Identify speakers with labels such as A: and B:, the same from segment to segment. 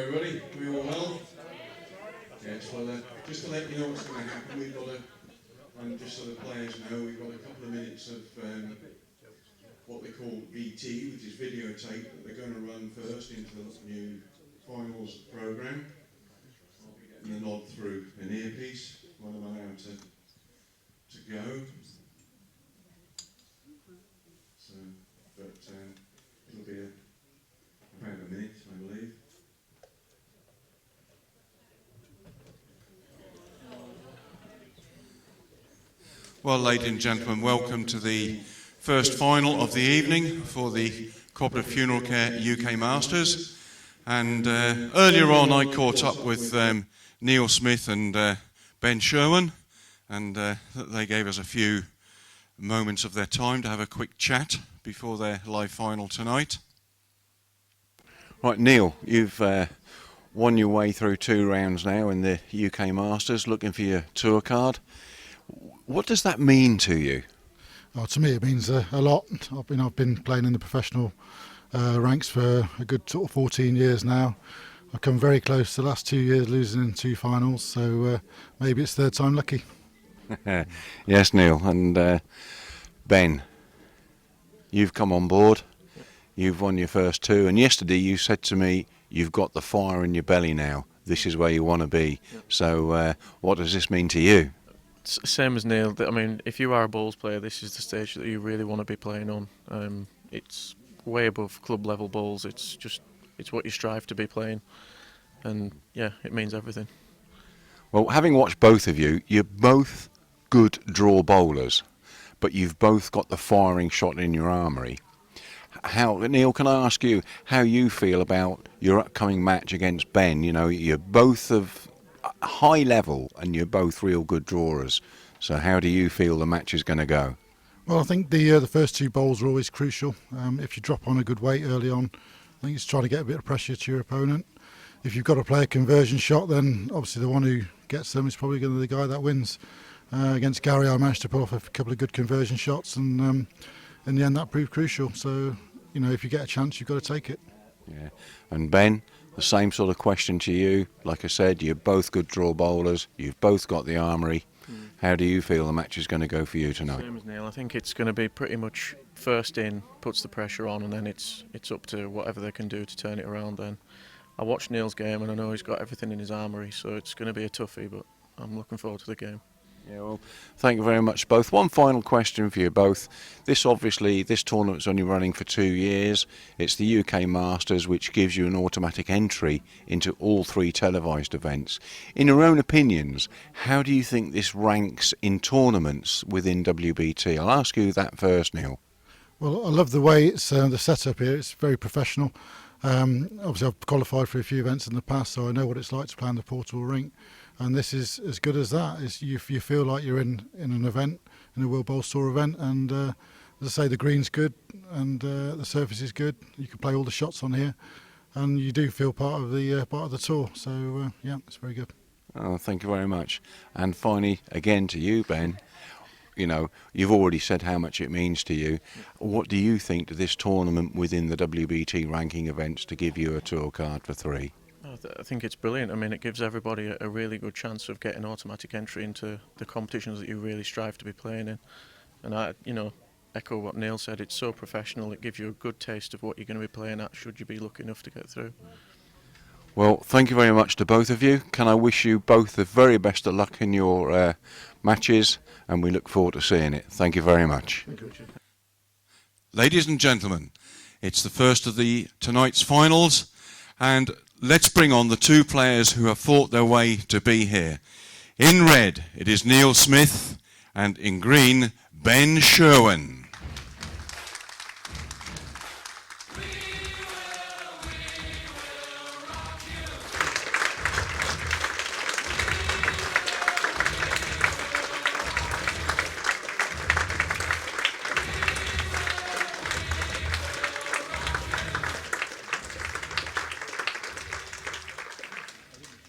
A: everybody. We all well? Yeah, just to let you know what's going to happen, we've got and just so the players know, we've got a couple of minutes of what they call VT, which is videotape, that they're going to run first into the new finals programme. And the nod through an earpiece when I'm allowed to go. So, but it'll be about a minute, I believe. Well, ladies and gentlemen, welcome to the first final of the evening for the Co-operative Funeralcare UK Masters. And earlier on I caught up with Neil Smith and Ben Sherwin, and they gave us a few moments of their time to have a quick chat before their live final tonight. Right, Neil, you've won your way through 2 rounds now in the UK Masters, looking for your tour card. What does that mean to you?
B: Oh, to me, it means a lot. I've been playing in the professional ranks for a good sort of 14 years now. I've come very close the last 2 years, losing in 2 finals. So maybe it's third time lucky.
A: Yes, Neil, and Ben, you've come on board. You've won your first 2, and yesterday you said to me, "You've got the fire in your belly now. This is where you want to be." Yep. So, what does this mean to you?
C: Same as Neil. I mean, if you are a bowls player, this is the stage that you really want to be playing on. It's way above club level bowls. It's what you strive to be playing, and yeah, it means everything.
A: Well, having watched both of you, you're both good draw bowlers, but you've both got the firing shot in your armoury. Neil, can I ask you how you feel about your upcoming match against Ben? You know, you're both of high level and you're both real good drawers. So how do you feel the match is going to go?
B: Well, I think the first 2 bowls are always crucial. If you drop on a good weight early on, I think it's trying to get a bit of pressure to your opponent. If you've got to play a conversion shot, then obviously the one who gets them is probably going to be the guy that wins. Against Gary, I managed to pull off a couple of good conversion shots, and in the end that proved crucial. So, you know, if you get a chance, you've got to take it.
A: Yeah. And Ben, the same sort of question to you. Like I said, you're both good draw bowlers. You've both got the armoury. How do you feel the match is going to go for you tonight?
C: Same as Neil. I think it's going to be pretty much first in, puts the pressure on, and then it's up to whatever they can do to turn it around then. I watched Neil's game and I know he's got everything in his armoury, so it's going to be a toughie, but I'm looking forward to the game.
A: Yeah, well, thank you very much both. One final question for you both. This tournament's only running for 2 years. It's the UK Masters, which gives you an automatic entry into all 3 televised events. In your own opinions, how do you think this ranks in tournaments within WBT? I'll ask you that first, Neil.
B: Well, I love the way it's the setup here. It's very professional. Obviously, I've qualified for a few events in the past, so I know what it's like to play on the Portable rink. And this is as good as that. You feel like you're in an event, in a World Bowls Tour event, and as I say, the green's good and the surface is good. You can play all the shots on here, and you do feel part of the tour. So yeah, it's very good.
A: Oh, thank you very much. And finally, again to you, Ben. You know, you've already said how much it means to you. What do you think to this tournament within the WBT ranking events to give you a tour card for 3?
C: I think it's brilliant. I mean, it gives everybody a really good chance of getting automatic entry into the competitions that you really strive to be playing in. And I, echo what Neil said, it's so professional, it gives you a good taste of what you're going to be playing at should you be lucky enough to get through.
A: Well, thank you very much to both of you. Can I wish you both the very best of luck in your matches, and we look forward to seeing it. Thank you very much.
C: Thank you.
A: Ladies and gentlemen, it's the first of tonight's finals, and let's bring on the 2 players who have fought their way to be here. In red, it is Neil Smith, and in green, Ben Sherwin.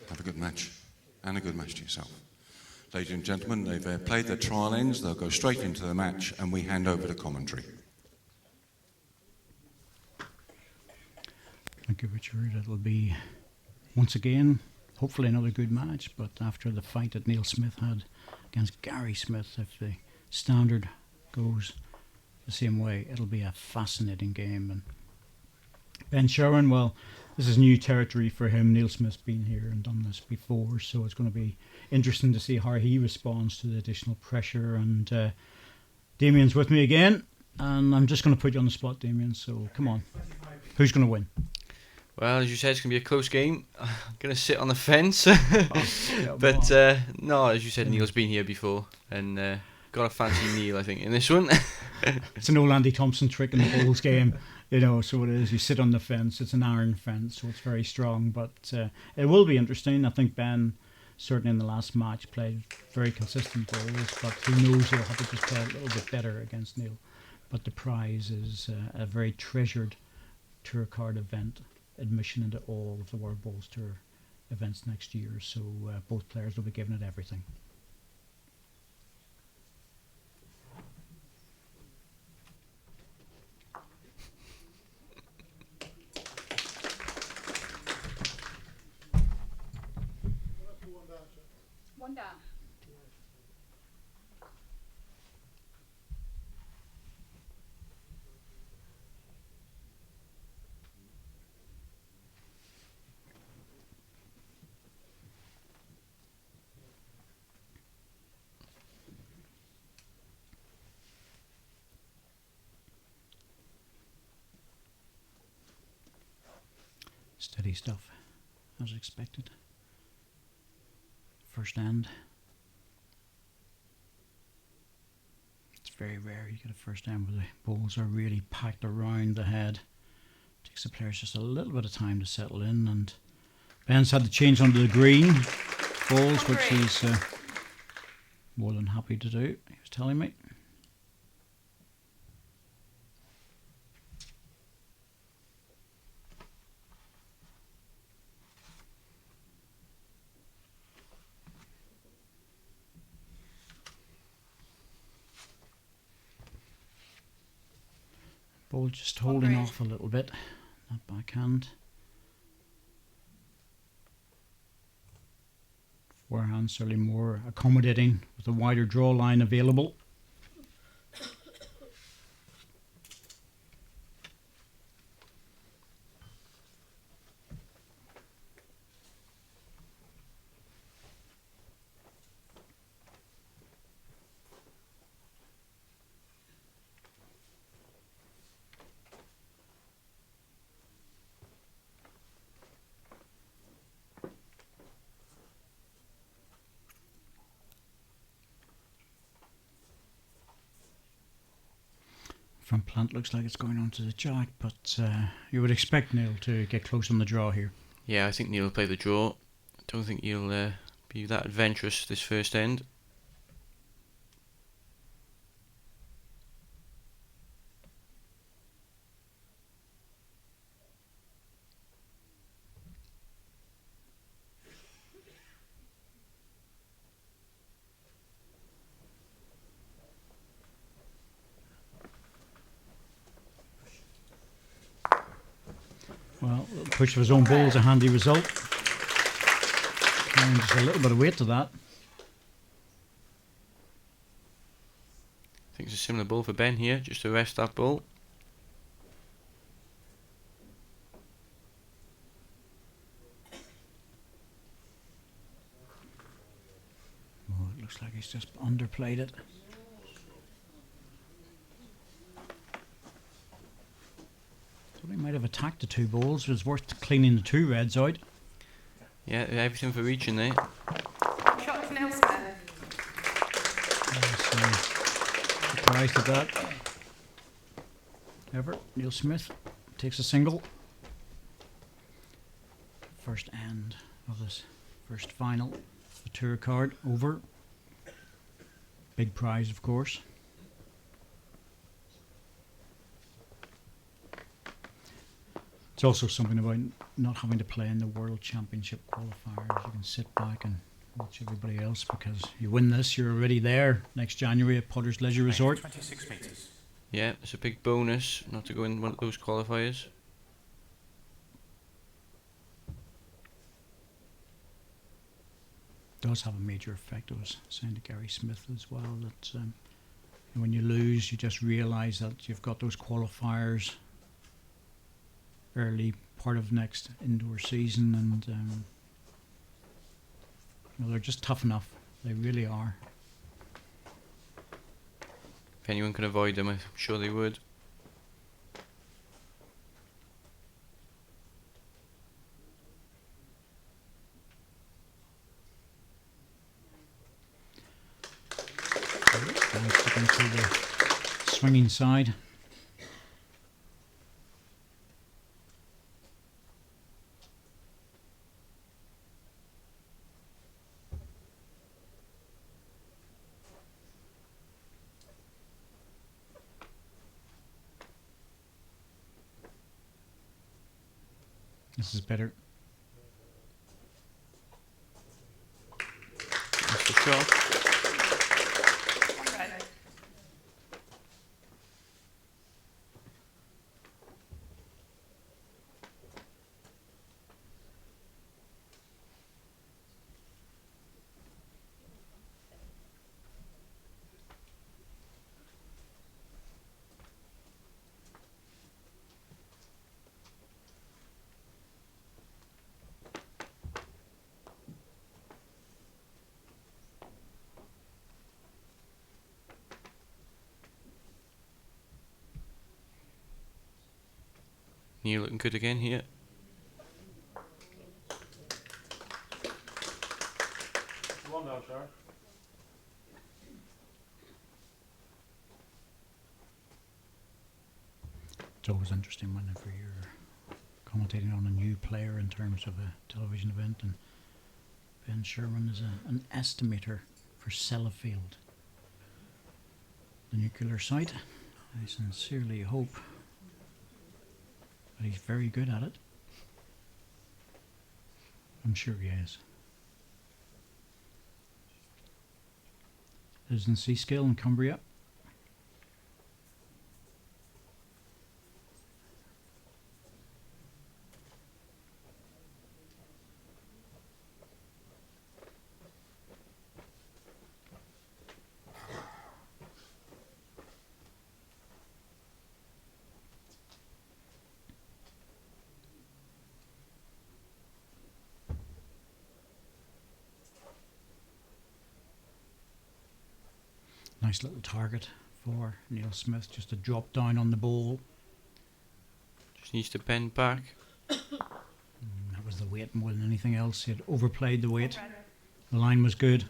A: Have a good match, and a good match to yourself. Ladies and gentlemen, they've played their trial ends, they'll go straight into the match, and we hand over to commentary.
D: Thank you, Richard. It'll be once again, hopefully another good match, but after the fight that Neil Smith had against Gary Smith, if the standard goes the same way, it'll be a fascinating game. And Ben Sherwin, well, this is new territory for him. Neil Smith's been here and done this before, so it's going to be interesting to see how he responds to the additional pressure. And Damien's with me again, and I'm just going to put you on the spot, Damien, so come on. Who's going to win?
E: Well, as you said, it's going to be a close game. I'm going to sit on the fence.
D: Yeah,
E: But no, as you said, Neil's been here before, and got to fancy Neil, I think, in this one.
D: It's an old Andy Thompson trick in the Bulls game, you know, so it is. You sit on the fence. It's an iron fence, so it's very strong, but it will be interesting. I think Ben, certainly in the last match, played very consistent balls, but who knows, he'll have to just play a little bit better against Neil. But the prize is a very treasured tour card event, admission into all of the World Bowls Tour events next year, so both players will be giving it everything.
F: One down.
D: Steady stuff, as expected. First end. It's very rare you get a first end where the balls are really packed around the head. Takes the players just a little bit of time to settle in, and Ben's had to change onto the green balls, which he's more than happy to do, he was telling me. Ball just holding off a little bit, that backhand. Forehand certainly more accommodating with a wider draw line available. Front plant looks like it's going on to the jack, but you would expect Neil to get close on the draw here.
E: Yeah, I think Neil will play the draw. I don't think he'll be that adventurous this first end.
D: Well, a push of his own ball is a handy result. And just a little bit of weight to that.
E: I think it's a similar ball for Ben here, just to rest that ball.
D: Oh, it looks like he's just underplayed it. Thought he might have attacked the two balls. It was worth cleaning the two reds out.
E: Yeah, everything for reaching there.
F: Shot to Neil Smith.
D: Surprised at that. Ever, Neil Smith takes a single. First end of this first final. The tour card over. Big prize, of course. It's also something about not having to play in the World Championship qualifiers. You can sit back and watch everybody else, because you win this, you're already there next January at Potter's Leisure Resort.
G: 26 metres.
E: Yeah, it's a big bonus not to go in one of those qualifiers.
D: does have a major effect. I was saying to Gary Smith as well that when you lose, you just realise that you've got those qualifiers early part of next indoor season, and they're just tough enough. They really are.
E: If anyone can avoid them, I'm sure they would.
D: Now sticking to the swinging side. This is better.
E: That's the shot.
F: One red.
E: Neil looking good again here.
G: One down, sir.
D: It's always interesting whenever you're commentating on a new player in terms of a television event, and Ben Sherman is an estimator for Sellafield, the nuclear site. I sincerely hope that he's very good at it. I'm sure he is. Lives in Seaskill in Cumbria. Nice little target for Neil Smith, just to drop down on the ball.
E: Just needs to bend back.
D: That was the weight more than anything else. He had overplayed the weight. The line was good.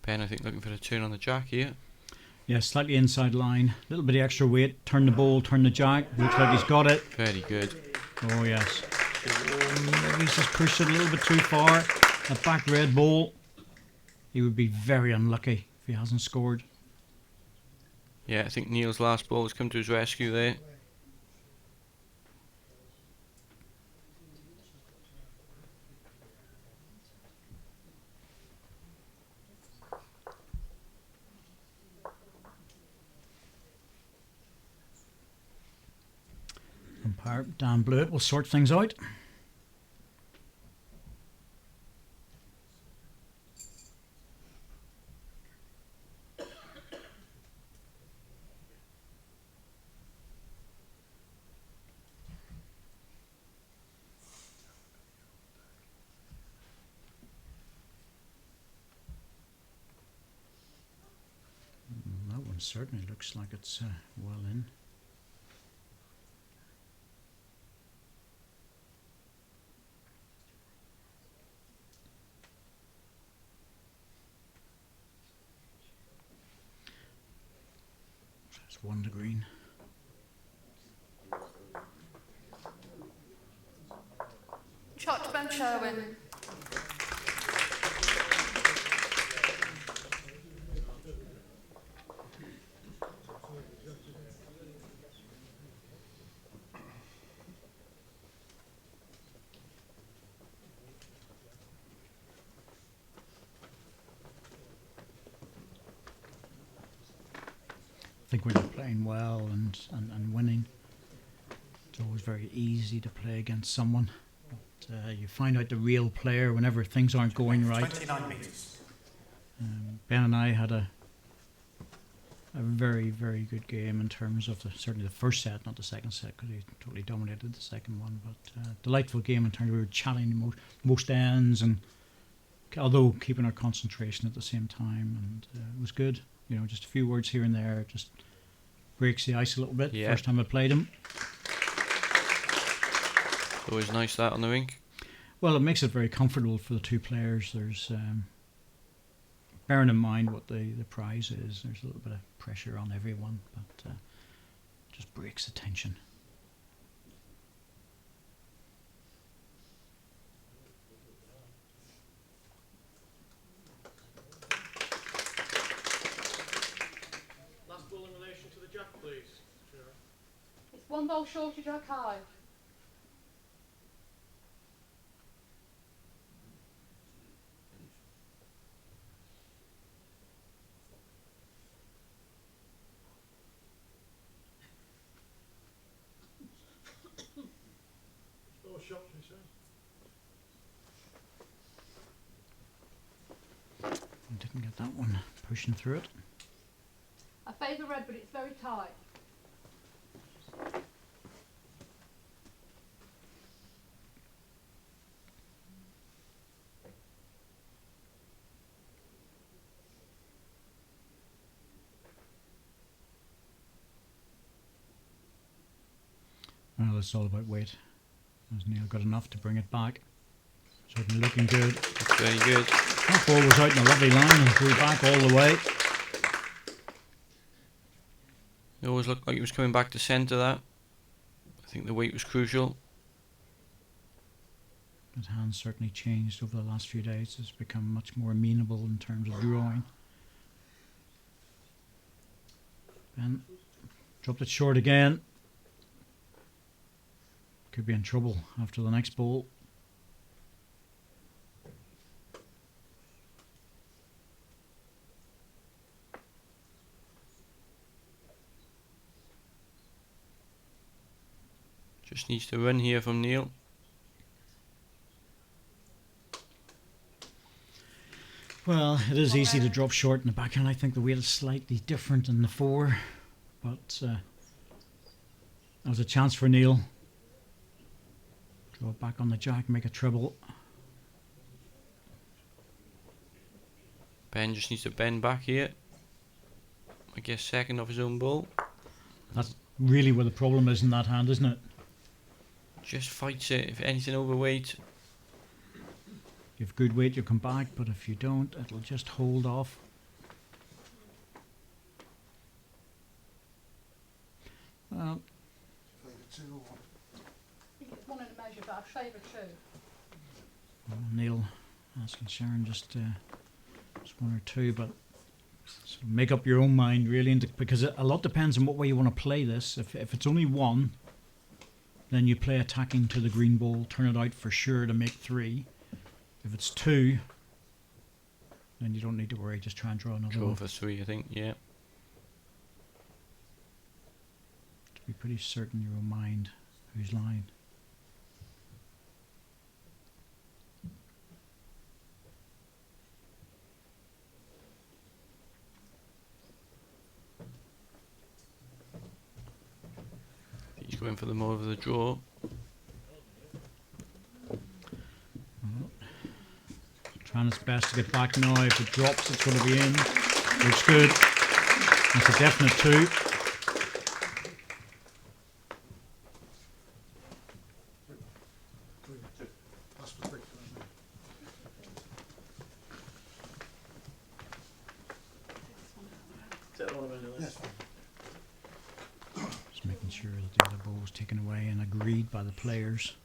E: Ben, I think, looking for a turn on the jack here.
D: Yeah, slightly inside line. A little bit of extra weight. Turn the ball, turn the jack. Looks like he's got it.
E: Very good.
D: Oh, yes. Oh, maybe he's just pushed it a little bit too far. That back red ball. He would be very unlucky if he hasn't scored.
E: Yeah, I think Neil's last ball has come to his rescue there.
D: Umpire Dan Blewett will sort things out. That one certainly looks like it's well in. That's one to green.
F: Shot to Ben Sherwin.
D: think when you're playing well and winning, it's always very easy to play against someone. But, you find out the real player whenever things aren't going right.
H: 29 metres.
D: Ben and I had a very, very good game in terms of certainly the first set, not the second set, because he totally dominated the second one. But delightful game in terms of we were chatting most ends, and although keeping our concentration at the same time, and it was good. You know, just a few words here and there, just breaks the ice a little bit.
E: Yeah.
D: First time I played him.
E: It's always nice that on the rink.
D: Well, it makes it very comfortable for the two players. There's bearing in mind what the prize is, there's a little bit of pressure on everyone, but just breaks the tension.
G: Last ball in relation to the jack, please. Sure.
F: It's one ball short of Jack High.
G: Still a shot, she says.
D: Didn't get that one pushing through it.
F: I favour red, but it's very tight.
D: Well, it's all about weight. Has Neil got enough to bring it back? Certainly looking good.
E: It's very good.
D: That ball was out in a lovely line and flew back all the way.
E: It always looked like he was coming back to centre that. I think the weight was crucial.
D: His hand's certainly changed over the last few days. It's become much more amenable in terms of drawing. Ben dropped it short again. Could be in trouble after the next ball.
E: Just needs to run here from Neil.
D: Well, it is easy to drop short in the backhand. I think the weight is slightly different in the fore, but there's a chance for Neil. Draw it back on the jack, make a treble.
E: Ben just needs to bend back here. I guess second off his own ball.
D: That's really where the problem is in that hand, isn't it?
E: Just fights it. If anything overweight,
D: If you have good weight, you'll come back, but if you don't, it'll just hold off. Well,
F: I think it's one in a measure, but I favour two.
D: Neil asking Sharon just one or two, but so make up your own mind really, because a lot depends on what way you want to play this. If it's only one, then you play attacking to the green ball, turn it out for sure to make three. If it's two, then you don't need to worry, just try and draw another
E: go
D: one.
E: for three, I think, yeah.
D: To be pretty certain in your own mind who's line.
E: He's going for the more of the draw.
D: Trying its best to get back now. If it drops, it's going to be in. Looks good. That's a definite two. Just making sure that the other ball was taken away and agreed by the players.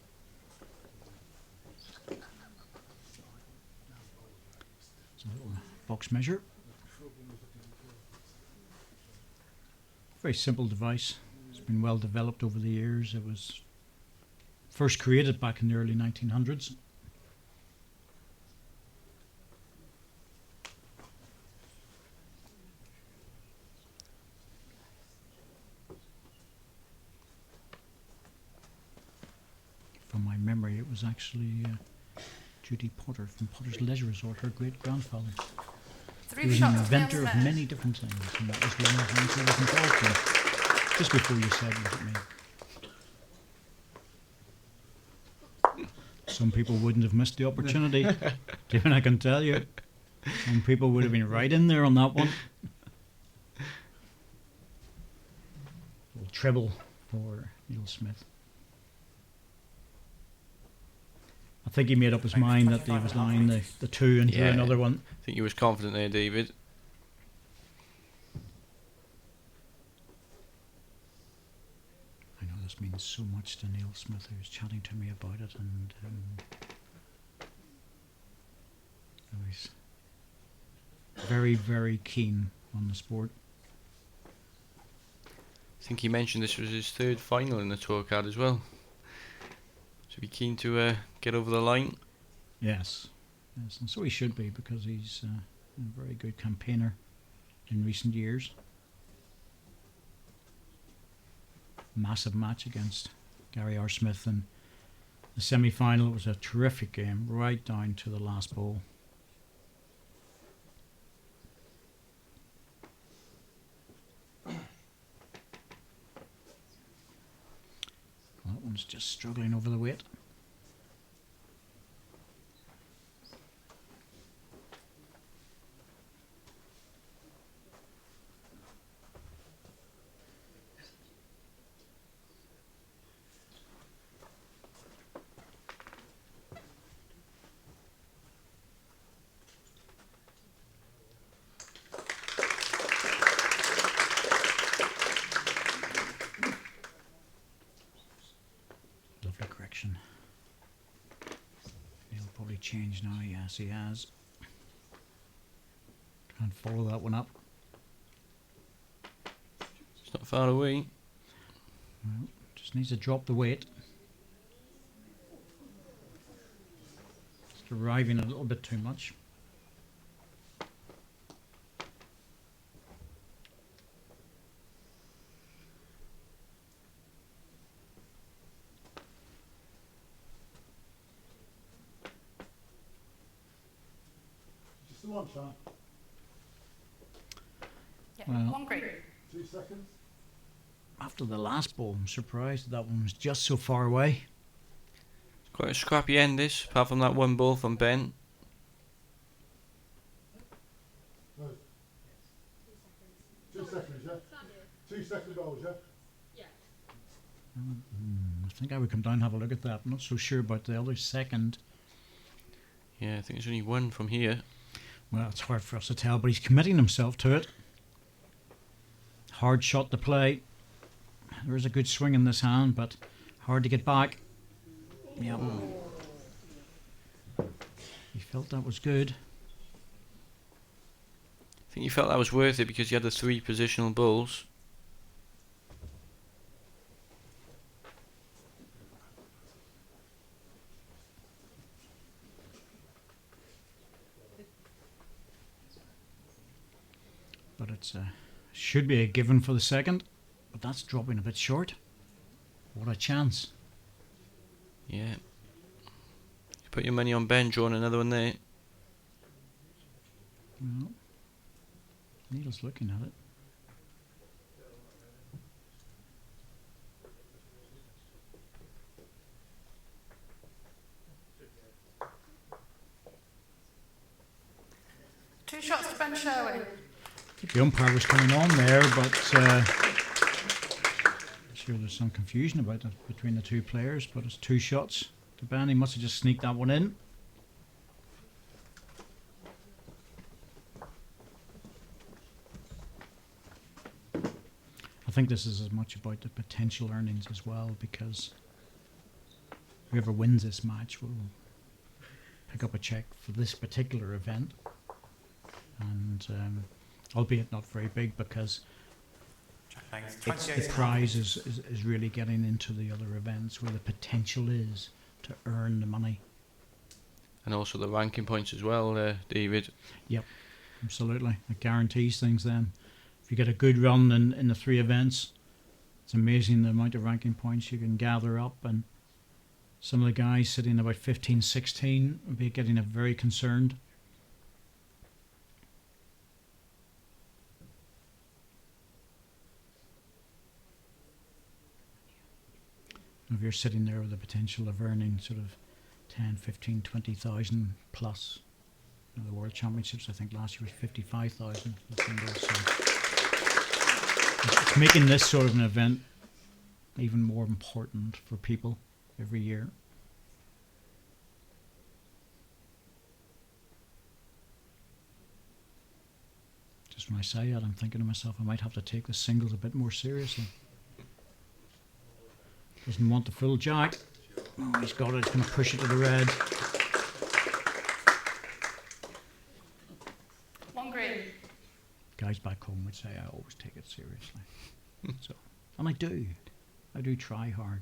D: It's a little box measure. Very simple device. It's been well developed over the years. It was first created back in the early 1900s. it was actually Judy Potter from Potter's Leisure Resort, her great-grandfather. He was an inventor of many different things, and that was one of the things I was involved in. Just before you said, was it me? Some people wouldn't have missed the opportunity. Even I can tell you. Some people would have been right in there on that one. Little treble for Neil Smith. I think he made up his mind that he was lying the two into another one.
E: I think he was confident there, David.
D: I know this means so much to Neil Smith, who was chatting to me about it, and he's very, very keen on the sport.
E: I think he mentioned this was his third final in the tour card as well. So be keen to get over the line.
D: Yes, and so he should be, because he's a very good campaigner in recent years. Massive match against Gary R. Smith in the semi-final. It was a terrific game, right down to the last ball. That one's just struggling over the weight. He'll probably change now. Yes, he has. Can't follow that one up.
E: It's not far away.
D: Well, just needs to drop the weight. Just arriving a little bit too much.
B: One shot.
F: Yeah,
D: Well,
F: one green.
B: 2 seconds.
D: After the last ball, I'm surprised that one was just so far away.
E: It's quite a scrappy end this, apart from that one ball from Ben.
B: No. 2 seconds, yeah? 2 second goals, yeah?
D: I think I would come down and have a look at that. I'm not so sure about the other second.
E: Yeah, I think there's only one from here.
D: Well, it's hard for us to tell, but he's committing himself to it. Hard shot to play. There is a good swing in this hand, but hard to get back. Yep. He felt that was good.
E: I think you felt that was worth it because you had the 3 positional balls.
D: But it's should be a given for the second, but that's dropping a bit short. What a chance.
E: Yeah. You put your money on Ben drawing another one there.
D: Well, Neil's looking at it.
F: Two shots to Ben Sherwin.
D: The umpire was coming on there, but I'm sure there's some confusion about it between the two players, but it's 2 shots to Ben. He must have just sneaked that one in. I think this is as much about the potential earnings as well, because whoever wins this match will pick up a cheque for this particular event, and albeit not very big, because the prize is really getting into the other events where the potential is to earn the money.
E: And also the ranking points as well, David.
D: Yep, absolutely. It guarantees things then. If you get a good run in the 3 events, it's amazing the amount of ranking points you can gather up, and Some of the guys sitting about 15, 16 will be getting very concerned. If you're sitting there with the potential of earning sort of 10, 15, 20,000 plus. You know, the World Championships, I think last year was 55,000. So it's making this sort of an event even more important for people every year. Just when I say that, I'm thinking to myself, I might have to take the singles a bit more seriously. Doesn't want the full jack. Oh, he's got it. He's going to push it to the red.
F: One green.
D: Guys back home would say I always take it seriously. So, and I do. I do try hard.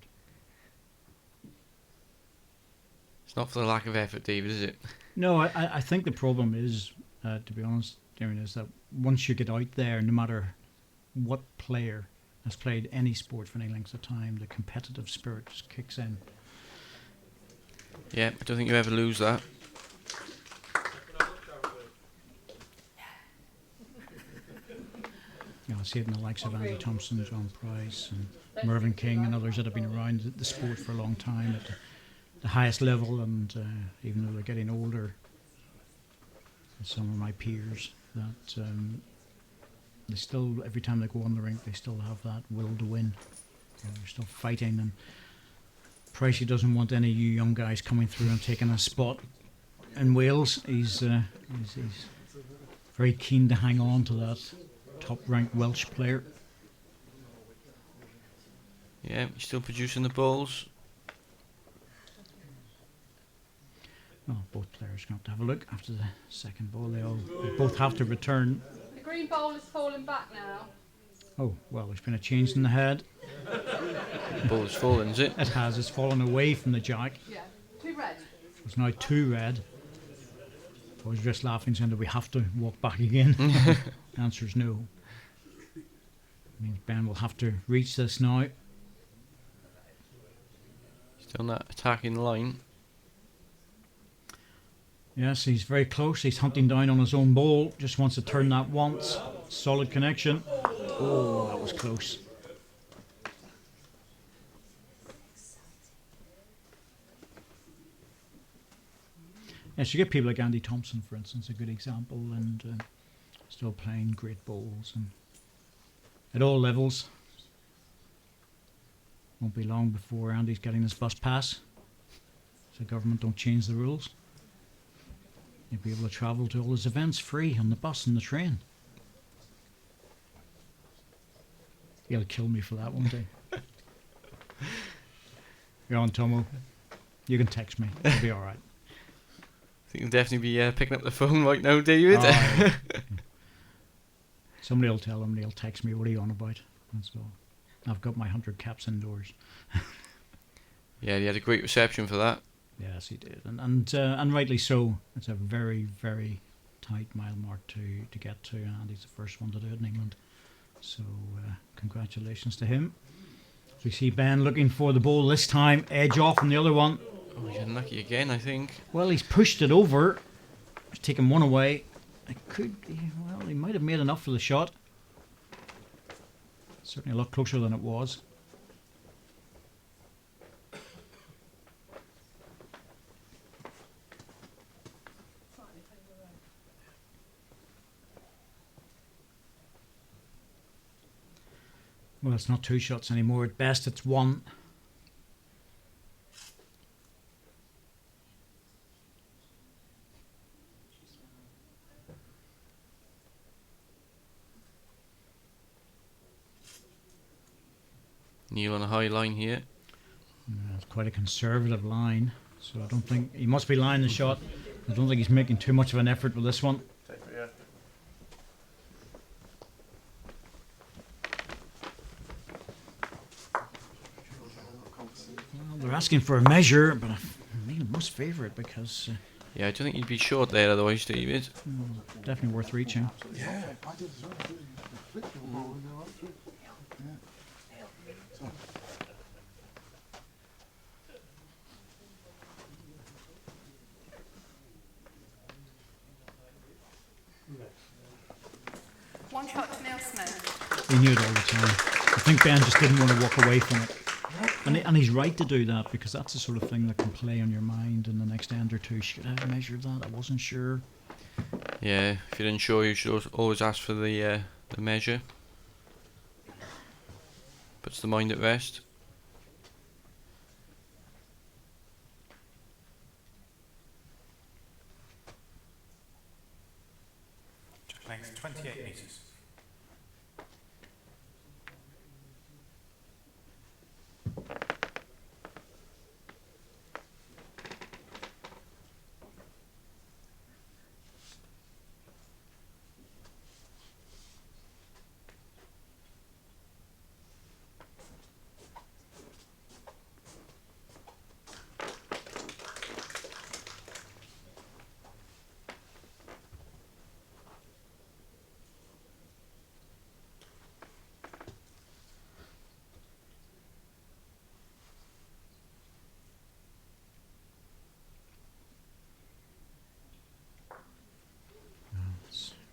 E: It's not for the lack of effort, David, is it?
D: No, I think the problem is, to be honest, Darren, is that once you get out there, no matter what player has played any sport for any length of time, the competitive spirit just kicks in.
E: Yeah, I don't think you ever lose that.
D: You know, I see it in the likes of Andy Thompson, John Price, and Mervyn King, and others that have been around the sport for a long time at the highest level, and even though they're getting older, some of my peers, that they still, every time they go on the rink, they still have that will to win. You know, they're still fighting, and Pricey doesn't want any of you young guys coming through and taking a spot in Wales. He's very keen to hang on to that top-ranked Welsh player.
E: Yeah, he's still producing the balls.
D: Well, both players are going to have a look after the second ball. They both have to return.
F: The green bowl is falling back now.
D: Oh, well, there's been a change in the head.
E: The ball is fallen, is it?
D: It has. It's fallen away from the jack.
F: Yeah. 2 red.
D: It's now 2 red. I was just laughing, saying that we have to walk back again. The answer is no. I mean, Ben will have to reach this now.
E: Still on that attacking line.
D: Yes, he's very close. He's hunting down on his own ball. Just wants to turn that once. Solid connection. Oh, that was close. Yes, you get people like Andy Thompson, for instance, a good example, and still playing great bowls and at all levels. Won't be long before Andy's getting his bus pass. So the government don't change the rules. He'll be able to travel to all his events free on the bus and the train. He'll kill me for that one day. Go on, Tomo. You can text me. It'll be alright.
E: I think you'll definitely be picking up the phone right now, David.
D: Oh, somebody will tell him, he'll text me, what are you on about? And so I've got my 100 caps indoors.
E: Yeah, he had a great reception for that.
D: Yes, he did, and rightly so. It's a very, very tight mile mark to get to, and he's the first one to do it in England. So congratulations to him. We see Ben looking for the ball this time, edge off on the other one.
E: Oh, he's unlucky again, I think.
D: Well, he's pushed it over. He's taken one away. He might have made enough for the shot. Certainly a lot closer than it was. Well, it's not 2 shots anymore. At best, it's 1.
E: Neil on a high line here.
D: It's quite a conservative line, so I don't think he must be lining the shot. I don't think he's making too much of an effort with this one. Well, they're asking for a measure, but I must favour it because
E: Yeah, I don't think you'd be short there otherwise, David.
D: definitely worth reaching.
F: One shot to Neil Smith.
D: He knew it all the time. I think Ben just didn't want to walk away from it. And he's right to do that, because that's the sort of thing that can play on your mind in the next end or two. Should I have measured that? I wasn't sure.
E: Yeah, if you're unsure, you should always ask for the measure. Puts the mind at rest.
H: Length 28 metres.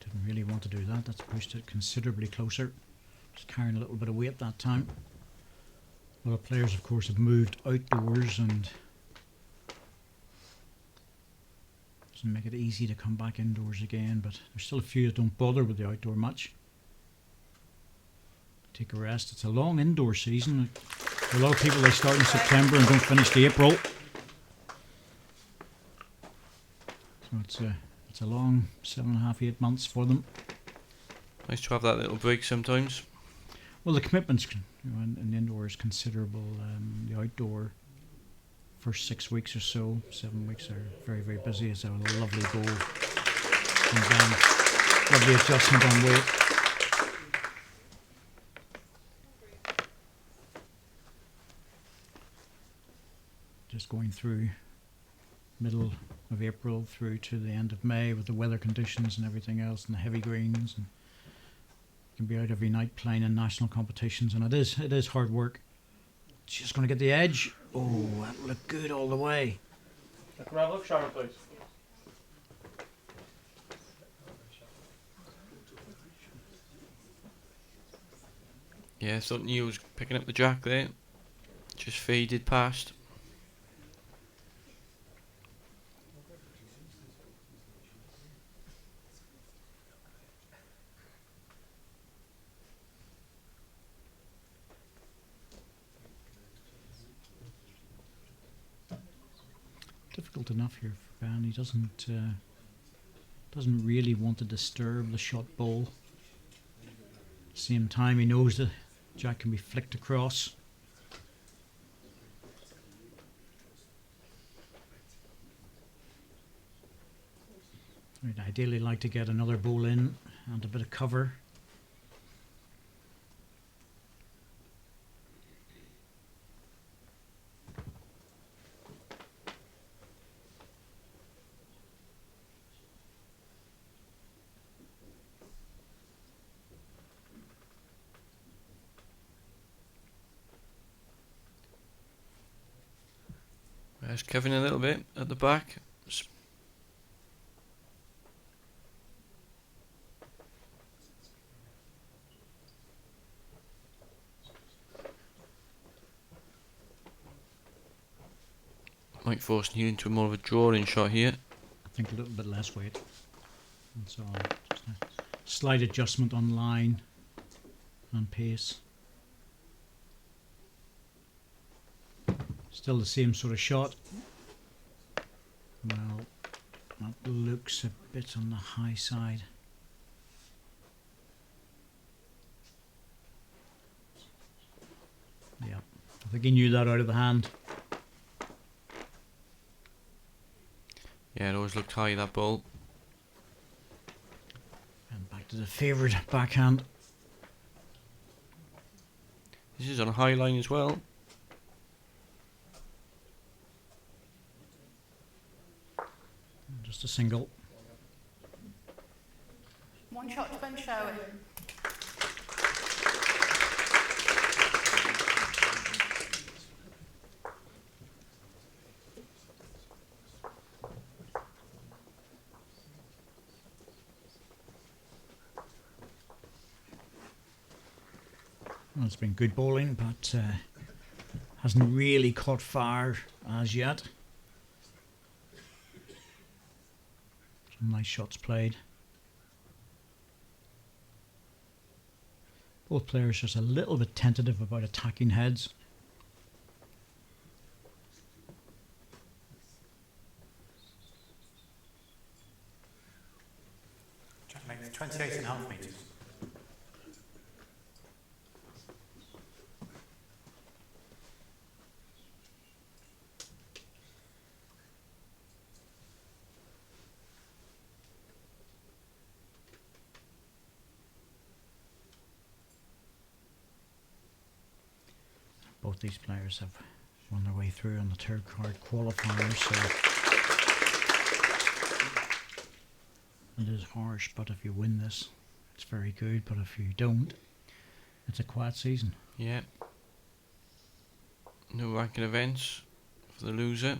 D: Didn't really want to do that. That's pushed it considerably closer. Just carrying a little bit of weight that time. A lot of players, of course, have moved outdoors, and doesn't make it easy to come back indoors again, but there's still a few that don't bother with the outdoor much. Take a rest. It's a long indoor season. For a lot of people, they start in September and don't finish to April. So it's a long 7.5, 8 months for them.
E: Nice to have that little break sometimes.
D: Well, the commitments in the indoor is considerable. The outdoor first 6 weeks or so, 7 weeks are very, very busy. It's a lovely goal. And then lovely adjustment on weight. Just going through middle of April through to the end of May with the weather conditions and everything else, and the heavy greens, and you can be out every night playing in national competitions, and it is hard work. Just going to get the edge. Oh, that looked good all the way.
G: Can I have a look, Sharon, please?
E: Yeah, I thought Neil was picking up the jack there. Just faded past.
D: Difficult enough here for Ben. He doesn't really want to disturb the shot ball. Same time, he knows that jack can be flicked across. We'd ideally like to get another ball in and a bit of cover.
E: There's Kevin a little bit at the back. Might force Neil into more of a drawing shot here.
D: I think a little bit less weight. That's all. Just a slight adjustment on line and pace. Still the same sort of shot. Well, that looks a bit on the high side. Yeah, I think he knew that out of the hand.
E: Yeah, it always looked high, that ball.
D: And back to the favourite backhand.
E: This is on a high line as well.
D: Just a single.
F: One shot to Ben Sherwin.
D: Well, it's been good bowling, but hasn't really caught fire as yet. Some nice shots played. Both players just a little bit tentative about attacking heads.
H: Jack length 28.5 metres.
D: Both these players have won their way through on the third card qualifier, so it is harsh, but if you win this, it's very good, but if you don't, it's a quiet season.
E: Yeah. No ranking events for the loser.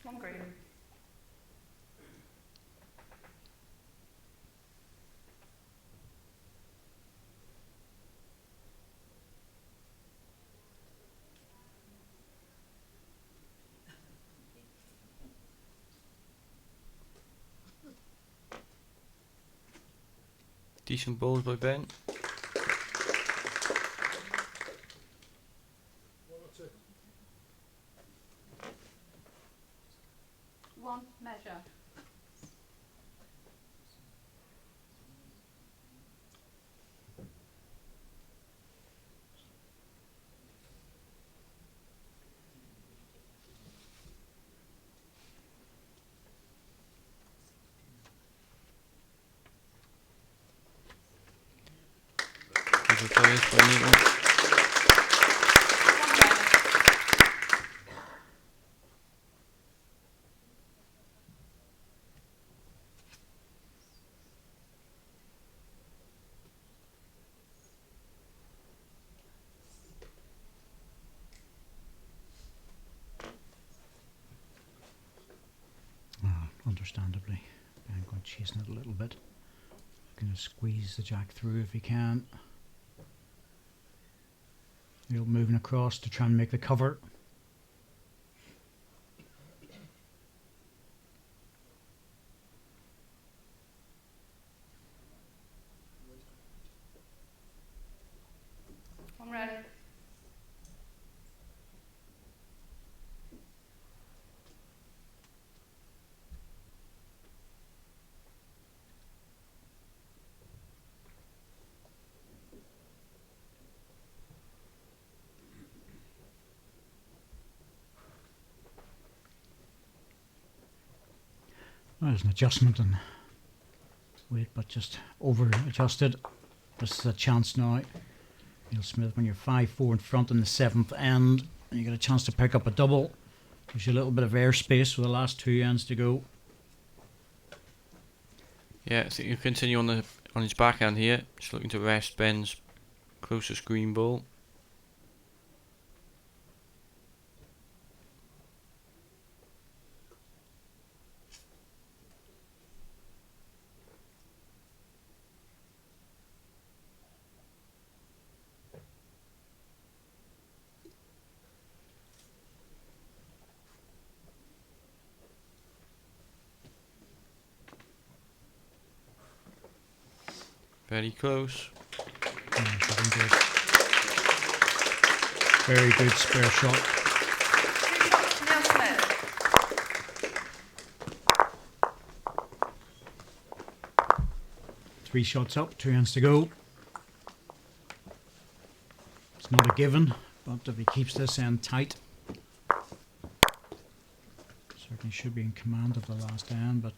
F: One green.
E: Decent bowls by Ben.
F: One measure.
E: Good players by Neil.
D: Understandably, I'm going chasing it a little bit. Going to squeeze the jack through if he can. Neil moving across to try and make the cover.
F: One ready.
D: Well, there's an adjustment and weight, but just over adjusted. This is a chance now. Neil Smith, when you're 5-4 in front in the 7th end, and you get a chance to pick up a double, gives you a little bit of airspace for the last 2 ends to go.
E: Yeah, I think you continue on his backhand here. Just looking to rest Ben's closest green ball. Very close.
D: Yeah, looking good. Very good spare shot.
F: Neil Smith.
D: 3 shots up, 2 ends to go. It's not a given, but if he keeps this end tight, certainly should be in command of the last end, but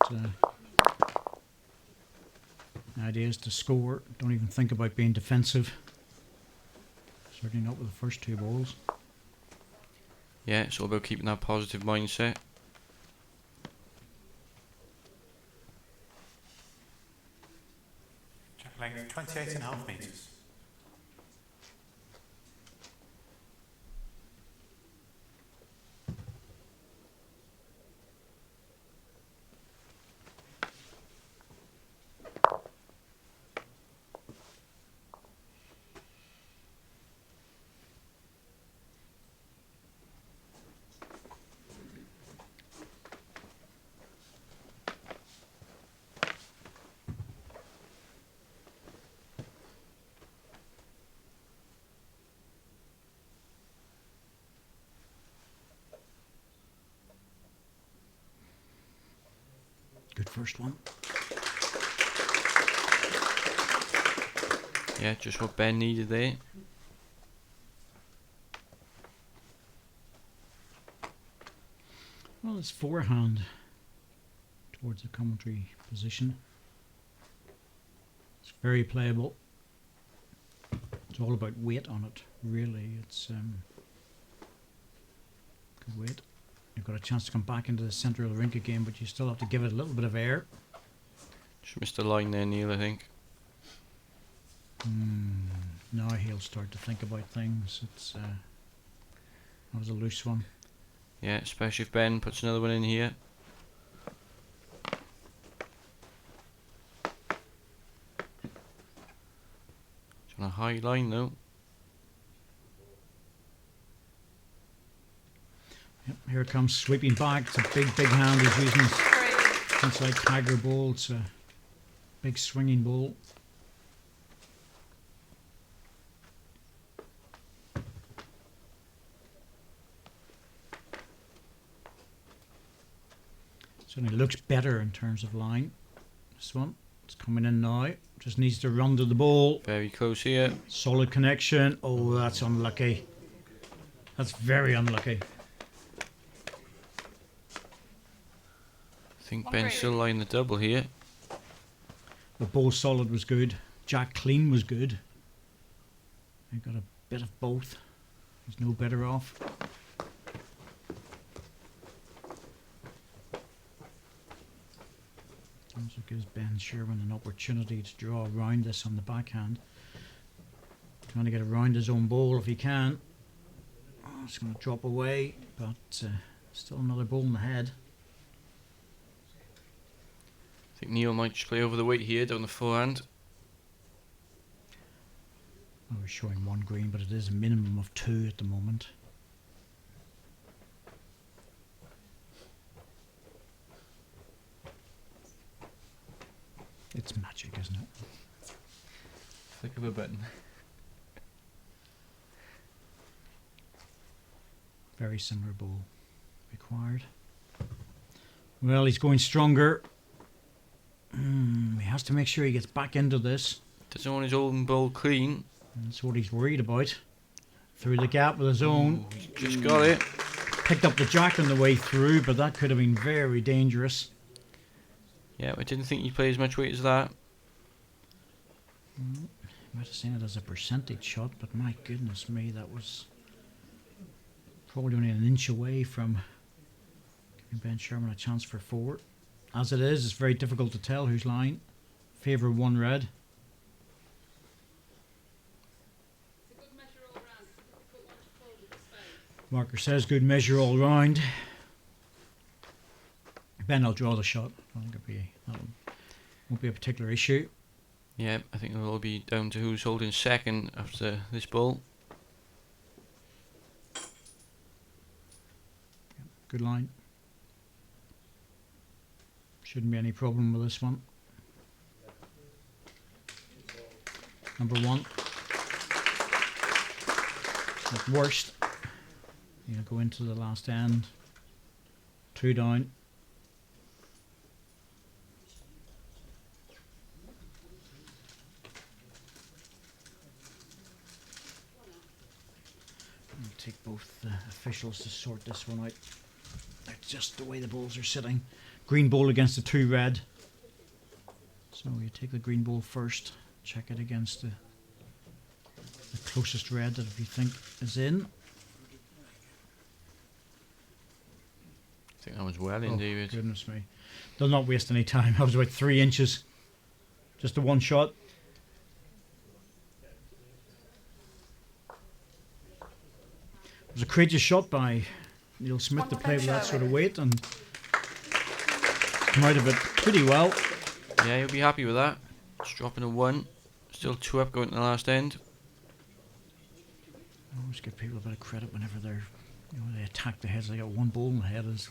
D: the idea is to score. Don't even think about being defensive. Certainly not with the first 2 balls.
E: Yeah, it's all about keeping that positive mindset.
H: Jack length 28.5 metres.
D: first one.
E: Yeah, just what Ben needed there.
D: Well, it's forehand towards the commentary position. It's very playable. It's all about weight on it, really. It's good weight. You've got a chance to come back into the centre of the rink again, but you still have to give it a little bit of air.
E: Just missed the line there, Neil, I think.
D: Now he'll start to think about things. It's that was a loose one.
E: Yeah, especially if Ben puts another one in here. It's on a high line though.
D: Yep, here it comes, sweeping back. It's a big hand he's using. It's like tiger ball. It's a big swinging ball. Certainly looks better in terms of line. This one, it's coming in now. Just needs to run to the ball.
E: Very close here.
D: Solid connection. Oh, that's unlucky. That's very unlucky.
E: I think Ben's still lying the double here.
D: The ball solid was good. Jack clean was good. He got a bit of both. He's no better off. Also gives Ben Sherwin an opportunity to draw around this on the backhand. Trying to get around his own ball if he can. Oh, it's going to drop away, but still another ball in the head.
E: I think Neil might just play over the weight here down the forehand.
D: I was showing one green, but it is a minimum of 2 at the moment. It's magic, isn't it?
E: Flick of a button.
D: Very similar ball required. Well, he's going stronger. He has to make sure he gets back into this.
E: Doesn't want his own ball clean.
D: That's what he's worried about. Through the gap with his own.
E: He's just got it.
D: Picked up the jack on the way through, but that could have been very dangerous.
E: Yeah, I didn't think he'd play as much weight as that.
D: You might have seen it as a percentage shot, but my goodness me, that was probably only an inch away from giving Ben Sherman a chance for 4. As it is, it's very difficult to tell who's lying. Favour of one red. Marker says good measure all round. Ben will draw the shot. I think that won't be a particular issue.
E: Yeah, I think it'll all be down to who's holding second after this ball.
D: Good line. Shouldn't be any problem with this one. Number 1. At worst, you go into the last end. 2 down. I'll take both officials to sort this one out. That's just the way the balls are sitting. Green ball against the 2 red. So you take the green ball first, check it against the closest red that if you think is in.
E: I think that was well in, David.
D: Goodness me. They'll not waste any time. I was about 3 inches. Just a one shot. It was a courageous shot by Neil Smith to play with that sort of weight and come out of it pretty well.
E: Yeah, you'll be happy with that. Just dropping a 1. Still 2 up going to the last end.
D: I always give people a bit of credit whenever they attack the heads. They got one ball in the head is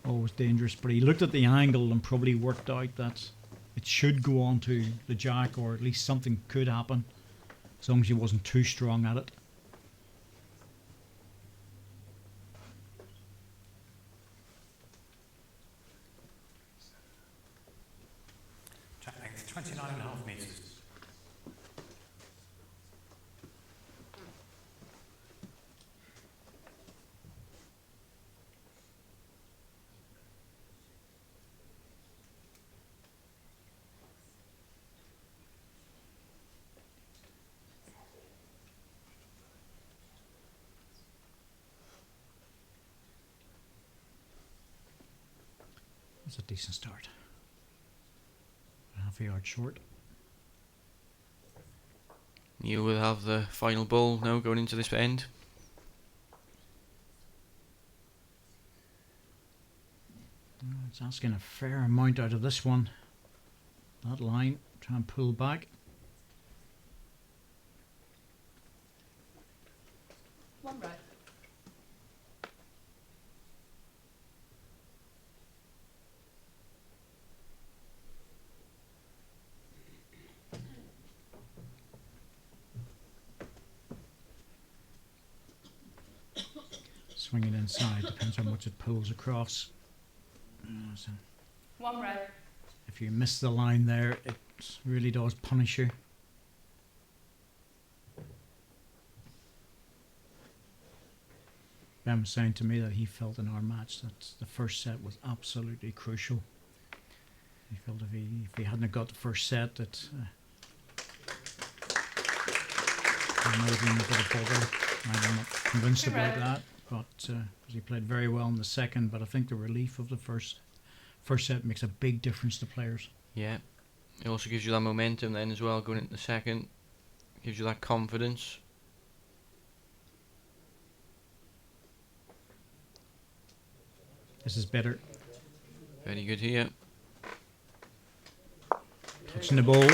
D: always dangerous. But he looked at the angle and probably worked out that it should go on to the jack, or at least something could happen as long as he wasn't too strong at it. That's a decent start. Half a yard short.
E: Neil will have the final ball now going into this end.
D: It's asking a fair amount out of this one. That line, try and pull back.
F: One right.
D: Swing it inside, depends how much it pulls across. So
F: One right.
D: if you miss the line there, it really does punish you. Ben was saying to me that he felt in our match that the first set was absolutely crucial. He felt if he hadn't got the first set, that he might have been a bit of bother. I'm not convinced about that, but he played very well in the second. But I think the relief of the first set makes a big difference to players.
E: Yeah, it also gives you that momentum then as well going into the second. Gives you that confidence.
D: This is better.
E: Very good here.
D: Touching the ball.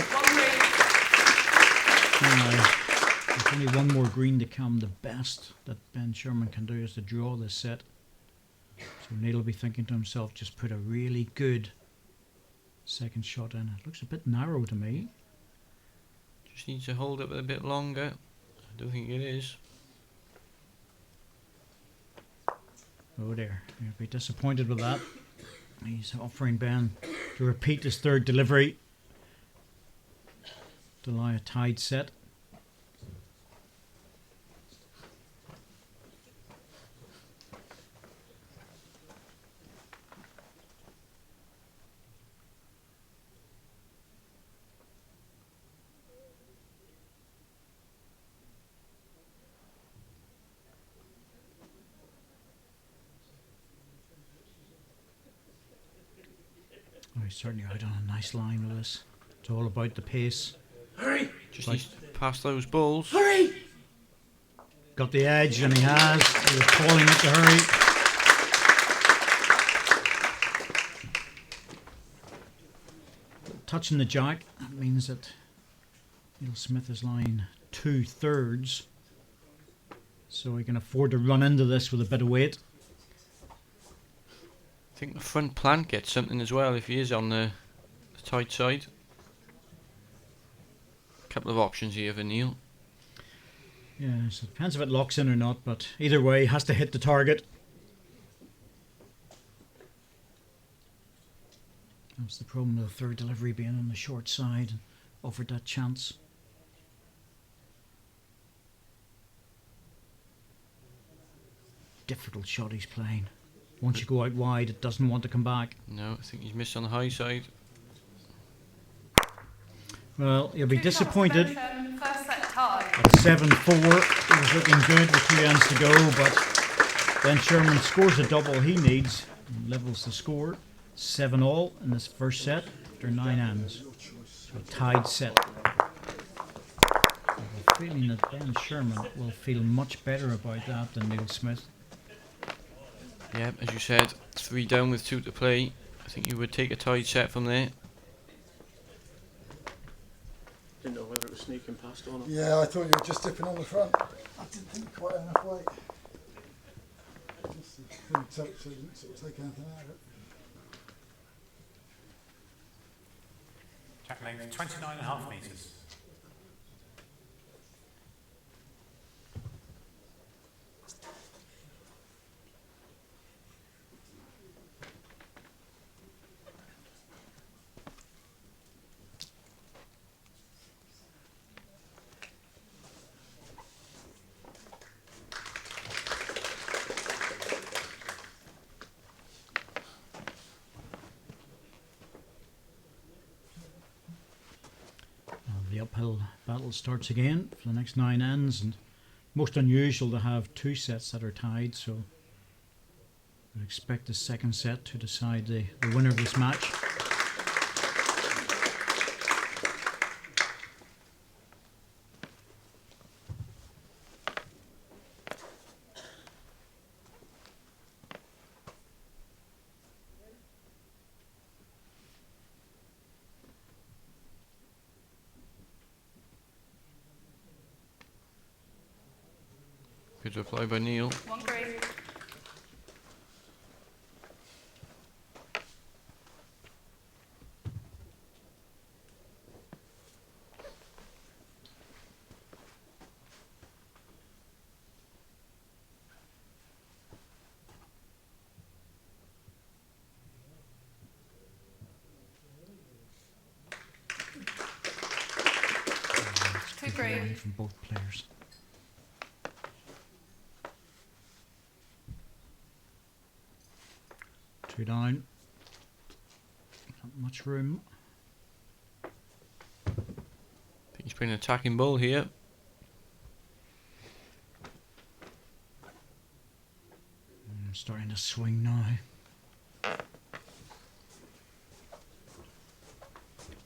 D: There's only one more green to come. The best that Ben Sherman can do is to draw this set. So Neil will be thinking to himself, just put a really good second shot in. It looks a bit narrow to me.
E: Just needs to hold it a bit longer. I don't think it is.
D: Oh dear, you'll be disappointed with that. He's offering Ben to repeat his third delivery to lie a tied set. Oh, he's certainly out on a nice line with this. It's all about the pace.
E: Hurry! Just needs to pass those balls.
D: Hurry! Got the edge, and he has. He was calling it to hurry. Touching the jack, that means that Neil Smith is lying 2/3. So he can afford to run into this with a bit of weight.
E: I think the front plant gets something as well if he is on the tight side. Couple of options here for Neil.
D: Yeah, so it depends if it locks in or not, but either way, he has to hit the target. That's the problem with the third delivery being on the short side and offered that chance. Difficult shot he's playing. Once you go out wide, it doesn't want to come back.
E: No, I think he's missed on the high side.
D: Well, he'll be disappointed.
F: First set tie.
D: At 7-4, it was looking good with 2 ends to go, but Ben Sherman scores the double he needs and levels the score. 7-all in this first set after 9 ends. So a tied set. I have a feeling that Ben Sherman will feel much better about that than Neil Smith.
E: Yeah, as you said, 3 down with 2 to play. I think you would take a tied set from there.
C: Didn't know whether it was sneaking past or not.
B: Yeah, I thought you were just dipping on the front. I didn't think quite enough weight. Just a thin touch so you didn't sort of take anything out of it.
H: Jack length 29.5 metres.
D: The uphill battle starts again for the next 9 ends, and most unusual to have 2 sets that are tied, so We'll expect the second set to decide the winner of this match.
E: Good reply by Neil.
F: 1-3.
D: Good bowling from both players. Two down. Not much room.
E: I think he's playing an attacking ball here.
D: Starting to swing now.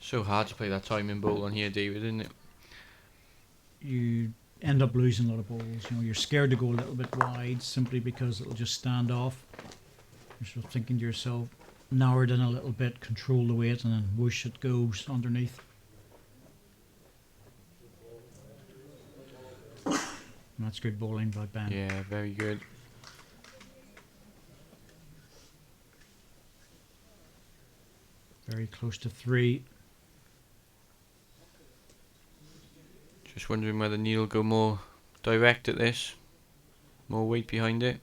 E: So hard to play that timing ball on here, David, isn't it?
D: You end up losing a lot of balls. You know, you're scared to go a little bit wide simply because it'll just stand off. You're sort of thinking to yourself, narrow it in a little bit, control the weight, and then whoosh it goes underneath. And that's good bowling by Ben.
E: Yeah, very good.
D: Very close to 3.
E: Just wondering whether Neil will go more direct at this. More weight behind it.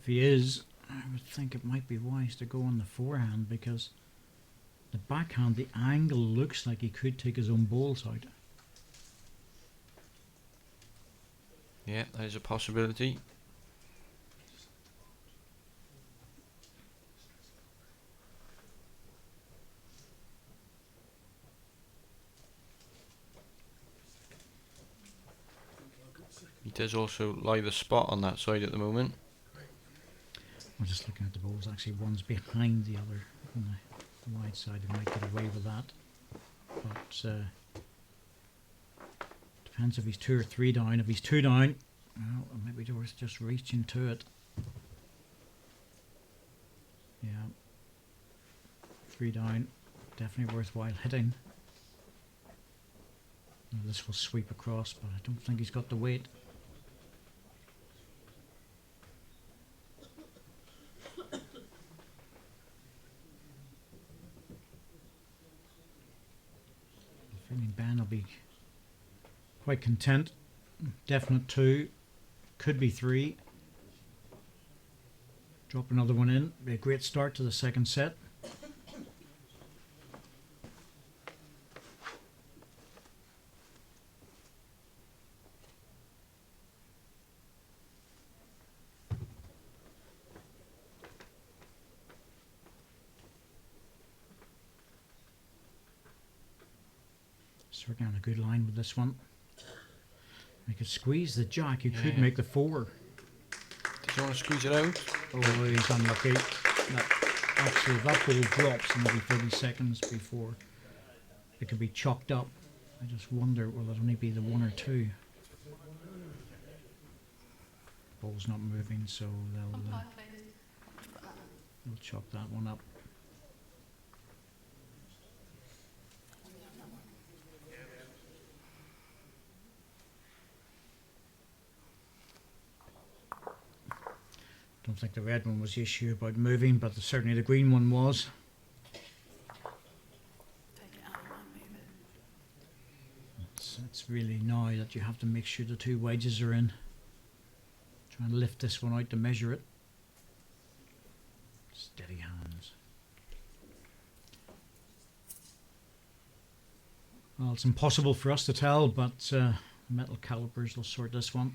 D: If he is, I would think it might be wise to go on the forehand because the backhand, the angle looks like he could take his own balls out.
E: Yeah, that is a possibility. He does also lie the spot on that side at the moment.
D: I'm just looking at the balls. Actually, one's behind the other on the wide side. He might get away with that. But depends if he's 2 or 3 down. If he's 2 down, well, it might be worth just reaching to it. Yeah. 3 down. Definitely worthwhile hitting. Now this will sweep across, but I don't think he's got the weight. I'm feeling Ben will be quite content. Definite 2. Could be 3. Drop another one in. Be a great start to the second set. Working on a good line with this one. You could squeeze the jack, you could make the 4.
E: Does he want to squeeze it out?
D: Oh, he's unlucky. Actually, if that ball drops maybe 30 seconds before it could be chalked up. I just wonder, will it only be the 1 or 2? Ball's not moving, so they'll chalk that one up. Don't think the red one was the issue about moving, but certainly the green one was. It's really now that you have to make sure the 2 wedges are in. Try and lift this one out to measure it. Steady hands. Well, it's impossible for us to tell, but metal calipers will sort this one.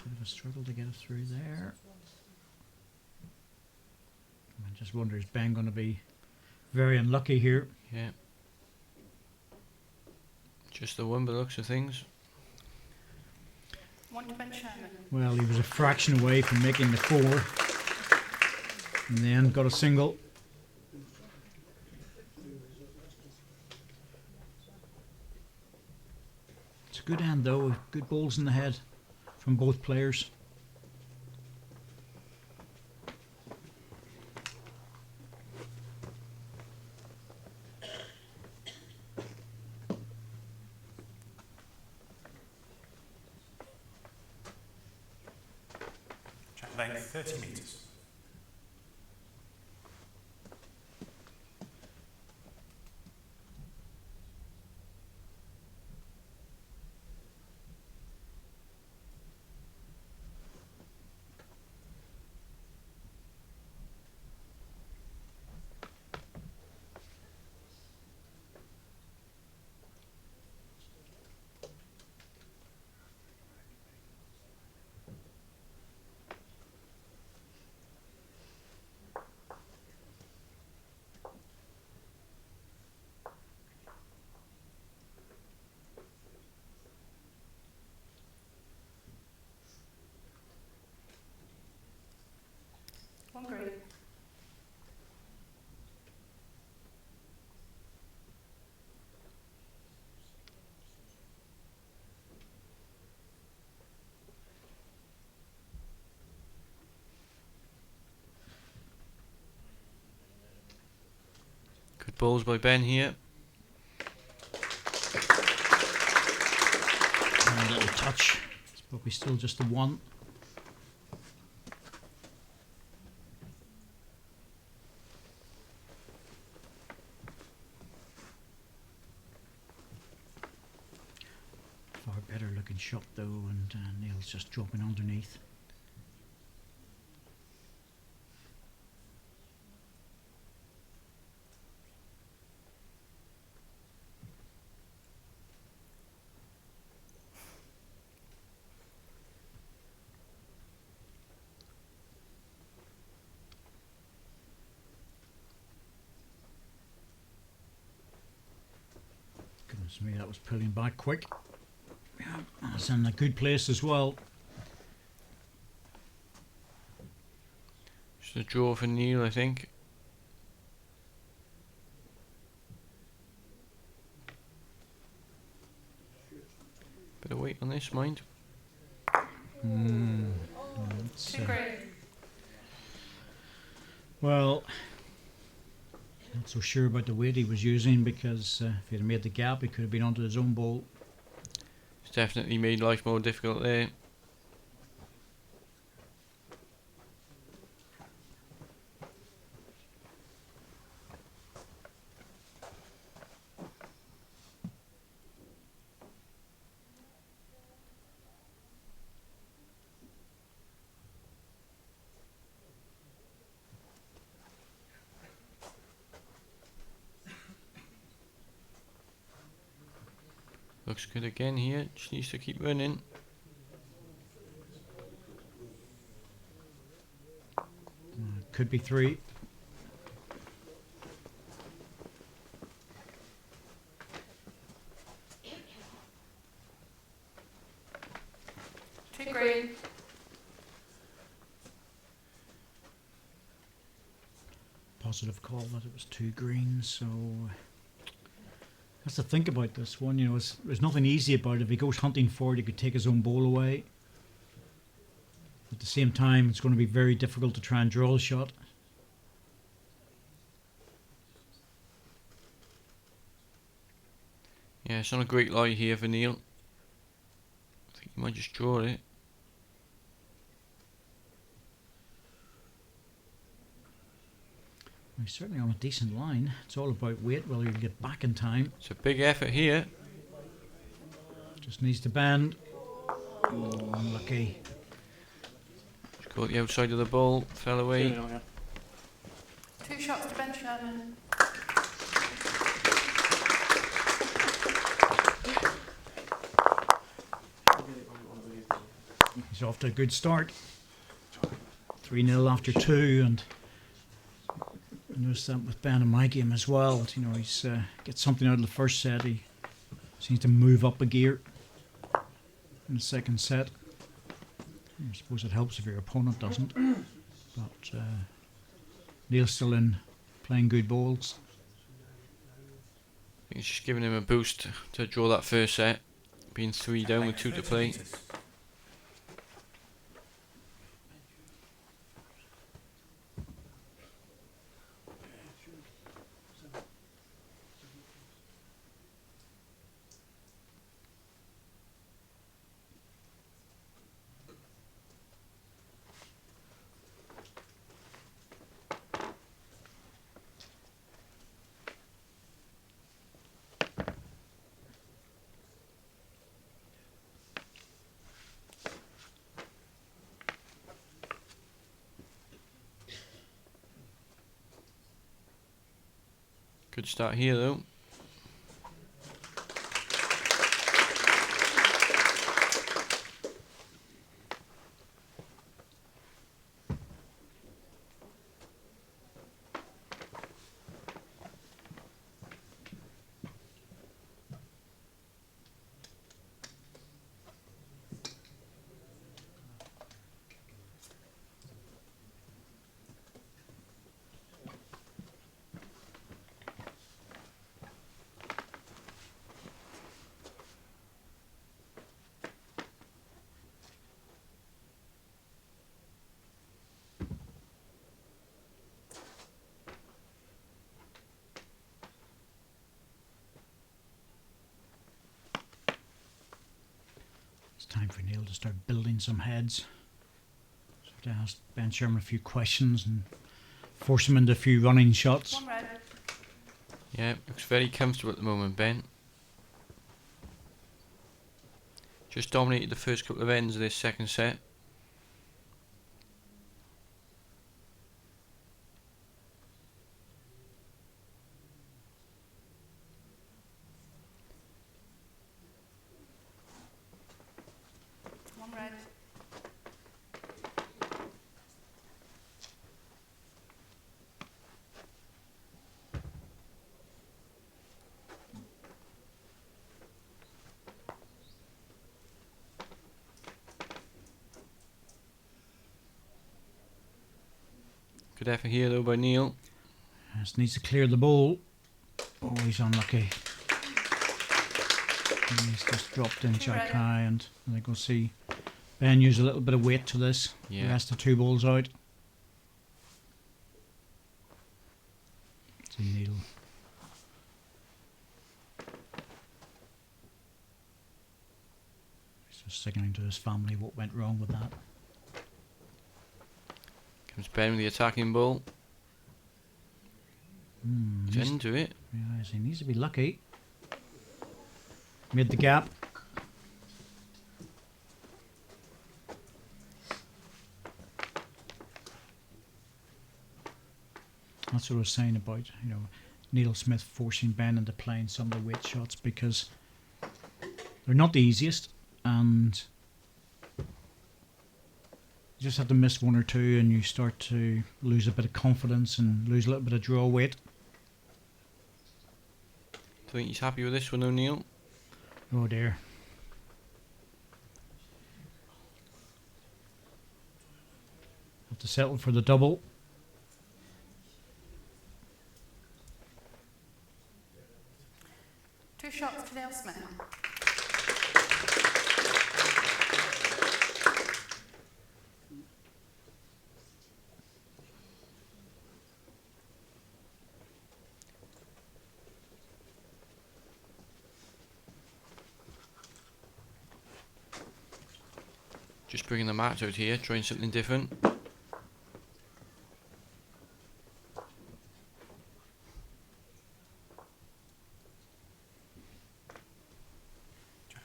D: Bit of a struggle to get it through there. And just wonder, is Ben going to be very unlucky here?
E: Yeah. Just the one by the looks of things.
F: One to Ben Sherman.
D: Well, he was a fraction away from making the 4. And then got a single. It's a good end though, good balls in the head from both players.
H: Check length 30 metres.
F: One green.
E: Good balls by Ben here.
D: And a little touch. It's probably still just the 1. Far better looking shot though, and Neil's just dropping underneath. Goodness me, that was pulling back quick. Yeah, that's in a good place as well.
E: Just a draw for Neil, I think. Bit of weight on this, mind.
D: It's,
F: Two green.
D: well, not so sure about the weight he was using, because if he'd have made the gap, he could have been onto his own ball.
E: It's definitely made life more difficult there. Looks good again here, just needs to keep running.
D: Could be 3.
F: Two green.
D: Positive call that it was 2 greens, so has to think about this one. You know, there's nothing easy about it. If he goes hunting for it, he could take his own ball away. At the same time, it's going to be very difficult to try and draw a shot.
E: Yeah, it's not a great lie here for Neil. I think he might just draw it.
D: He's certainly on a decent line. It's all about weight, whether you can get back in time.
E: It's a big effort here.
D: Just needs to bend. Oh, unlucky.
E: Just caught the outside of the ball, fell away.
F: Two shots to Ben Sherman.
D: He's off to a good start. 3-0 after 2, and I noticed that with Ben in my game as well. You know, he's gets something out of the first set. He seems to move up a gear in the second set. I suppose it helps if your opponent doesn't. But Neil's still in, playing good balls.
E: I think it's just giving him a boost to draw that first set, being 3 down with 2 to
H: 30
E: play.
H: meters.
E: Good start here though.
D: It's time for Neil to start building some heads. So I have to ask Ben Sherman a few questions and force him into a few running shots.
F: One red.
E: Yeah, looks very comfortable at the moment, Ben. Just dominated the first couple of ends of this second set.
F: One red.
E: Good effort here though by Neil.
D: Just needs to clear the ball. Oh, he's unlucky. And he's just dropped in Jack High, and I think we'll see Ben use a little bit of weight to this.
E: Yeah.
D: The rest of 2 balls out. See Neil. He's just signalling to his family what went wrong with that.
E: Comes Ben with the attacking ball. He's
D: Needs-
E: into it.
D: Yes, he needs to be lucky. Made the gap. That's what I was saying about, you know, Neil Smith forcing Ben into playing some of the weight shots, because they're not the easiest, and you just have to miss 1 or 2 and you start to lose a bit of confidence and lose a little bit of draw weight.
E: I think he's happy with this one, O'Neill.
D: Oh dear. Have to settle for the double.
F: Two shots to Neil Smith.
E: Just bringing the mat out here, trying something different.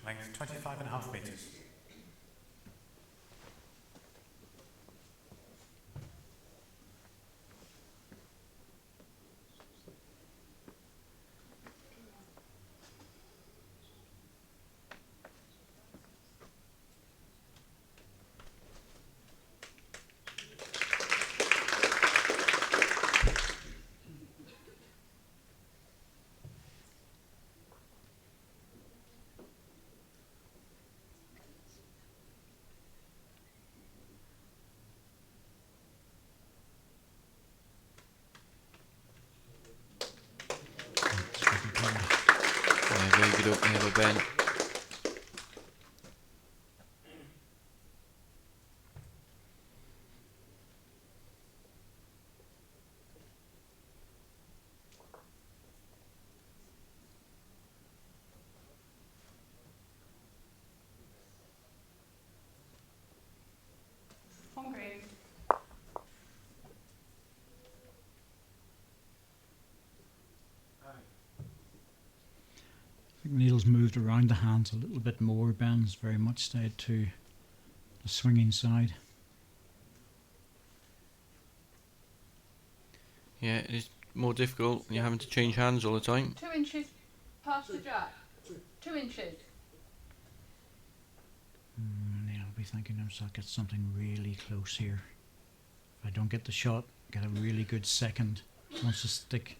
H: Length 25.5 meters.
E: good opening here by Ben.
F: On green.
D: I think Neil's moved around the hands a little bit more. Ben's very much stayed to the swinging side.
E: Yeah, it is more difficult when you're having to change hands all the time.
F: 2 inches past the jack. 2 inches.
D: Neil will be thinking himself, get something really close here. If I don't get the shot, get a really good second. Wants to stick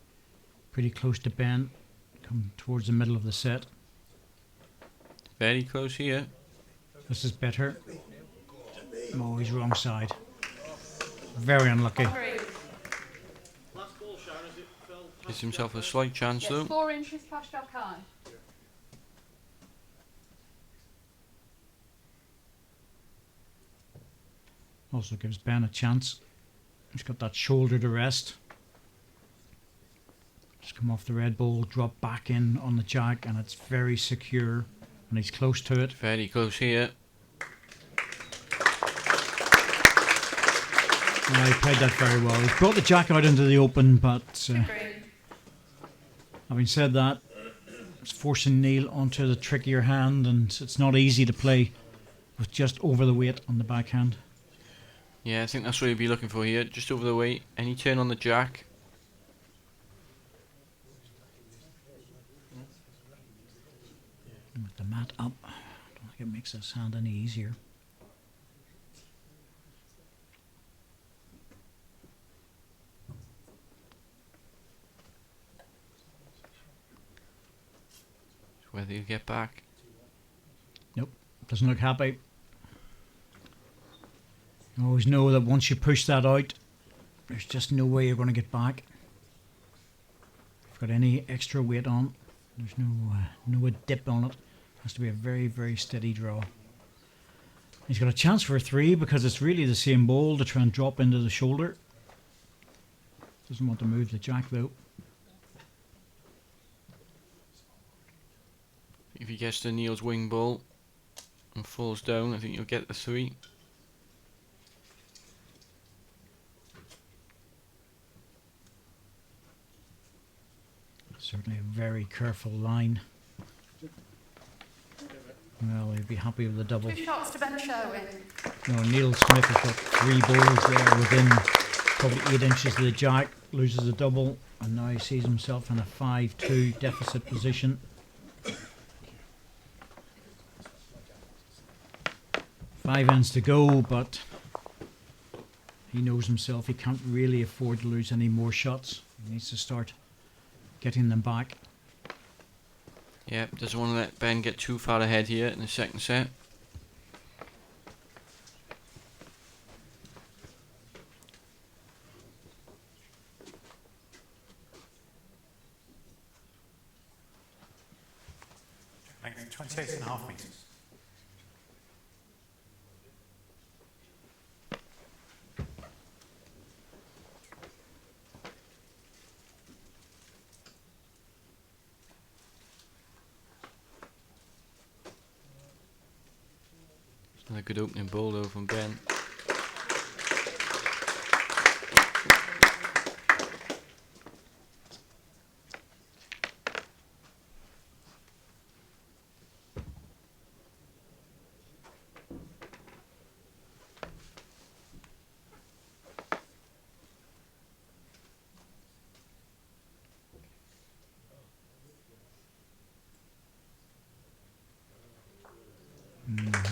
D: pretty close to Ben. Come towards the middle of the set.
E: Very close here.
D: This is better. Oh, he's wrong side. Very unlucky.
F: On green.
G: Last ball, Sharon, as it fell past
E: Gives himself a slight chance
F: Yes,
E: though.
F: 4 inches past jack high.
D: Also gives Ben a chance. He's got that shoulder to rest. Just come off the red ball, drop back in on the jack, and it's very secure. And he's close to it.
E: Very close here.
D: Yeah, he played that very well. He's brought the jack out into the open, but
F: Green.
D: having said that, it's forcing Neil onto the trickier hand, and it's not easy to play with just over the weight on the backhand.
E: Yeah, I think that's what you'd be looking for here. Just over the weight. Any turn on the jack.
D: With the mat up, I don't think it makes this hand any easier.
E: Whether you get back.
D: Nope, doesn't look happy. You always know that once you push that out, there's just no way you're going to get back. If you've got any extra weight on, there's no dip on it. Has to be a very, very steady draw. He's got a chance for a 3 because it's really the same ball to try and drop into the shoulder. Doesn't want to move the jack though.
E: If he gets to Neil's wing ball and falls down, I think you'll get the 3.
D: Certainly a very careful line. Well, he'd be happy with the double.
F: 2 shots to Ben Sherwin.
D: No, Neil Smith has got 3 balls there within probably 8 inches of the jack, loses a double, and now he sees himself in a 5-2 deficit position. 5 ends to go, but he knows himself he can't really afford to lose any more shots. He needs to start getting them back.
E: Yeah, doesn't want to let Ben get too far ahead here in the second set.
H: Length 28.5 metres.
E: Another good opening ball though from Ben.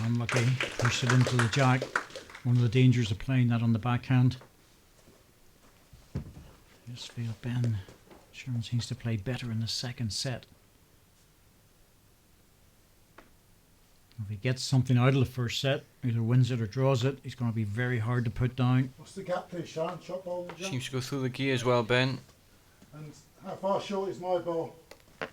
D: Unlucky, pushed it into the jack. One of the dangers of playing that on the backhand. I just feel Ben Sharon seems to play better in the second set. If he gets something out of the first set, either wins it or draws it, he's going to be very hard to put down.
B: What's the gap, please, Sharon? Shot ball and jump.
E: Seems to go through the gears well, Ben.
B: And how far short is my ball?
F: 4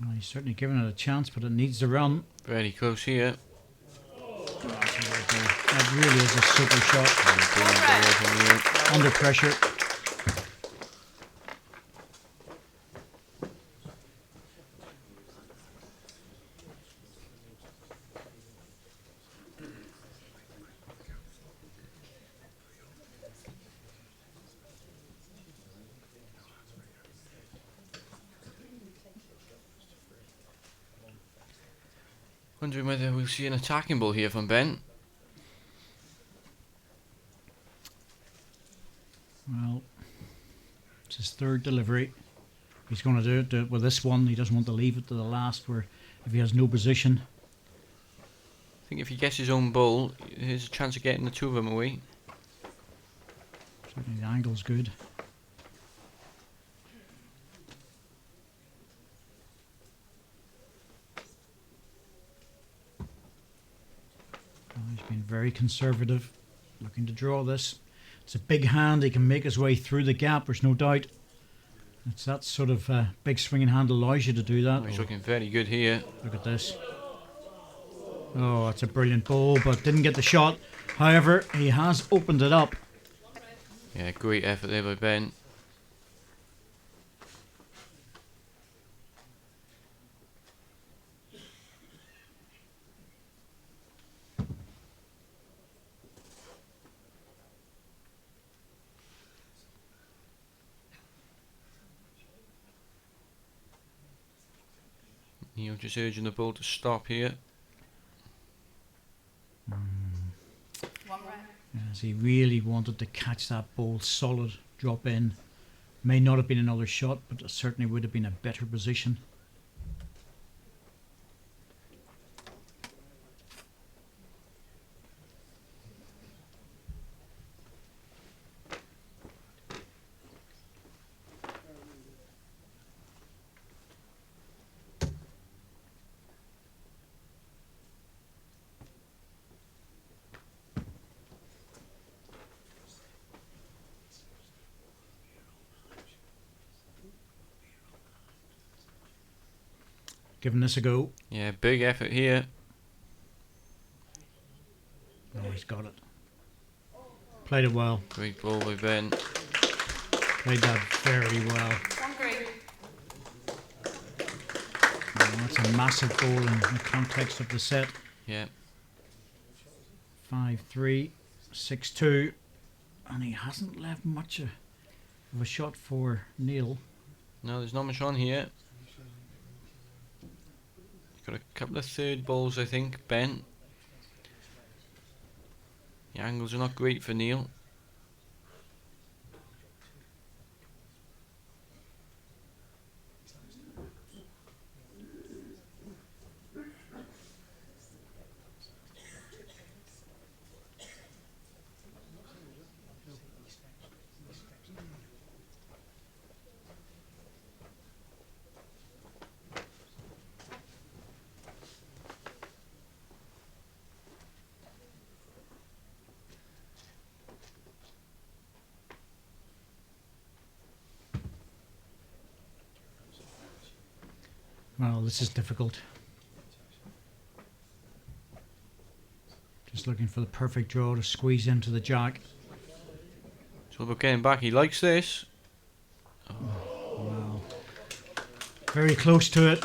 D: Well, he's certainly given it a chance, but it needs to run.
E: Very close here.
D: That really is a super shot. Under pressure.
E: Wondering whether we'll see an attacking ball here from Ben.
D: Well, it's his third delivery. He's going to do it with this one. He doesn't want to leave it to the last, where if he has no position.
E: I think if he gets his own ball, there's a chance of getting the two of them away.
D: Certainly the angle's good. He's been very conservative, looking to draw this. It's a big hand. He can make his way through the gap, there's no doubt. It's that sort of big swinging hand allows you to do that.
E: Oh, he's looking very good here.
D: Look at this. Oh, that's a brilliant ball, but didn't get the shot. However, he has opened it up.
E: Yeah, great effort there by Ben. Neil just urging the ball to stop here.
D: As he really wanted to catch that ball solid, drop in. May not have been another shot, but it certainly would have been a better position. Giving this a go.
E: Yeah, big effort here.
D: Oh, he's got it. Played it well.
E: Great ball by Ben.
D: Played that very well. Oh, that's a massive ball in the context of the set.
E: Yeah.
D: 5-3, 6-2. And he hasn't left much of a shot for Neil.
E: No, there's not much on here. Got a couple of third balls, I think, Ben. The angles are not great for Neil.
D: Well, this is difficult. Just looking for the perfect draw to squeeze into the jack.
E: So we're getting back. He likes this.
D: Wow. Very close to it.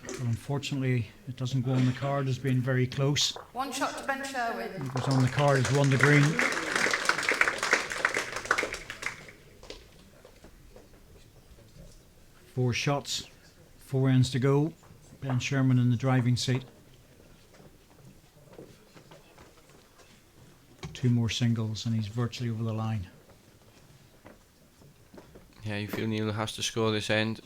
D: But unfortunately, it doesn't go on the card as being very close.
F: One shot to Ben Sherwin.
D: It goes on the card as 1 to green. Four shots. 4 ends to go. Ben Sherman in the driving seat. 2 more singles and he's virtually over the line.
E: Yeah, you feel Neil has to score this end.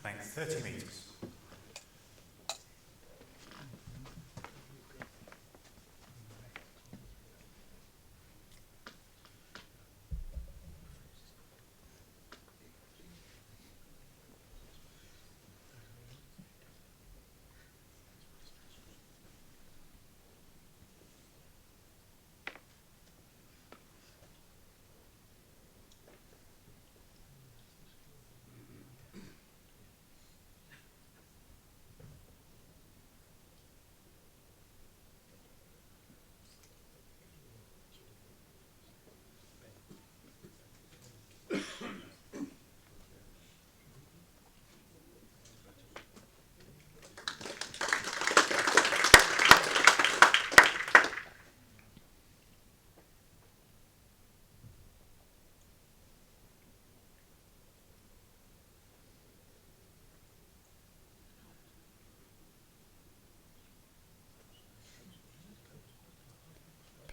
H: Length 30 metres.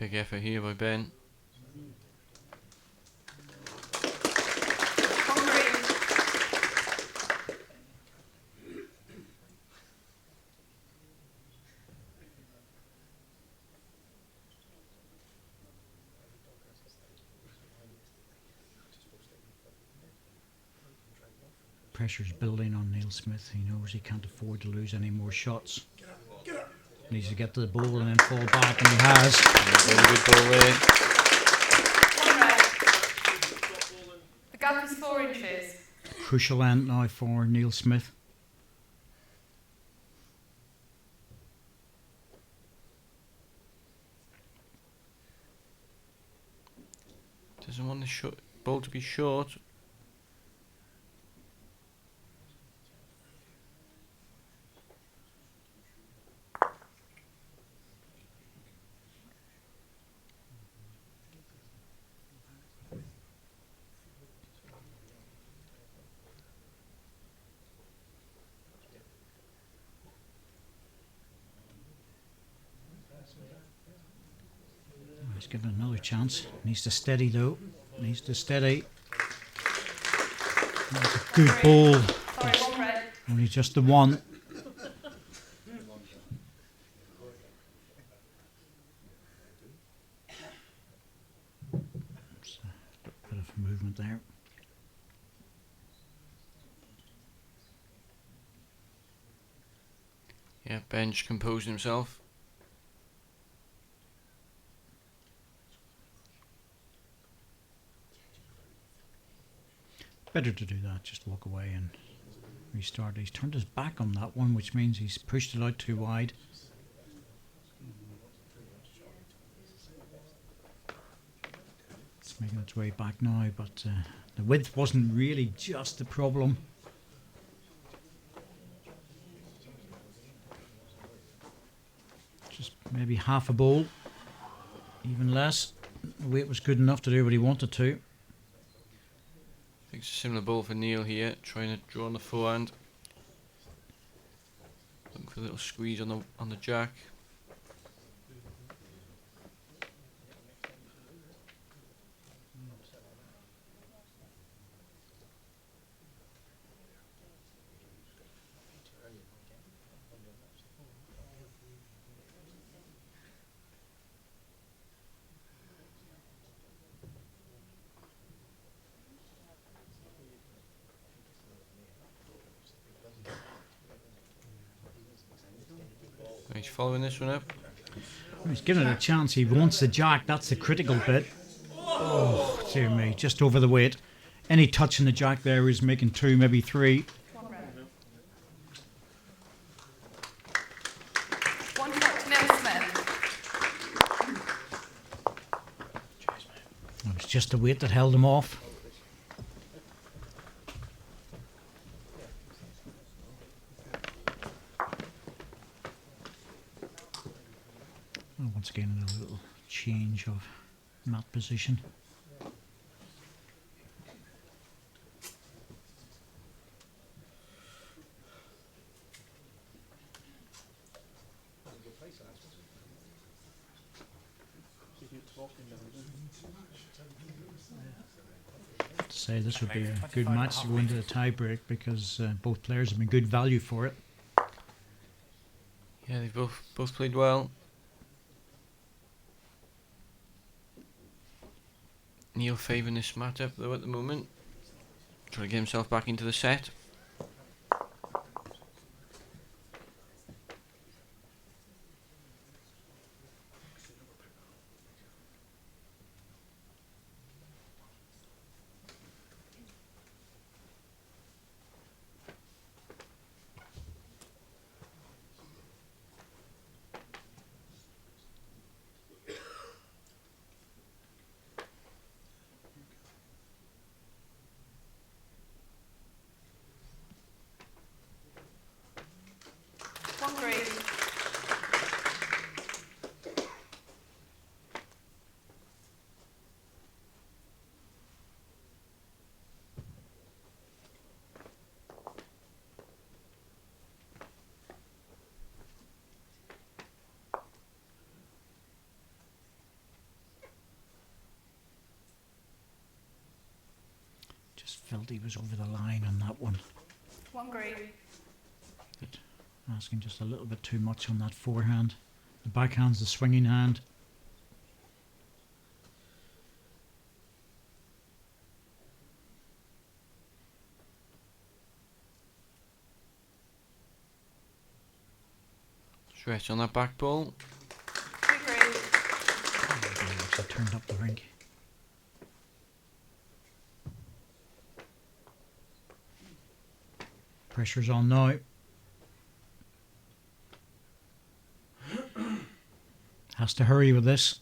E: Big effort here by Ben.
D: Pressure's building on Neil Smith. He knows he can't afford to lose any more shots. Needs to get to the ball and then fall back, and he has.
E: Very good ball there.
F: The gap is 4 inches.
D: Crucial end now for Neil Smith.
E: Doesn't want the ball to be short.
D: He's given another chance. Needs to steady though. Needs to steady. That's a good ball.
F: Sorry, 1 red.
D: Only just the one. It's a bit of movement there.
E: Yeah, Bench composing himself.
D: Better to do that, just walk away and restart. He's turned his back on that one, which means he's pushed it out too wide. It's making its way back now, but the width wasn't really just the problem. Just maybe half a ball, even less. The weight was good enough to do what he wanted to.
E: I think it's a similar ball for Neil here, trying to draw on the forehand. Looking for a little squeeze on the jack. He's following this one up.
D: He's given it a chance. He wants the jack. That's the critical bit. Oh, dear me. Just over the weight. Any touch in the jack there is making 2, maybe 3.
F: 1 red. 1 shot to Neil Smith.
D: It was just the weight that held him off. Well, once again, a little change of mat position. To say this would be a good match to go into the tie break because both players have been good value for it.
E: Yeah, they've both played well. Neil favouring this matchup though at the moment. Trying to get himself back into the set.
D: Just felt he was over the line on that one.
F: One green.
D: Asking just a little bit too much on that forehand. The backhand's the swinging hand.
E: Stretch on that back ball.
F: Two green.
D: Actually turned up the rink. Pressure's on now. Has to hurry with this,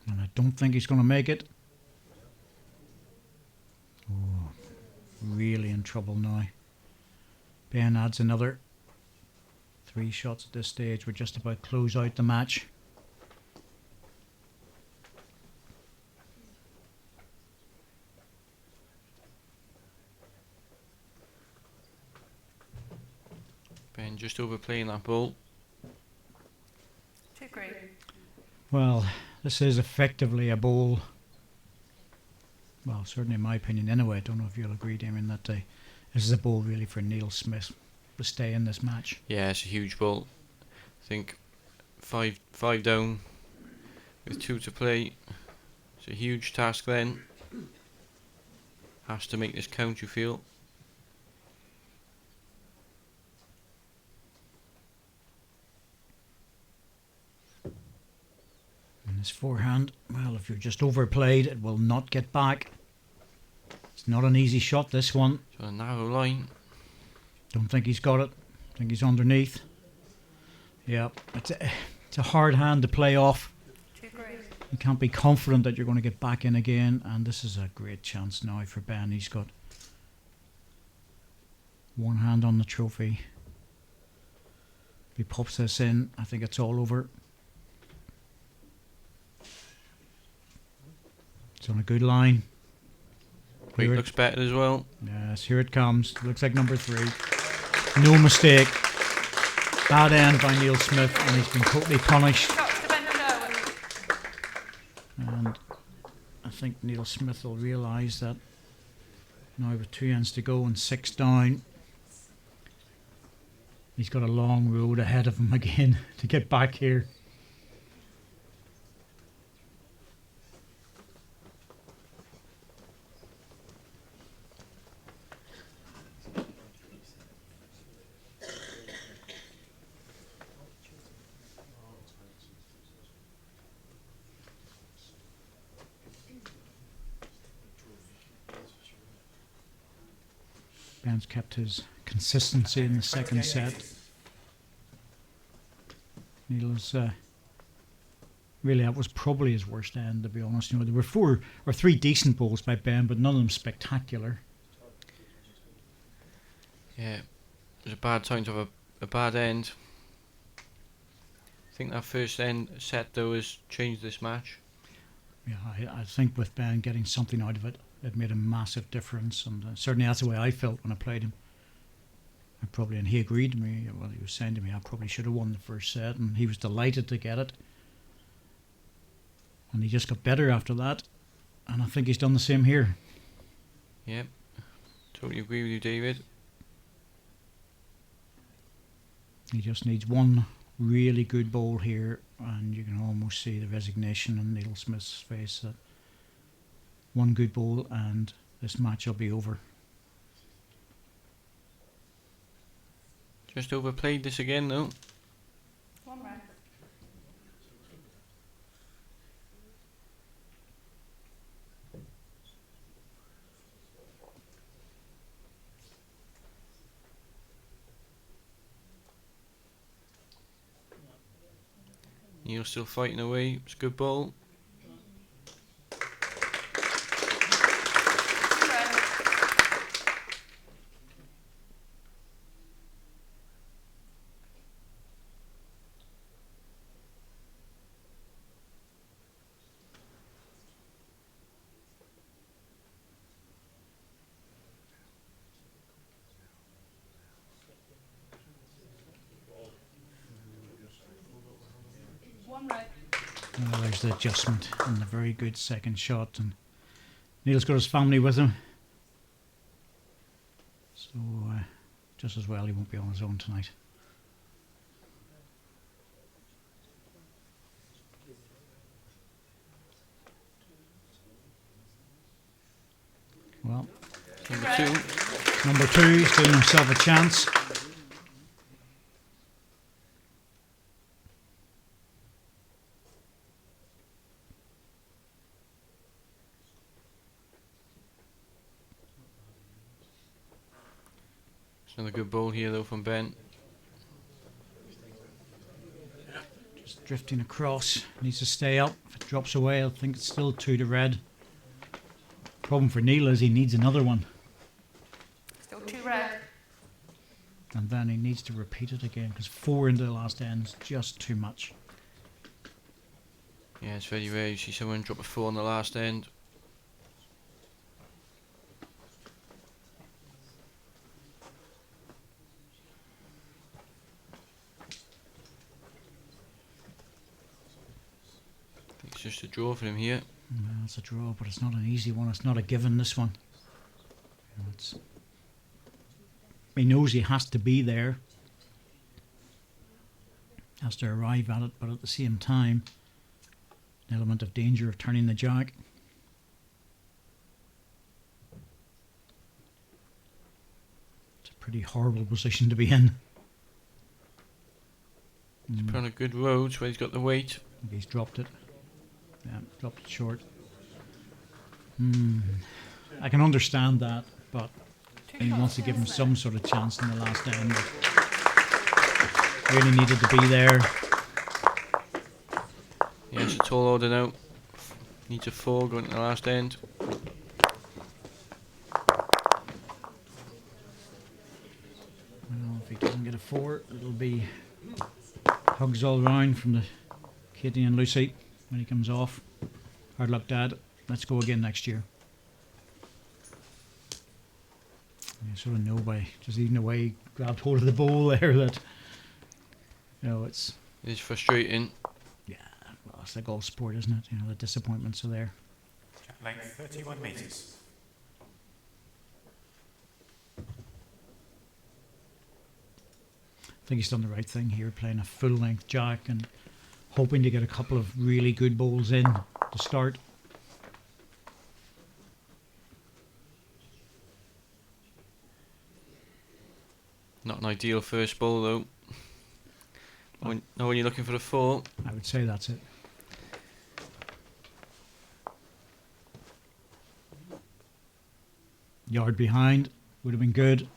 D: and I don't think he's going to make it. Oh, really in trouble now. Ben adds another 3 shots at this stage. We're just about to close out the match.
E: Ben just overplaying that ball.
F: Two green.
D: Well, this is effectively a bowl. Well, certainly in my opinion anyway. I don't know if you'll agree, Damien, that this is a bowl really for Neil Smith to stay in this match.
E: Yeah, it's a huge ball. I think five down with 2 to play. It's a huge task then. Has to make this count, you feel.
D: And this forehand, well, if you're just overplayed, it will not get back. It's not an easy shot, this one.
E: So a narrow line.
D: Don't think he's got it. Think he's underneath. Yeah, it's a hard hand to play off.
F: Two green.
D: You can't be confident that you're going to get back in again, and this is a great chance now for Ben. He's got one hand on the trophy. If he pops this in, I think it's all over. It's on a good line.
E: Weight
D: Here
E: looks better as well.
D: Yes, here it comes. Looks like number 3. No mistake. Bad end by Neil Smith, and he's been totally punished.
F: Shots to Ben Sherwin.
D: And I think Neil Smith will realise that now with 2 ends to go and 6 down, he's got a long road ahead of him again to get back here. Ben's kept his consistency in the second set. Neil's really, that was probably his worst end, to be honest. You know, there were 4 or 3 decent balls by Ben, but none of them spectacular.
E: Yeah, it was a bad time to have a bad end. I think that first set though has changed this match.
D: Yeah, I think with Ben getting something out of it, it made a massive difference, and certainly that's the way I felt when I played him. And he agreed to me. Well, he was saying to me I probably should have won the first set, and he was delighted to get it. And he just got better after that, and I think he's done the same here.
E: Yep, totally agree with you, David.
D: He just needs one really good ball here, and you can almost see the resignation on Neil Smith's face. That one good ball and this match will be over.
E: Just overplayed this again though.
F: One red.
E: Neil's still fighting away. It's a good ball.
F: One red.
D: Well, there's the adjustment and the very good second shot, and Neil's got his family with him. So just as well he won't be on his own tonight. Well, number 2, he's giving himself a chance.
E: Another good ball here though from Ben.
D: Just drifting across, needs to stay up. If it drops away, I think it's still 2 to red. Problem for Neil is he needs another one.
F: Still 2 red.
D: And then he needs to repeat it again because 4 into the last end is just too much.
E: Yeah, it's very rare you see someone drop a 4 on the last end. It's just a draw for him here.
D: Well, it's a draw, but it's not an easy one. It's not a given, this one. You know, he knows he has to be there. Has to arrive at it, but at the same time, an element of danger of turning the jack. It's a pretty horrible position to be in.
E: He's put on a good road where he's got the weight.
D: He's dropped it. Yeah, dropped it short. I can understand that, but he wants to give him some sort of chance in the last end. Really needed to be there.
E: Yeah, it's a tall order now. Needs a 4 going to the last end.
D: Well, if he doesn't get a 4, it'll be hugs all round from the Katie and Lucy when he comes off. Hard luck, Dad. Let's go again next year. You sort of know by just even the way he grabbed hold of the bowl there that, you know,
E: It is frustrating.
D: yeah, well, it's like all sport, isn't it? You know, the disappointments are there.
H: Jack length 31 metres.
D: I think he's done the right thing here, playing a full-length jack and hoping to get a couple of really good bowls in to start.
E: Not an ideal first ball though. Not when you're looking for a 4.
D: I would say that's it. Yard behind would have been good.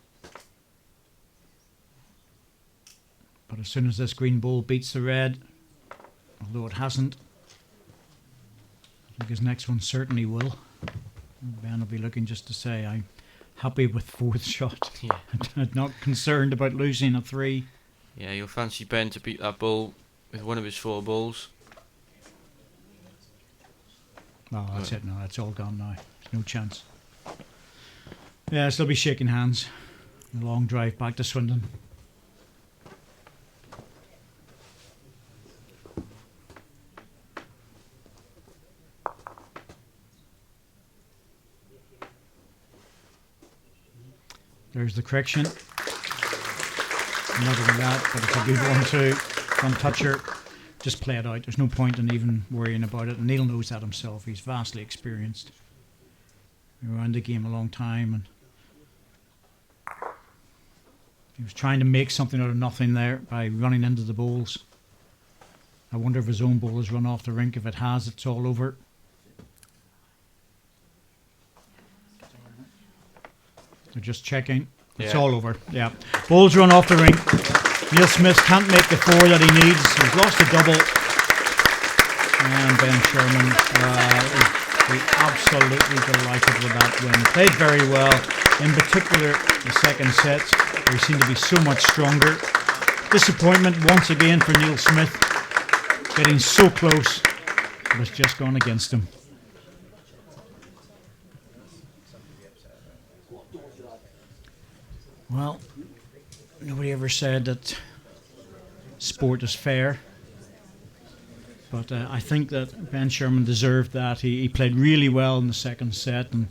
D: But as soon as this green ball beats the red, although it hasn't, I think his next one certainly will. Ben will be looking just to say, I'm happy with 4th shot.
E: Yeah.
D: I'm not concerned about losing a 3.
E: Yeah, you'll fancy Ben to beat that ball with one of his 4 balls.
D: Oh, that's it now. That's all gone now. There's no chance. Yeah, so they'll be shaking hands. A long drive back to Swindon. There's the correction. Another than that, but it's a good one too. From toucher. Just play it out. There's no point in even worrying about it. And Neil knows that himself. He's vastly experienced. Been around the game a long time, and he was trying to make something out of nothing there by running into the bowls. I wonder if his own ball has run off the rink. If it has, it's all over. They're just checking. It's all over. Yeah. Ball's run off the rink. Neil Smith can't make the 4 that he needs. He's lost a double. And Ben Sherman is absolutely delighted with that win. Played very well. In particular, the second set, where he seemed to be so much stronger. Disappointment once again for Neil Smith. Getting so close, but it's just gone against him. Well, nobody ever said that sport is fair, but I think that Ben Sherman deserved that. He played really well in the second set, and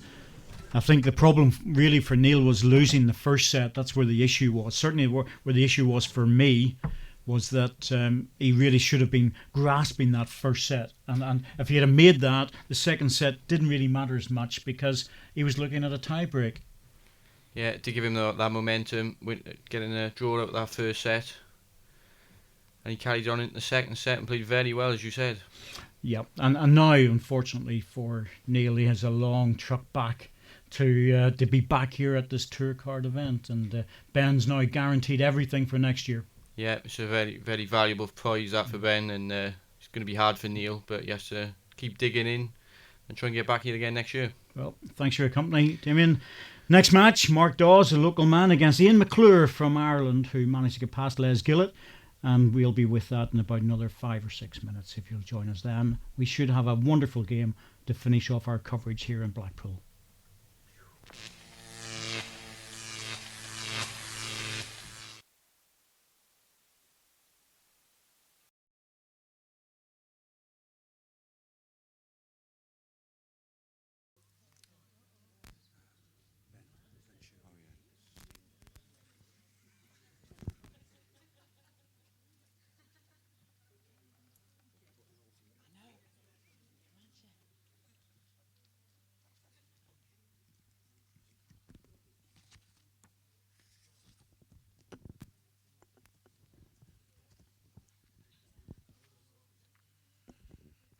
D: I think the problem really for Neil was losing the first set. That's where the issue was. Certainly where the issue was for me was that he really should have been grasping that first set. And if he had made that, the second set didn't really matter as much because he was looking at a tie break.
E: Yeah, to give him that momentum, getting a draw out of that first set. And he carried on into the second set and played very well, as you said.
D: Yeah, and now, unfortunately for Neil, he has a long trip back to be back here at this tour card event. And Ben's now guaranteed everything for next year.
E: Yeah, it's a very, very valuable prize that for Ben, and it's going to be hard for Neil, but he has to keep digging in and try and get back here again next year.
D: Well, thanks for your company, Damien. Next match, Mark Dawes, a local man, against Ian McClure from Ireland, who managed to get past Les Gillett. And we'll be with that in about another 5 or 6 minutes if you'll join us then. We should have a wonderful game to finish off our coverage here in Blackpool.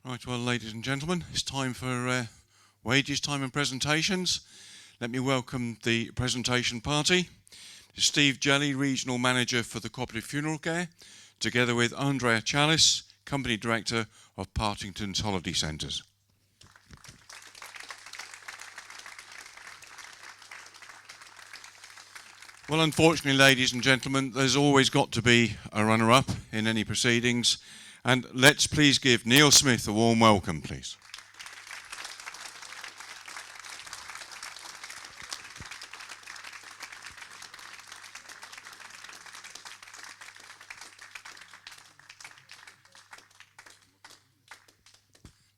A: Right, well, ladies and gentlemen, it's time for wages, time and presentations. Let me welcome the presentation party. Steve Jelly, Regional Manager for the Co-operative Funeral Care, together with Andrea Chalice, Company Director of Partington's Holiday Centres. Well, unfortunately, ladies and gentlemen, there's always got to be a runner-up in any proceedings. And let's please give Neil Smith a warm welcome, please.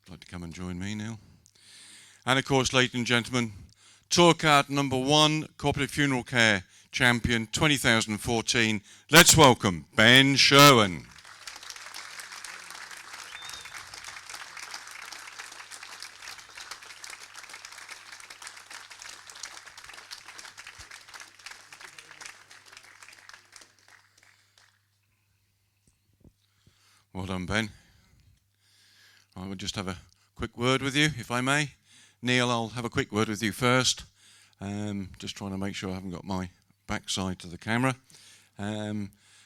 A: Like to come and join me, Neil. And of course, ladies and gentlemen, tour card number 1, Cooperative Funeral Care Champion 2014. Let's welcome Ben Sherwin. Well done, Ben. I will just have a quick word with you, if I may. Neil, I'll have a quick word with you first. Just trying to make sure I haven't got my backside to the camera.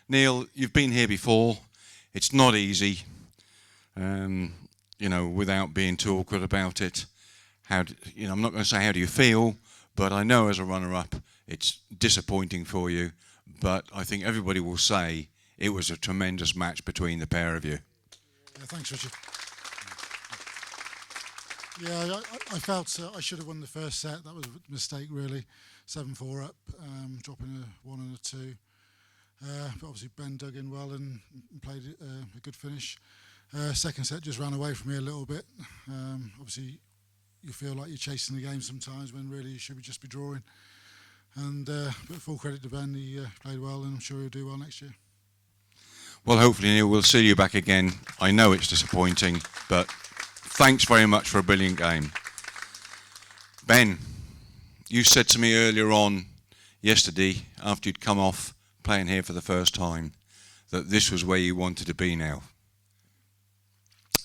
A: Neil, you've been here before. It's not easy, without being too awkward about it. I'm not going to say how do you feel, but I know as a runner-up it's disappointing for you. But I think everybody will say it was a tremendous match between the pair of you.
B: Yeah, thanks, Richard. Yeah, I felt I should have won the first set. That was a mistake, really. 7-4 up, dropping a 1 and a 2. But obviously Ben dug in well and played a good finish. Second set just ran away from me a little bit. Obviously, you feel like you're chasing the game sometimes when really you should just be drawing. And but full credit to Ben, he played well, and I'm sure he'll do well next year.
A: Well, hopefully, Neil, we'll see you back again. I know it's disappointing, but thanks very much for a brilliant game. Ben, you said to me earlier on yesterday, after you'd come off playing here for the first time, that this was where you wanted to be now.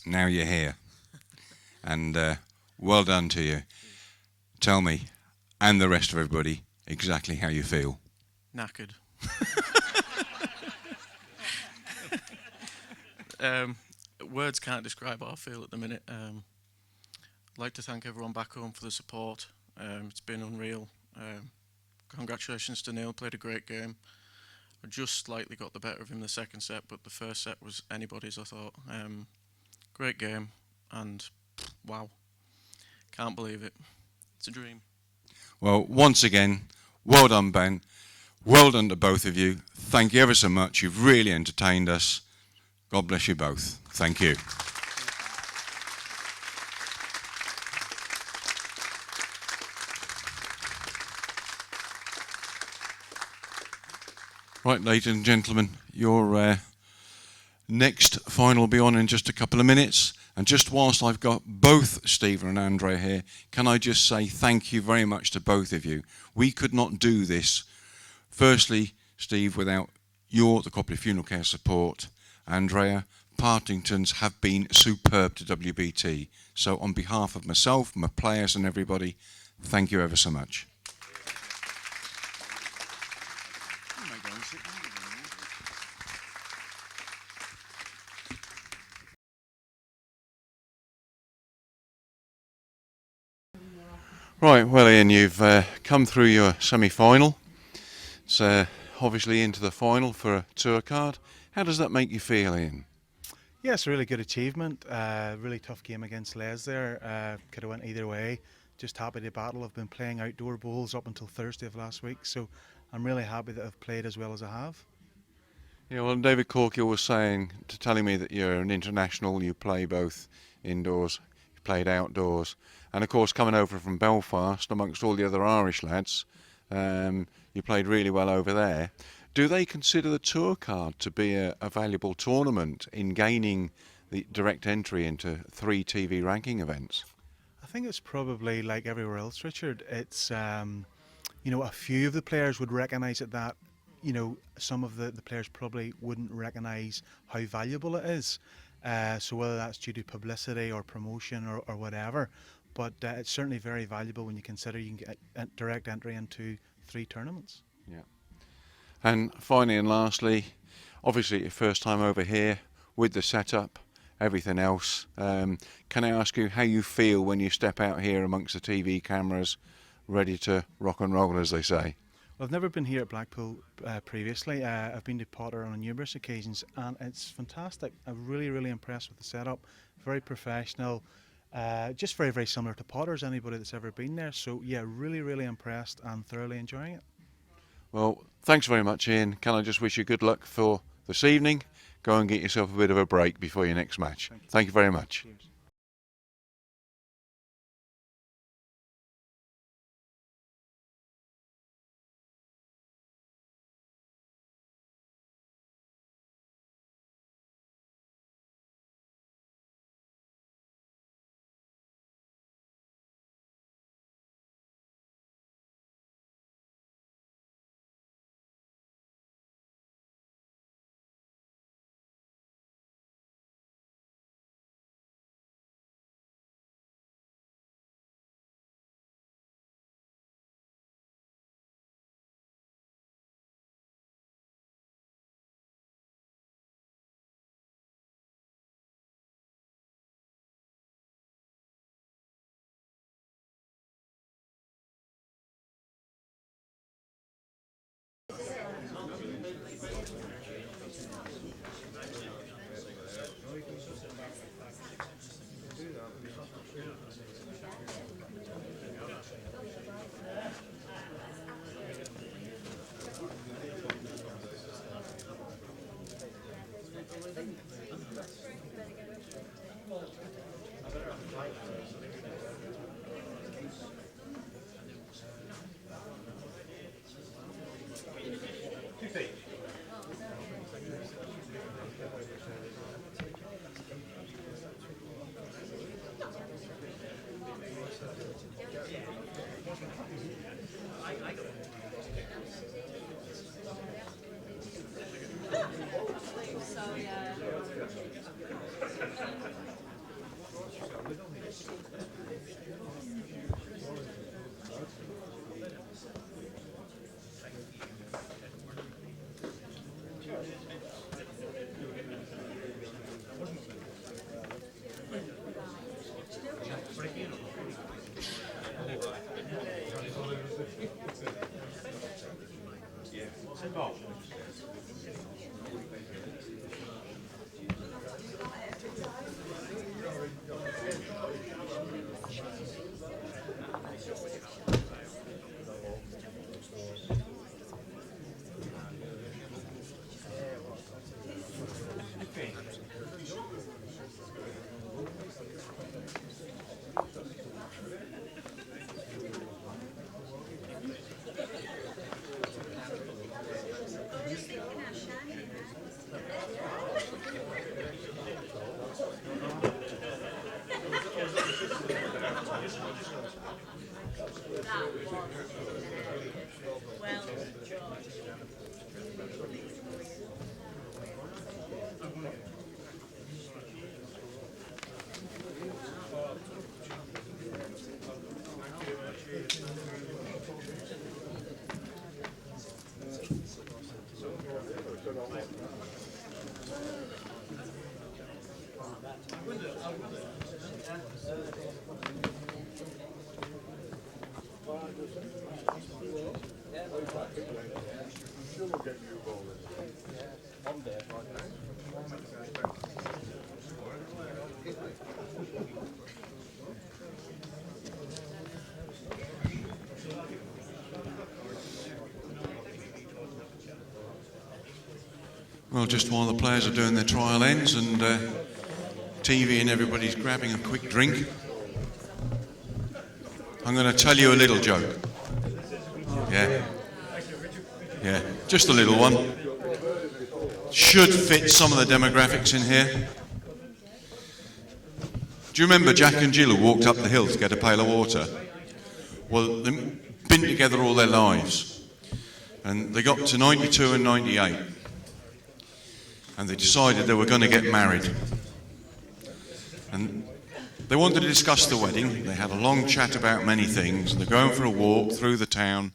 A: Now you're here. And well done to you. Tell me, and the rest of everybody, exactly how you feel.
C: Knackered. Words can't describe how I feel at the minute. I'd like to thank everyone back home for the support. It's been unreal. Congratulations to Neil, played a great game. I just slightly got the better of him the second set, but the first set was anybody's, I thought. Great game, and wow, can't believe it. It's a dream.
A: Well, once again, well done, Ben. Well done to both of you. Thank you ever so much. You've really entertained us. God bless you both. Thank you. Right, ladies and gentlemen, your next final will be on in just a couple of minutes. And just whilst I've got both Stephen and Andrea here, can I just say thank you very much to both of you. We could not do this, firstly, Steve, without the Co-operative Funeral Care support. Andrea, Partingtons have been superb to WBT. So on behalf of myself, my players and everybody, thank you ever so much. Right, well Ian, you've come through your semi-final. It's obviously into the final for a tour card. How does that make you feel, Ian?
I: Yeah, it's a really good achievement. Really tough game against Les there. Could have went either way. Just happy to battle. I've been playing outdoor bowls up until Thursday of last week, so I'm really happy that I've played as well as I have.
A: Yeah, well, David Corkill was telling me that you're an international. You play both indoors, you played outdoors, and of course, coming over from Belfast, amongst all the other Irish lads, you played really well over there. Do they consider the tour card to be a valuable tournament in gaining the direct entry into 3 TV ranking events?
I: I think it's probably like everywhere else, Richard. It's you know, a few of the players would recognise that you know, some of the players probably wouldn't recognise how valuable it is. So whether that's due to publicity or promotion or whatever, but it's certainly very valuable when you consider you can get direct entry into 3 tournaments.
A: Yeah. And finally and lastly, obviously your first time over here with the setup, everything else. Can I ask you how you feel when you step out here amongst the TV cameras, ready to rock and roll, as they say?
I: Well, I've never been here at Blackpool previously. I've been to Potter on numerous occasions, and it's fantastic. I'm really, really impressed with the setup. Very professional. Just very, very similar to Potter's, anybody that's ever been there. So, yeah, really, really impressed and thoroughly enjoying it.
A: Well, thanks very much, Ian. Can I just wish you good luck for this evening? Go and get yourself a bit of a break before your next match. Thank you very much.
I: Cheers.
A: Well, just while the players are doing their trial ends and TV and everybody's grabbing a quick drink, I'm going to tell you a little joke. Yeah. Yeah, just a little one. Should fit some of the demographics in here. Do you remember Jack and Jill who walked up the hill to get a pail of water? Well, they've been together all their lives. And they got to 92 and 98. And they decided they were going to get married. And they wanted to discuss the wedding. They had a long chat about many things. And they're going for a walk through the town.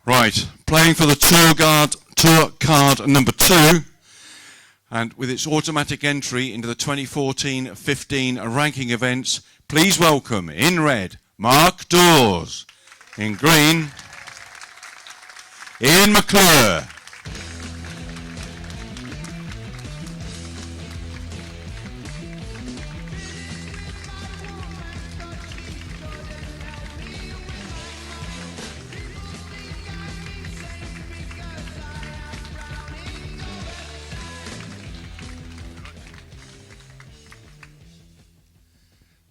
A: Right, playing for the tour card number 2, and with its automatic entry into the 2014-15 ranking events, please welcome in red, Mark Dawes. In green, Ian McClure.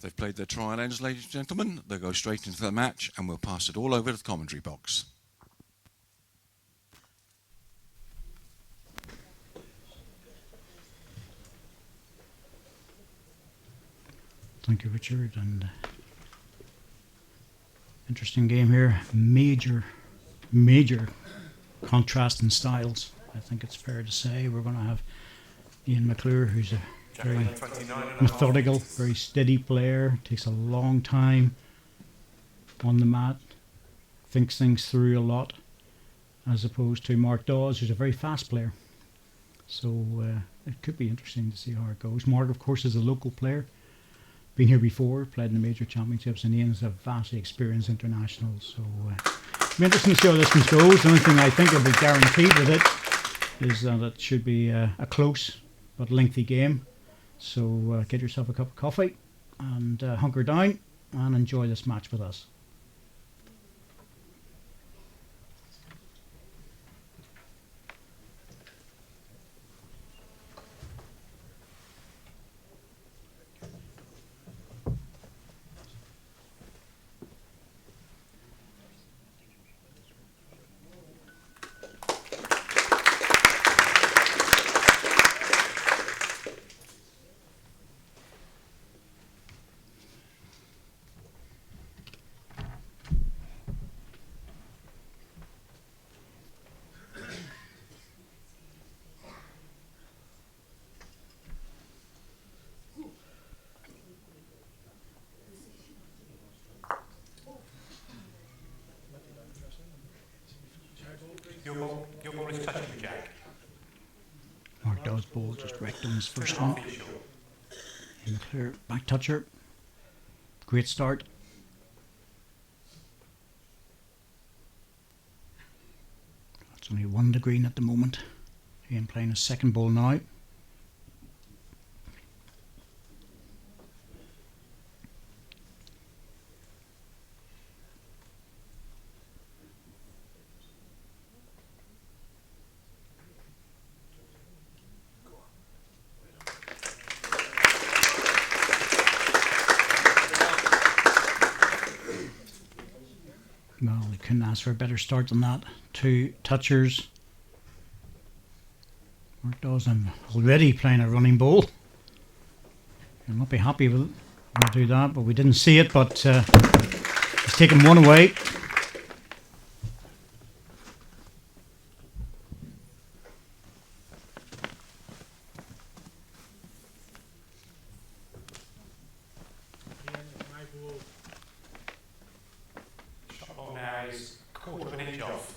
A: They've played their trial ends, ladies and gentlemen. They'll go straight into the match, and we'll pass it all over to the commentary box.
D: Thank you, Richard. And interesting game here. Major contrast in styles. I think it's fair to say we're going to have Ian McClure, who's a very methodical, very steady player. Takes a long time on the mat. Thinks things through a lot, as opposed to Mark Dawes, who's a very fast player. So it could be interesting to see how it goes. Mark, of course, is a local player. Been here before, played in the major championships, and Ian's a vastly experienced international. So it'll be interesting to see how this one goes. The only thing I think will be guaranteed with it is that it should be a close but lengthy game. So get yourself a cup of coffee and hunker down and enjoy this match with us.
H: Your ball is touching the jack.
D: Mark Dawes' ball just wrecked on his first one. In clear back toucher. Great start. It's only 1 to green at the moment. Ian playing his second ball now. Well, we couldn't ask for a better start than that. 2 touchers. Mark Dawes, I'm already playing a running ball. You'll not be happy with it. We'll do that, but we didn't see it, but he's taken one away.
H: Shot ball now is a quarter of an inch off.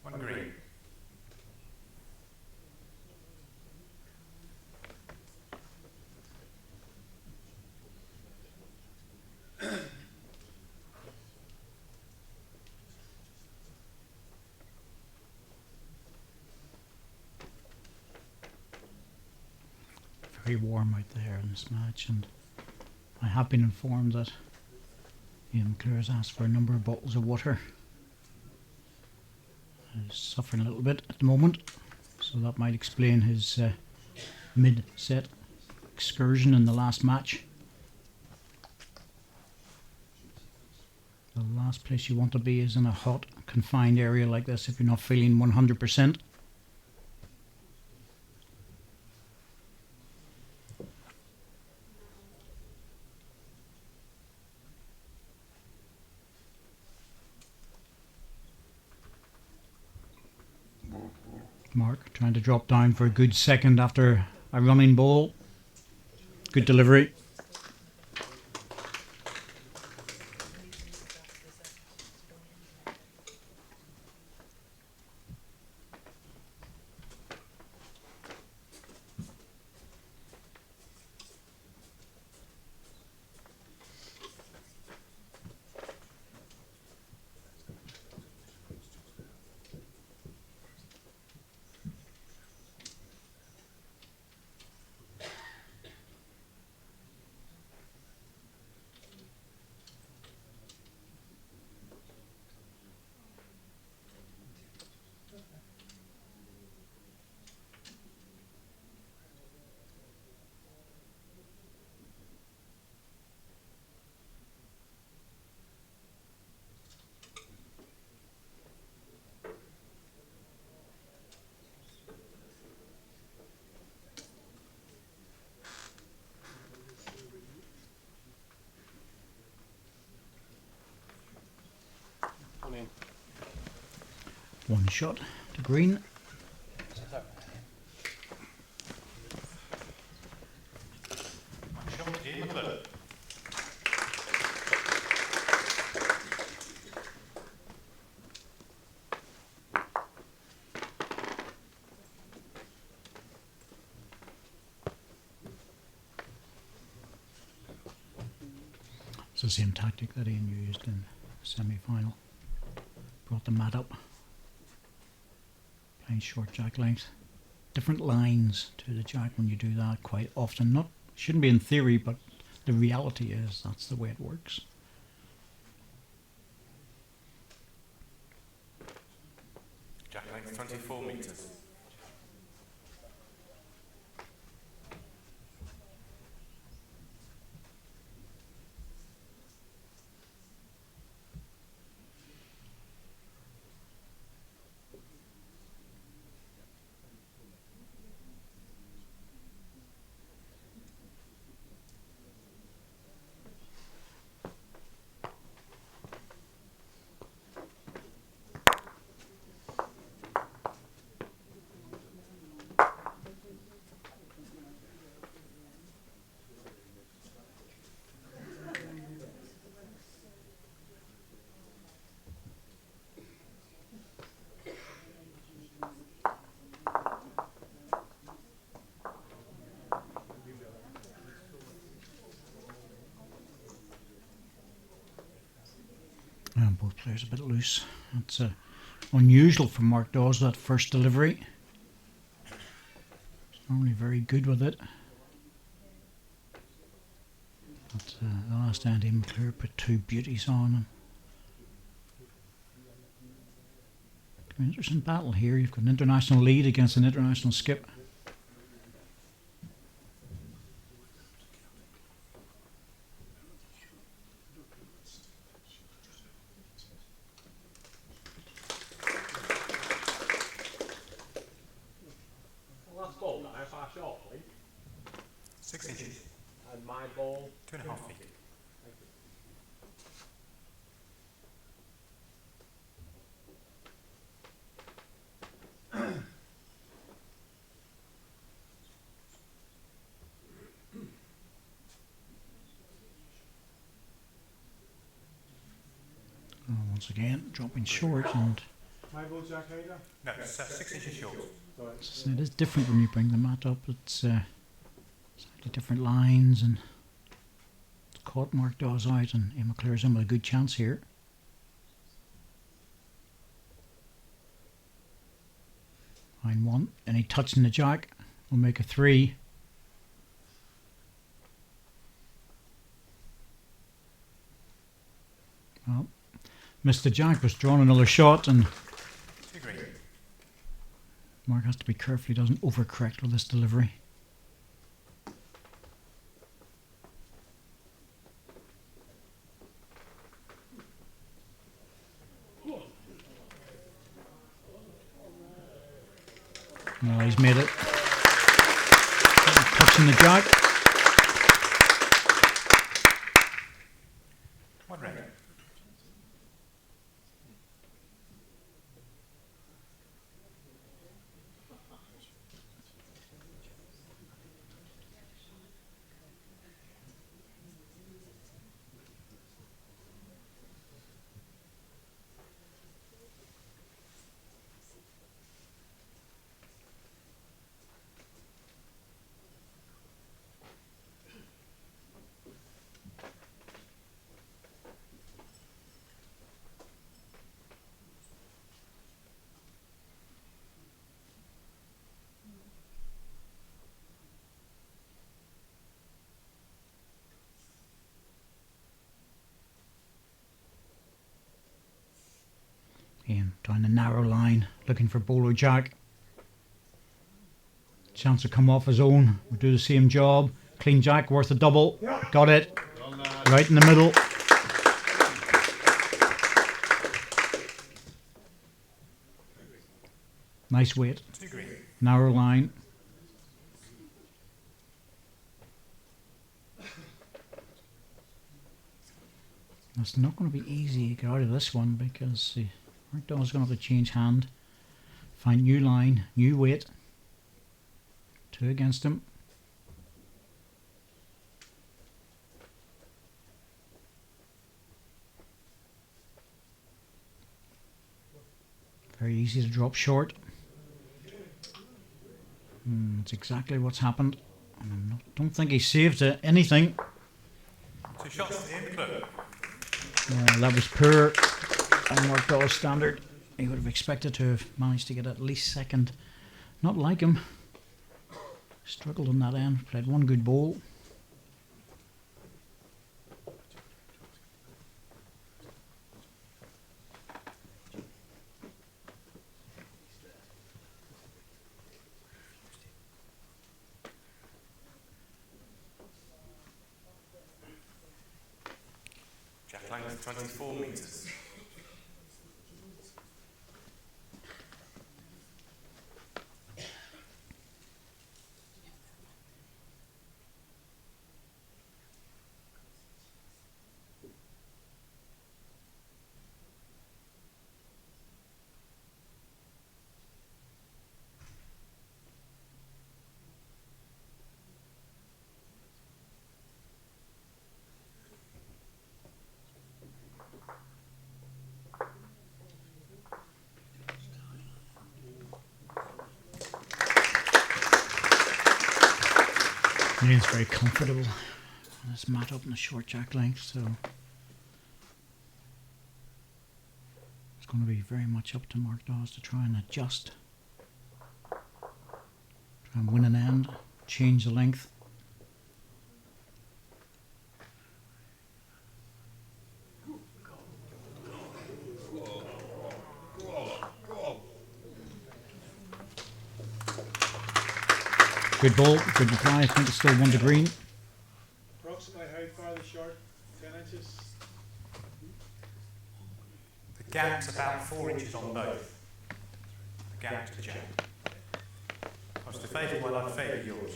H: One green.
D: Very warm out there in this match, and I have been informed that Ian McClure has asked for a number of bottles of water. He's suffering a little bit at the moment, so that might explain his mid-set excursion in the last match. The last place you want to be is in a hot, confined area like this if you're not feeling 100%. Mark trying to drop down for a good second after a running ball. Good delivery. One shot to green. It's the same tactic that Ian used in the semi-final. Brought the mat up, playing short jack length. Different lines to the jack when you do that quite often. Not shouldn't be in theory, but the reality is that's the way it works.
H: Jack length 24 metres.
D: And both players a bit loose. That's unusual for Mark Dawes, that first delivery. He's normally very good with it. But the last end, Ian McClure put two beauties on him. An interesting battle here. You've got an international lead against an international skip.
G: Last ball, guys, 5 short, please.
H: 6 inches.
G: And my ball,
H: 2.5 feet.
D: Once again, dropping short, and
H: My ball, Jack Hader? No, it's 6 inches short.
D: it is different when you bring the mat up. It's slightly different lines, and it's caught Mark Dawes out, and Ian McClure's in with a good chance here. Line one, any touching the jack will make a 3. Well, missed the jack, was drawn another shot, and Mark has to be careful he doesn't overcorrect with this delivery. No, he's made it. Touching the jack.
H: One red.
D: Ian down the narrow line, looking for bowler jack. Chance to come off his own. We do the same job. Clean jack, worth a double. Got it. Right in the middle. Nice weight. Narrow line. It's not going to be easy to get out of this one because Mark Dawes going to have to change hand. Find new line, new weight. 2 against him. Very easy to drop short. That's exactly what's happened. I don't think he saved anything.
H: 2 shots to the club.
D: That was poor on Mark Dawes' standard. He would have expected to have managed to get at least second. Not like him. Struggled on that end. Played one good ball.
H: Jack length 24 metres.
D: Ian's very comfortable on this mat up in the short jack length, so it's going to be very much up to Mark Dawes to try and adjust. Try and win an end, change the length. Good ball, good reply. I think it's still 1 to green.
I: Approximately how far the short? 10 inches?
H: The gap's about 4 inches on both. The gap to the jack. I was to favour one, I'd favour yours.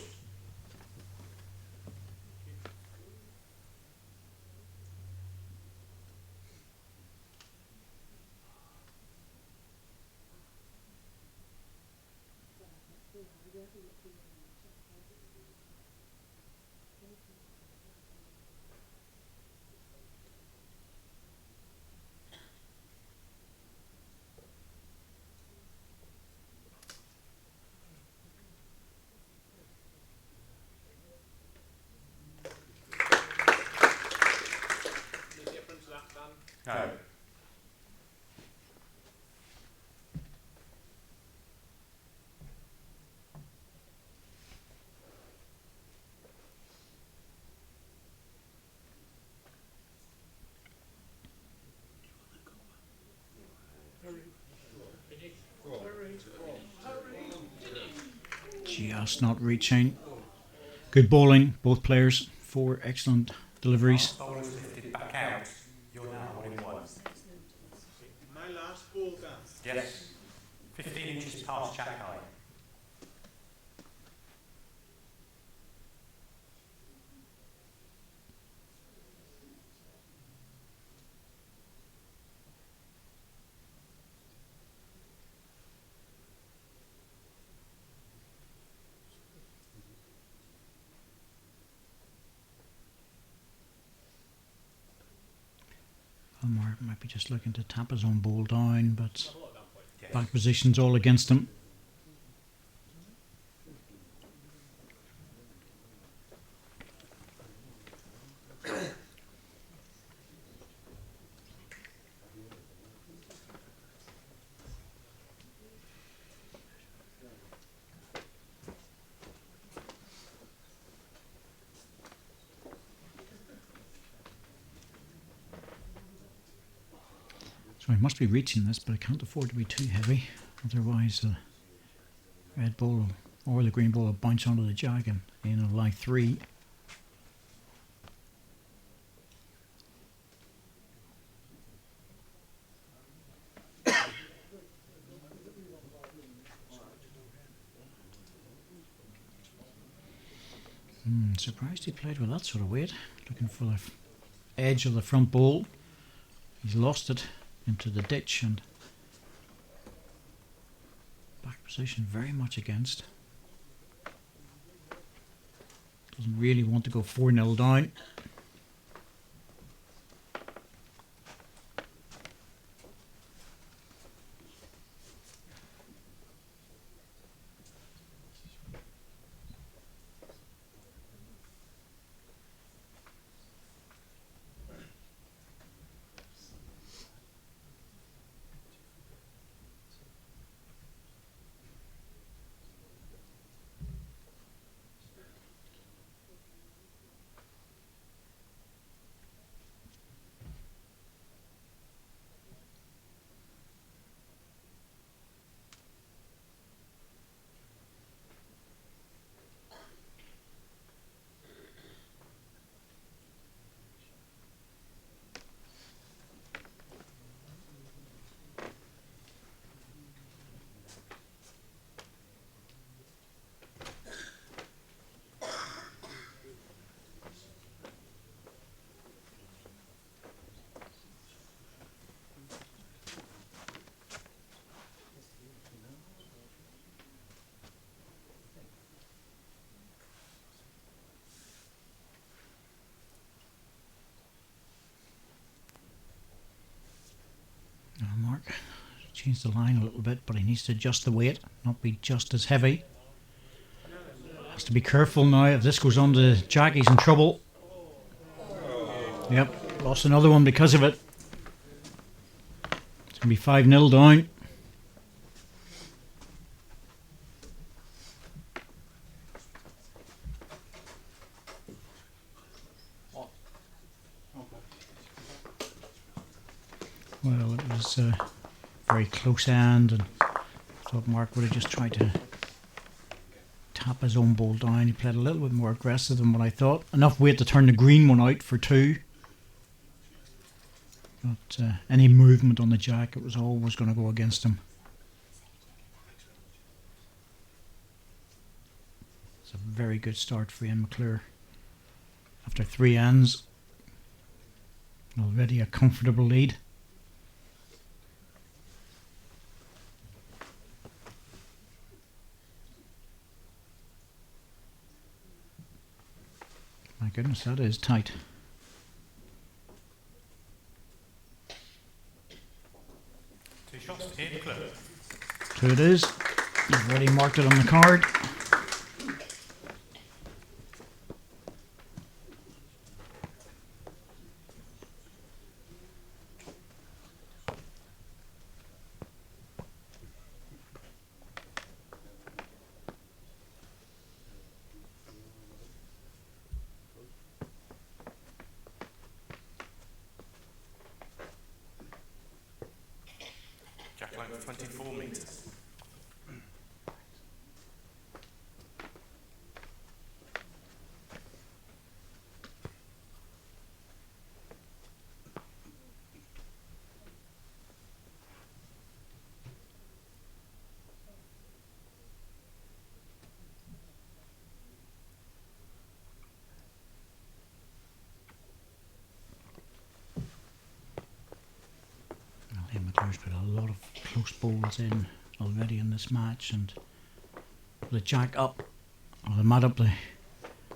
H: No.
D: Just not reaching. Good bowling, both players. 4 excellent deliveries.
H: Bowler's lifted back out. You're now holding 1.
I: My last ball, Dan.
H: Yes. 15 inches past jack high.
D: Mark might be just looking to tap his own ball down, but back position's all against him. So I must be reaching this, but I can't afford to be too heavy. Otherwise the red ball or the green ball will bounce onto the jag and Ian will lie 3. Surprised he played with that sort of weight. Looking for the edge of the front ball. He's lost it into the ditch, and back position very much against. Doesn't really want to go 4-0 down. Mark changed the line a little bit, but he needs to adjust the weight, not be just as heavy. Has to be careful now. If this goes on to Jack, he's in trouble. Yep, lost another one because of it. It's going to be 5-0 down. Well, it was a very close hand, and I thought Mark would have just tried to tap his own ball down. He played a little bit more aggressive than what I thought. Enough weight to turn the green one out for 2. But any movement on the jack, it was always going to go against him. It's a very good start for Ian McClure. After 3 hands, already a comfortable lead. My goodness, that is tight.
H: Two shots to Ian McClure.
D: 2 it is. I've already marked it on the card.
H: Jack length 24 metres.
D: Ian McClure's put a lot of close balls in already in this match, and the jack up, or the mat up the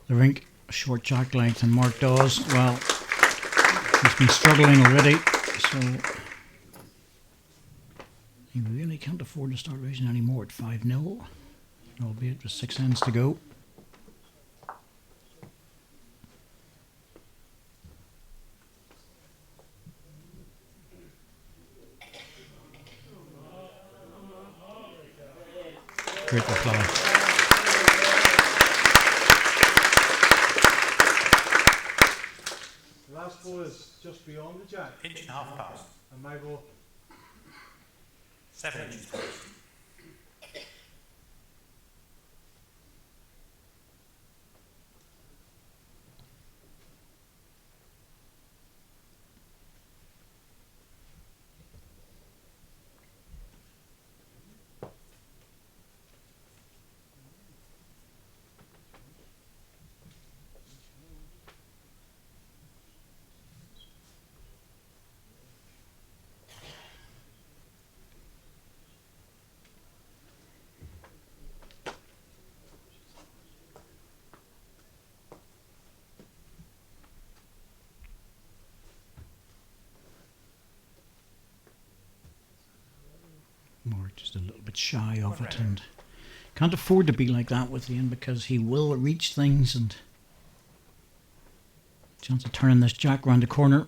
D: rink, a short jack length, and Mark Dawes, well, he's been struggling already. He's So he really can't afford to start losing any more at 5-0, albeit with 6 ends to go. Great reply.
I: The last ball is just beyond the jack.
H: Inch and a half past.
I: And my ball
H: 7 inches past.
D: More just a little bit shy of it, and can't afford to be like that with Ian because he will reach things, and chance of turning this jack round the corner.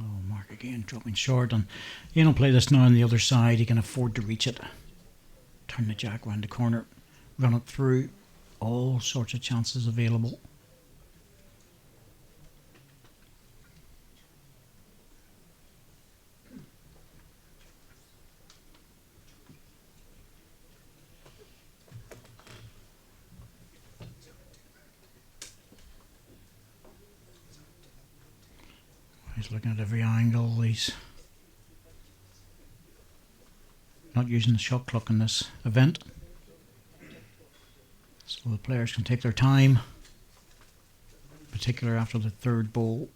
D: Oh, Mark again dropping short, and Ian will play this now on the other side. He can afford to reach it. Turn the jack round the corner, run it through. All sorts of chances available. He's looking at every angle. He's not using the shot clock in this event, so the players can take their time, in particular after the third ball.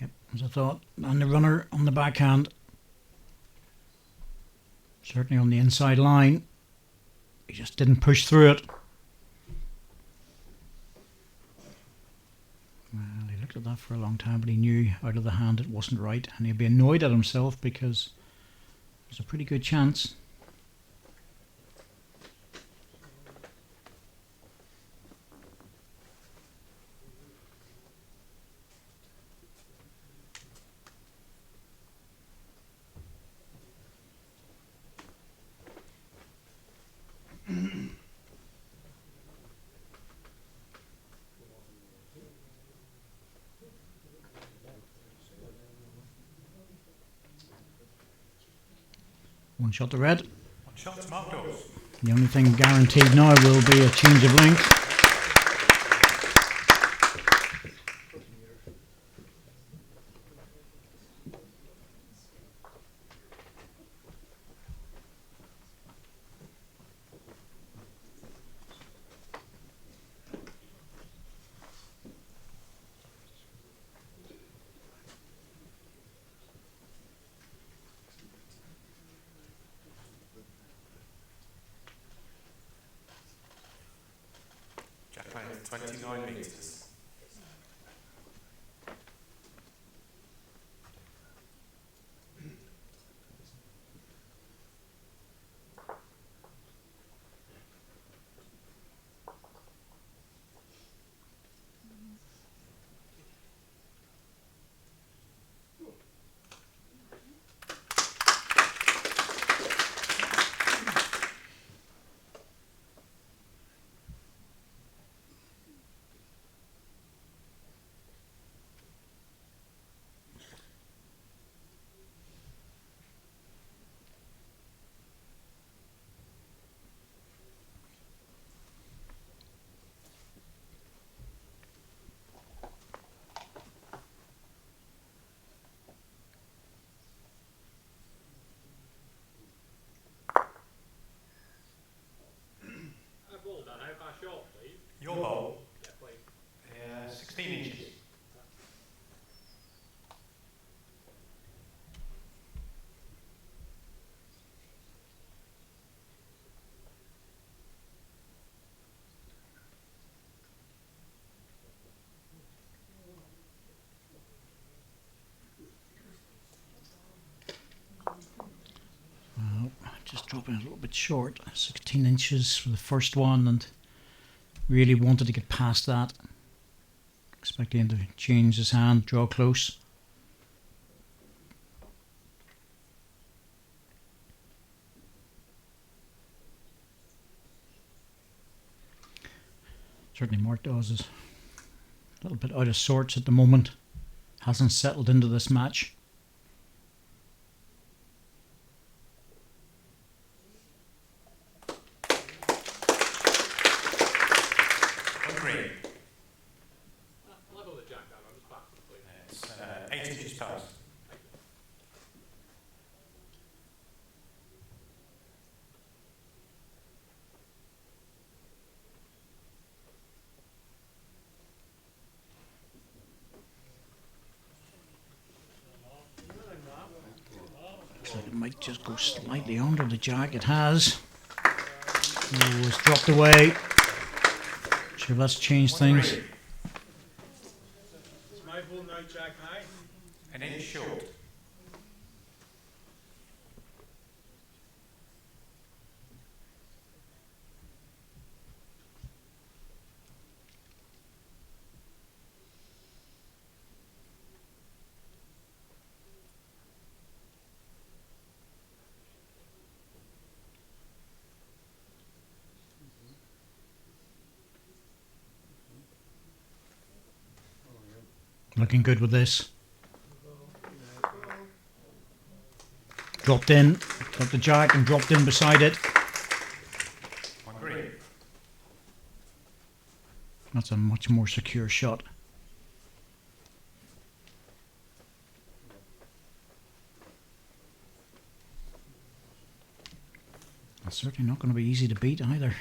D: Yep, as I thought, and the runner on the backhand, certainly on the inside line. He just didn't push through it. Well, he looked at that for a long time, but he knew out of the hand it wasn't right, and he'd be annoyed at himself because it was a pretty good chance. One shot to red.
H: One shot to Mark Dawes.
D: The only thing guaranteed now will be a change of length.
H: Jack length 29 metres.
D: dropping a little bit short, 16 inches for the first one, and really wanted to get past that. Expecting him to change his hand, draw close. Certainly Mark Dawes is a little bit out of sorts at the moment. Hasn't settled into this match.
H: On green.
G: Level the jack down, I'm just back, please.
H: It's 8 inches past.
D: Looks like it might just go slightly under the jack. It has. Oh, it's dropped away. Sure, that's changed things.
G: It's my ball now, jack high.
H: An inch short.
D: Looking good with this. Dropped in, got the jack and dropped in beside it.
H: On green.
D: That's a much more secure shot. It's certainly not going to be easy to beat either.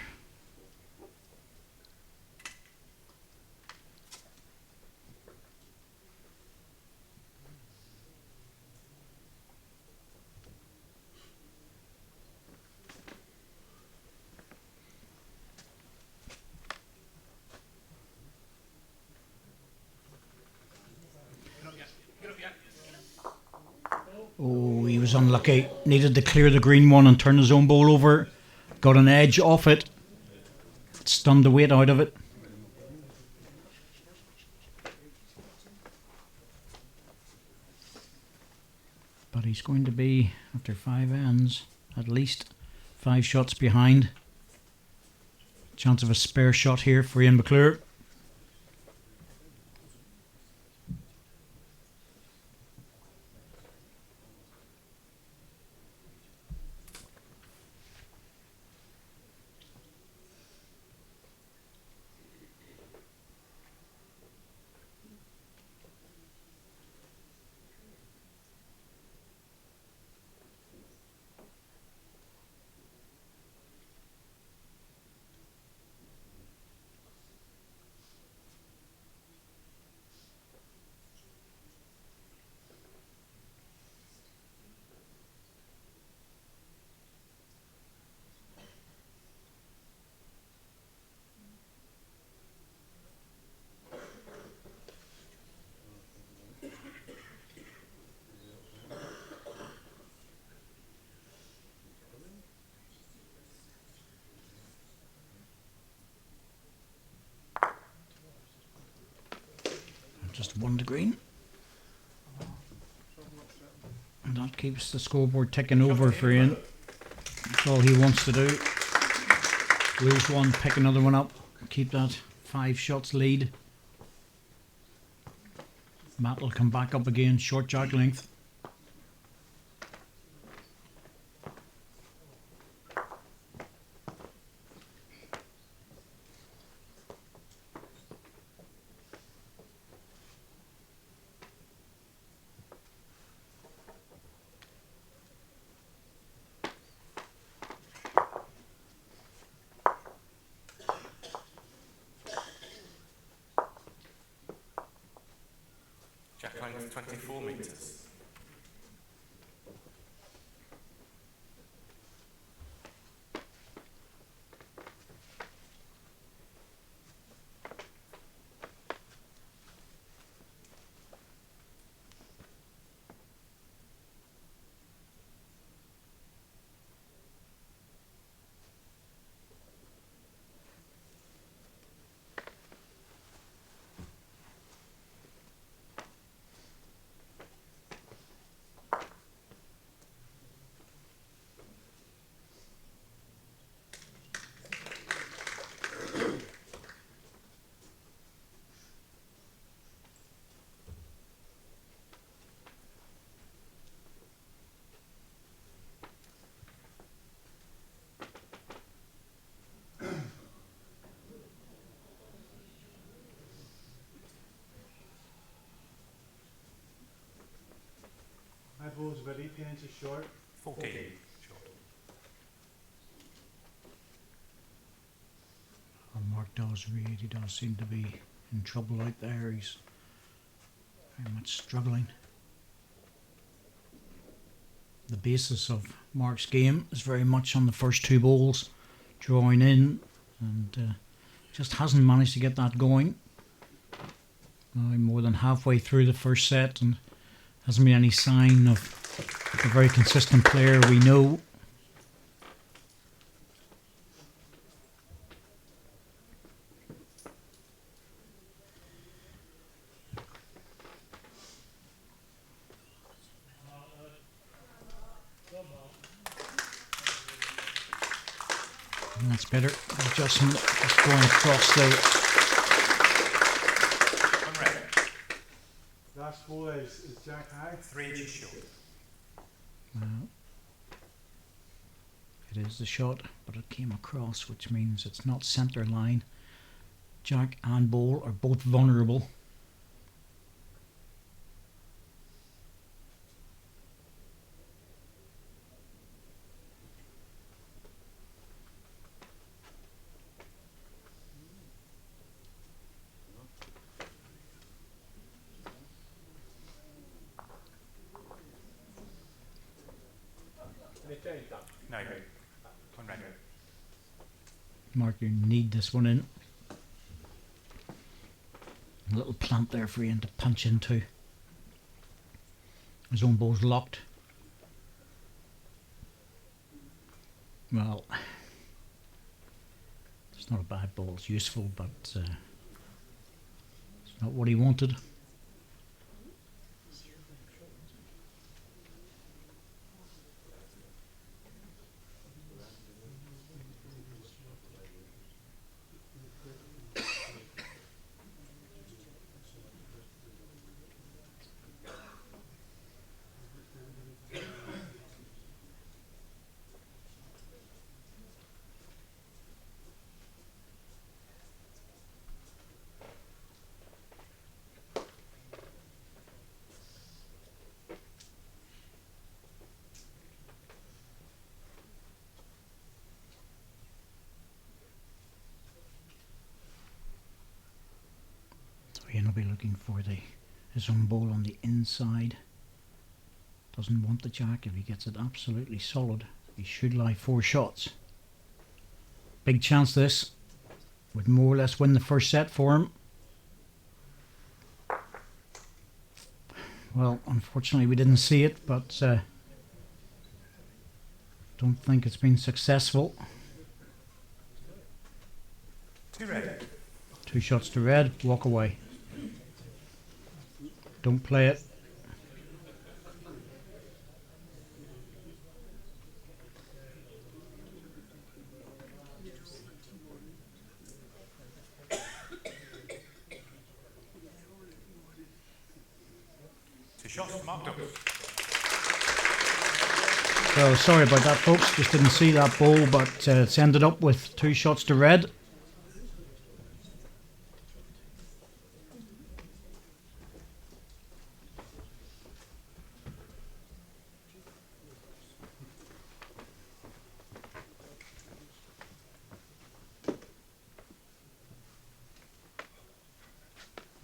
D: Oh, he was unlucky. Needed to clear the green one and turn his own ball over. Got an edge off it. Stunned the weight out of it. But he's going to be, after 5 ends, at least 5 shots behind. Chance of a spare shot here for Ian McClure. Just 1 to green. And that keeps the scoreboard ticking over for Ian. That's all he wants to do. Lose one, pick another one up, keep that 5 shots lead. Matt will come back up again, short jack length.
H: Jack length 24 metres.
I: 18 inches short.
H: 14 short.
D: And Mark does read, he does seem to be in trouble out there. He's very much struggling. The basis of Mark's game is very much on the first two balls, drawing in, and just hasn't managed to get that going. Now more than halfway through the first set, and hasn't been any sign of the very consistent player we know. And that's better. Adjustment just going across the.
H: Unread.
I: Last ball is Jack high.
H: 3 inches short.
D: It is the shot, but it came across, which means it's not centre line. Jack and ball are both vulnerable.
G: Any change, Dan?
H: No. Unread.
D: Mark, you need this one in. A little plant there for Ian to punch into. His own ball's locked. Well, it's not a bad ball, it's useful, but it's not what he wanted. Ian will be looking for his own ball on the inside. Doesn't want the jack. If he gets it absolutely solid, he should lie 4 shots. Big chance this. Would more or less win the first set for him. Well, unfortunately we didn't see it, but don't think it's been successful.
H: 2 red.
D: 2 shots to red, walk away. Don't play it.
H: Two shots marked up.
D: So sorry about that, folks. Just didn't see that ball, but it's ended up with 2 shots to red.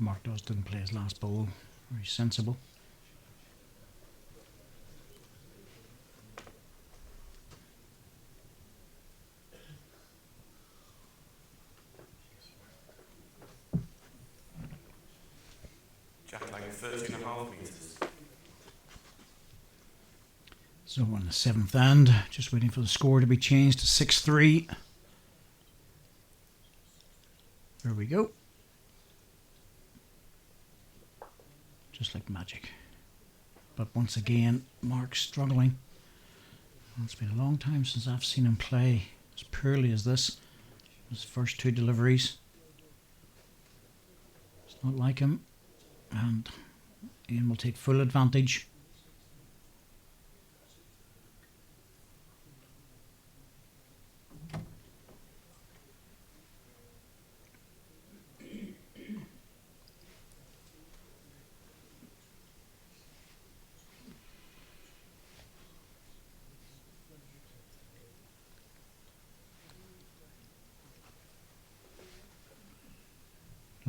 D: Mark Dawes didn't play his last ball. Very sensible.
H: Jack line 13.5 metres.
D: So on the 7th end, just waiting for the score to be changed to 6-3. There we go. Just like magic. But once again, Mark's struggling. It's been a long time since I've seen him play as poorly as this. His first 2 deliveries. It's not like him. And Ian will take full advantage.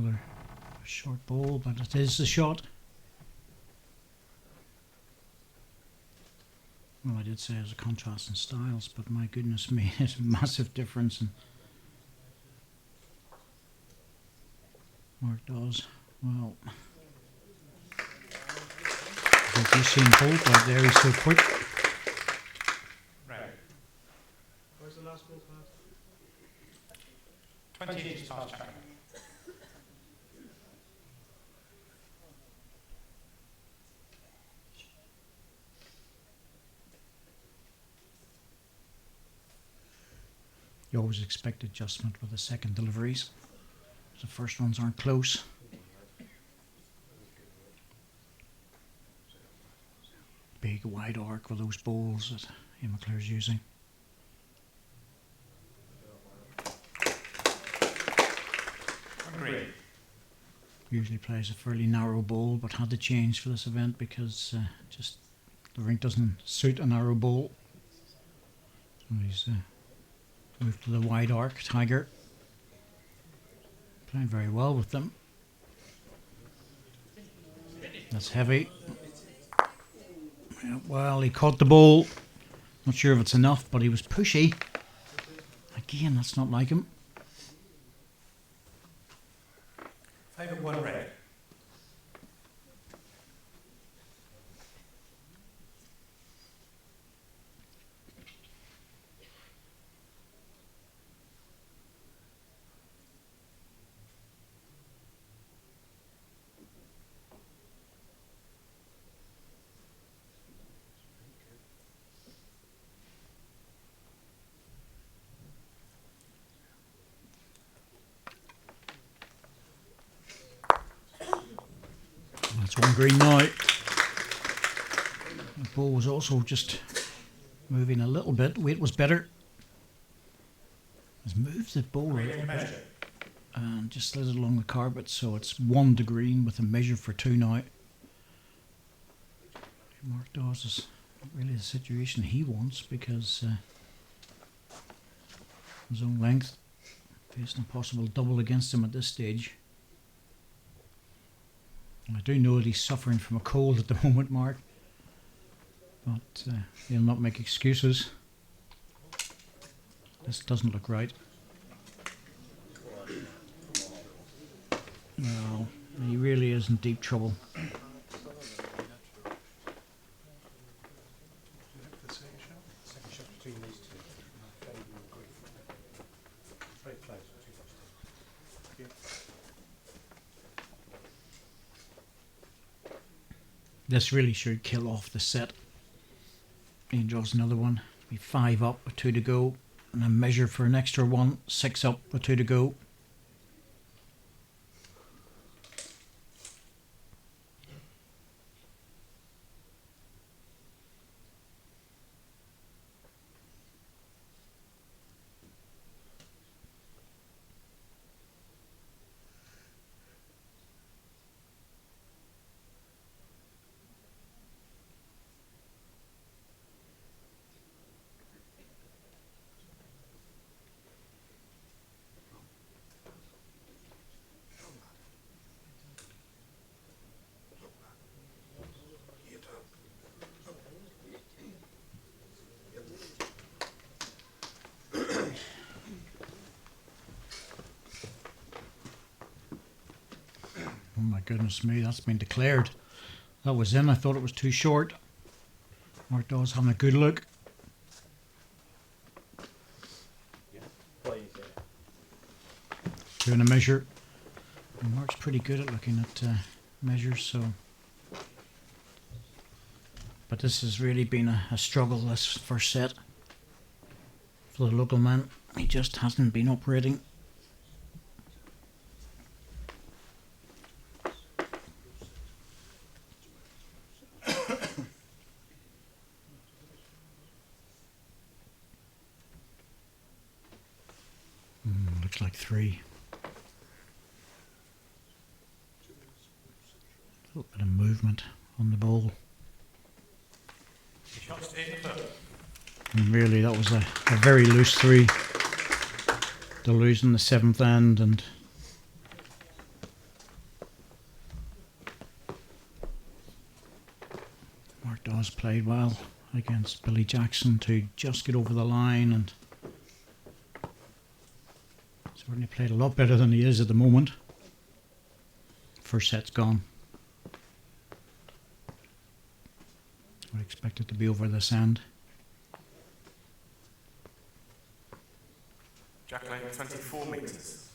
D: Another short ball, but it is a shot. Well, I did say there's a contrast in styles, but my goodness me, there's a massive difference in Mark Dawes. Well, I think you've seen Holt out there, he's so quick.
H: Right.
I: Where's the last ball pass?
H: 20 inches past track.
D: You always expect adjustment with the second deliveries. The first ones aren't close. Big wide arc with those bowls that Ian McClure's using.
H: Green.
D: Usually plays a fairly narrow bowl, but had to change for this event because just the rink doesn't suit a narrow bowl. So he's moved to the wide arc Tiger. Playing very well with them. That's heavy. Yeah, well, he caught the ball. Not sure if it's enough, but he was pushy. Again, that's not like him.
H: Favourite one red.
D: That's one green now. The ball was also just moving a little bit. Weight was better. Has moved the ball a little bit and just slid it along the carpet, so it's 1 to green with a measure for 2 now. Mark Dawes is not really the situation he wants because his own length, facing a possible double against him at this stage. I do know that he's suffering from a cold at the moment, Mark, but he'll not make excuses. This doesn't look right. No, he really is in deep trouble.
H: Second shot between these two. Very close.
D: This really should kill off the set. He draws another one. Be 5 up with 2 to go. And a measure for an extra 1. 6 up with 2 to go. Oh my goodness me, that's been declared. That was in, I thought it was too short. Mark Dawes having a good look. Doing a measure. And Mark's pretty good at looking at measures, so. But this has really been a struggle, this first set. For the local man, he just hasn't been operating. Looks like 3. A little bit of movement on the ball.
H: Shots to hit the foot.
D: And really, that was a very loose 3. They're losing the 7th end, and Markdaw's played well against Billy Jackson to just get over the line, and certainly played a lot better than he is at the moment. First set's gone. I expect it to be over this end.
H: Jacqueline, 24 metres.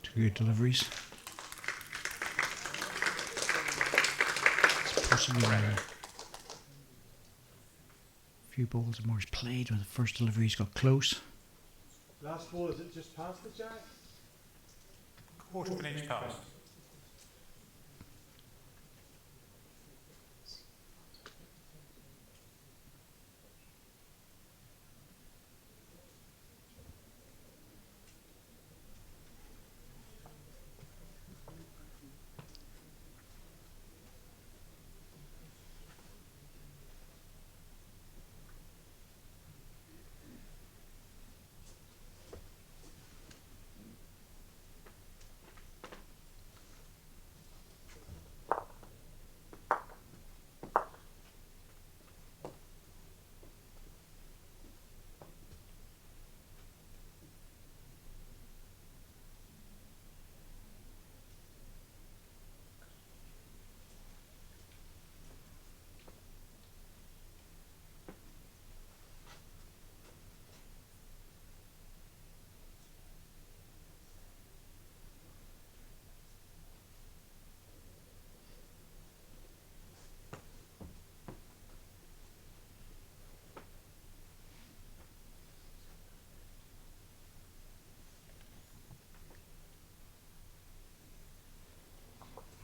D: Two good deliveries. It's possibly a few balls Moore's played where the first deliveries got close.
I: Last ball, is it just past the jack?
H: Quarter of an inch past.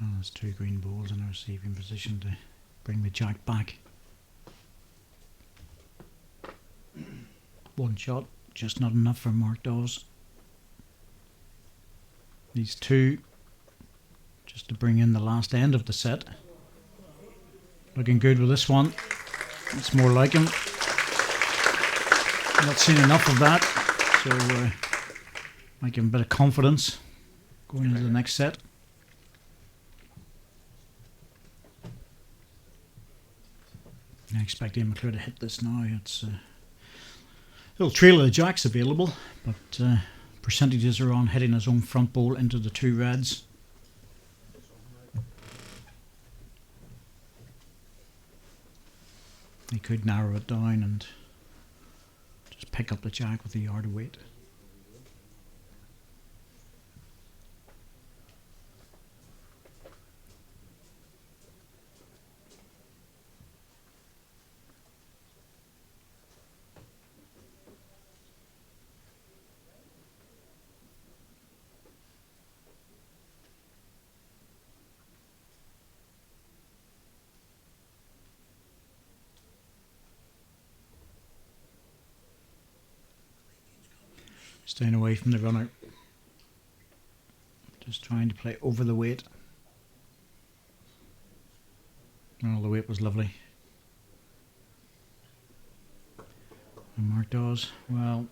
D: Well, there's two green balls in a receiving position to bring the jack back. One shot, just not enough for Markdaw's. These two, just to bring in the last end of the set. Looking good with this one. It's more like him. Not seen enough of that, so might give him a bit of confidence going into the next set. I expect Ian McClure to hit this now. It's a little trail of the jacks available, but percentages are on hitting his own front bowl into the two reds. He could narrow it down and just pick up the jack with a yard of weight. Staying away from the runner. Just trying to play over the weight. Well, the weight was lovely. And Markdaw's, well,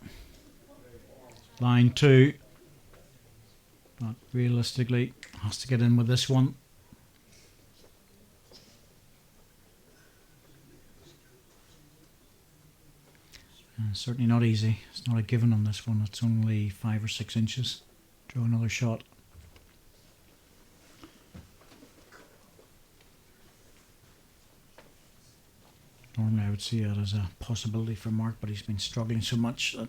D: line two. But realistically, has to get in with this one. Certainly not easy. It's not a given on this one. It's only 5 or 6 inches. Draw another shot. Normally I would see that as a possibility for Mark, but he's been struggling so much that,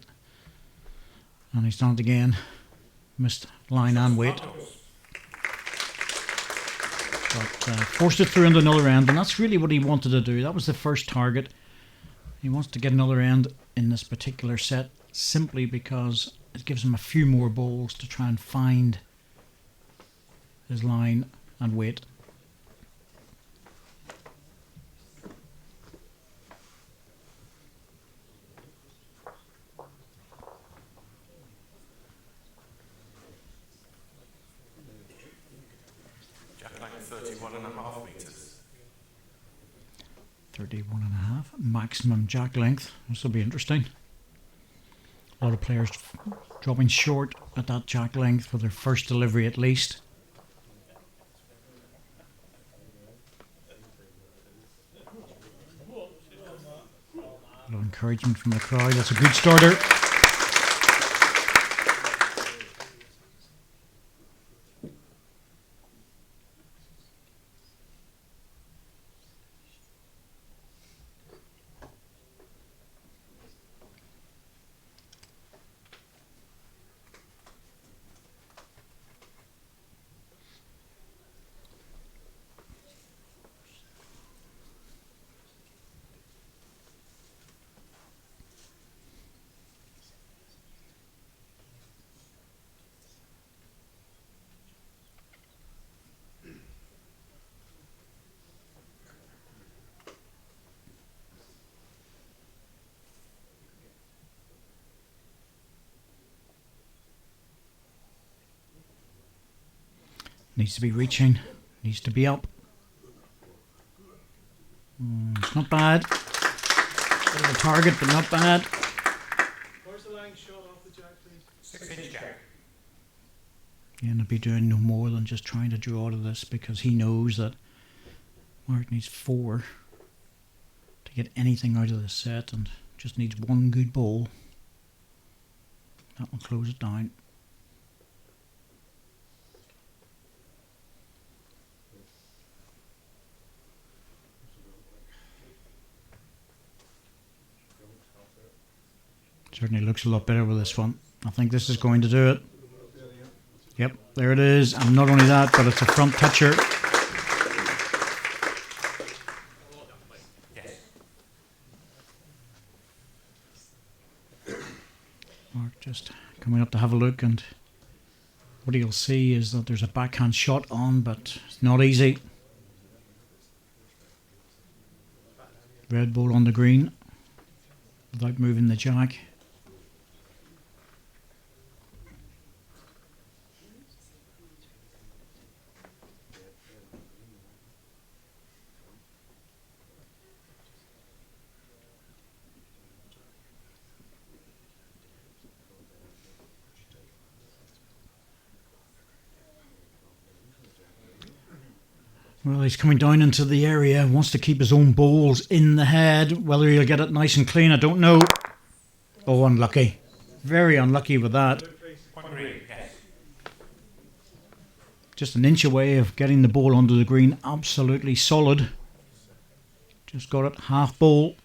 D: and he's done it again. Missed line and weight. But forced it through into another end, and that's really what he wanted to do. That was the first target. He wants to get another end in this particular set simply because it gives him a few more balls to try and find his line and weight.
H: Jack length 31.5 metres.
D: 31.5 maximum jack length. This will be interesting. A lot of players dropping short at that jack length for their first delivery at least. A lot of encouragement from the crowd. That's a good starter. Needs to be reaching, needs to be up. It's not bad. Bit of a target, but not bad.
G: Where's the line shot off the jack, please?
H: 6-inch jack.
D: He'll be doing no more than just trying to draw out of this because he knows that Mark needs 4 to get anything out of the set and just needs one good ball. That will close it down. Certainly looks a lot better with this one. I think this is going to do it. Yep, there it is. And not only that, but it's a front toucher. Mark just coming up to have a look, and what he'll see is that there's a backhand shot on, but it's not easy. Red ball on the green without moving the jack. Well, he's coming down into the area, wants to keep his own balls in the head. Whether he'll get it nice and clean, I don't know. Oh, unlucky. Very unlucky with that. Just an inch away of getting the ball onto the green. Absolutely solid. Just got it half ball.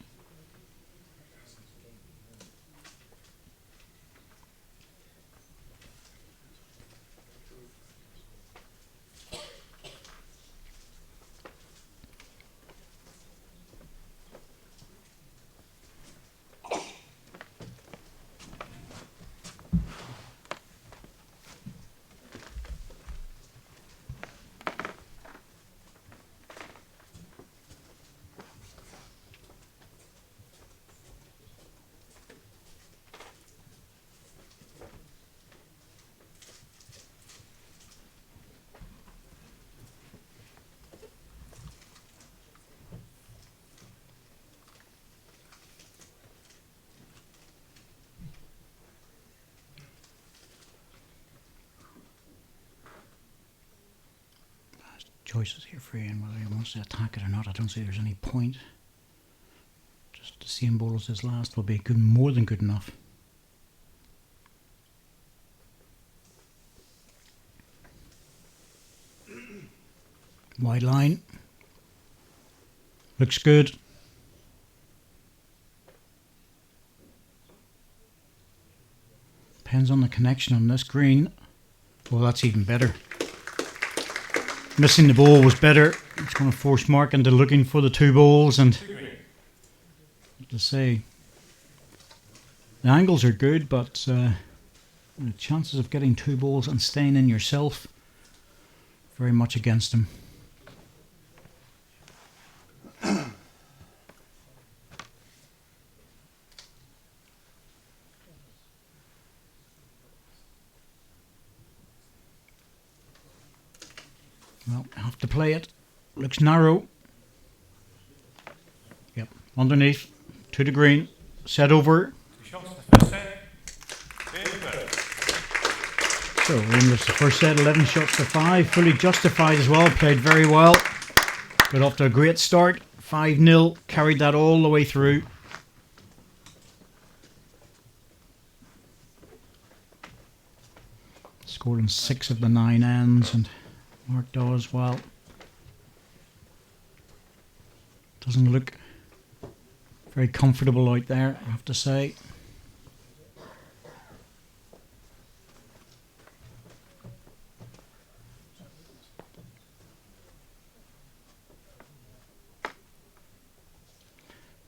D: Choices here for Ian, whether he wants to attack it or not. I don't see there's any point. Just the same ball as his last will be good, more than good enough. Wide line. Looks good. Depends on the connection on this green. Well, that's even better. Missing the ball was better. It's going to force Mark into looking for the 2 balls, and to say the angles are good, but the chances of getting 2 balls and staying in yourself very much against him. Well, have to play it. Looks narrow. Yep, underneath, to the green, set over.
H: 2 shots in the first set.
D: So English the first set, 11 shots to 5, fully justified as well, played very well. Got off to a great start, 5-0, carried that all the way through. Scored in 6 of the 9 ends, and Mark Dawes, well, doesn't look very comfortable out there, I have to say.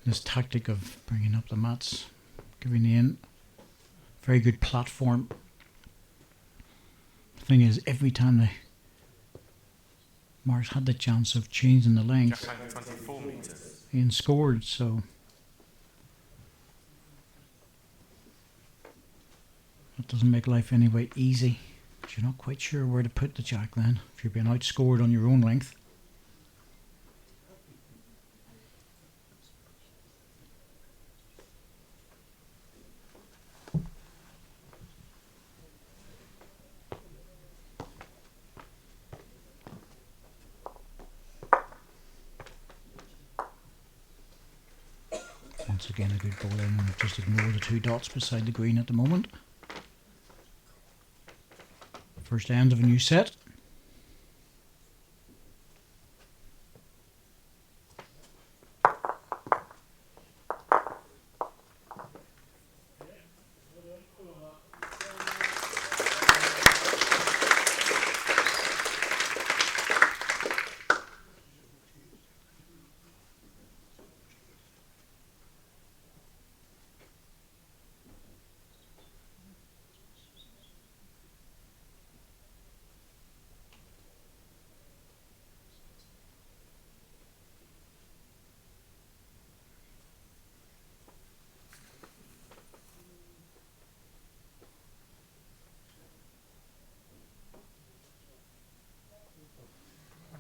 D: This tactic of bringing up the mats, giving the in, very good platform. The thing is, every time the Mark's had the chance of changing the length,
H: Jack over 24 metres.
D: Ian scored, so that doesn't make life any way easy. But you're not quite sure where to put the jack then, if you're being outscored on your own length. Once again a good ball in, and just ignore the 2 dots beside the green at the moment. First end of a new set.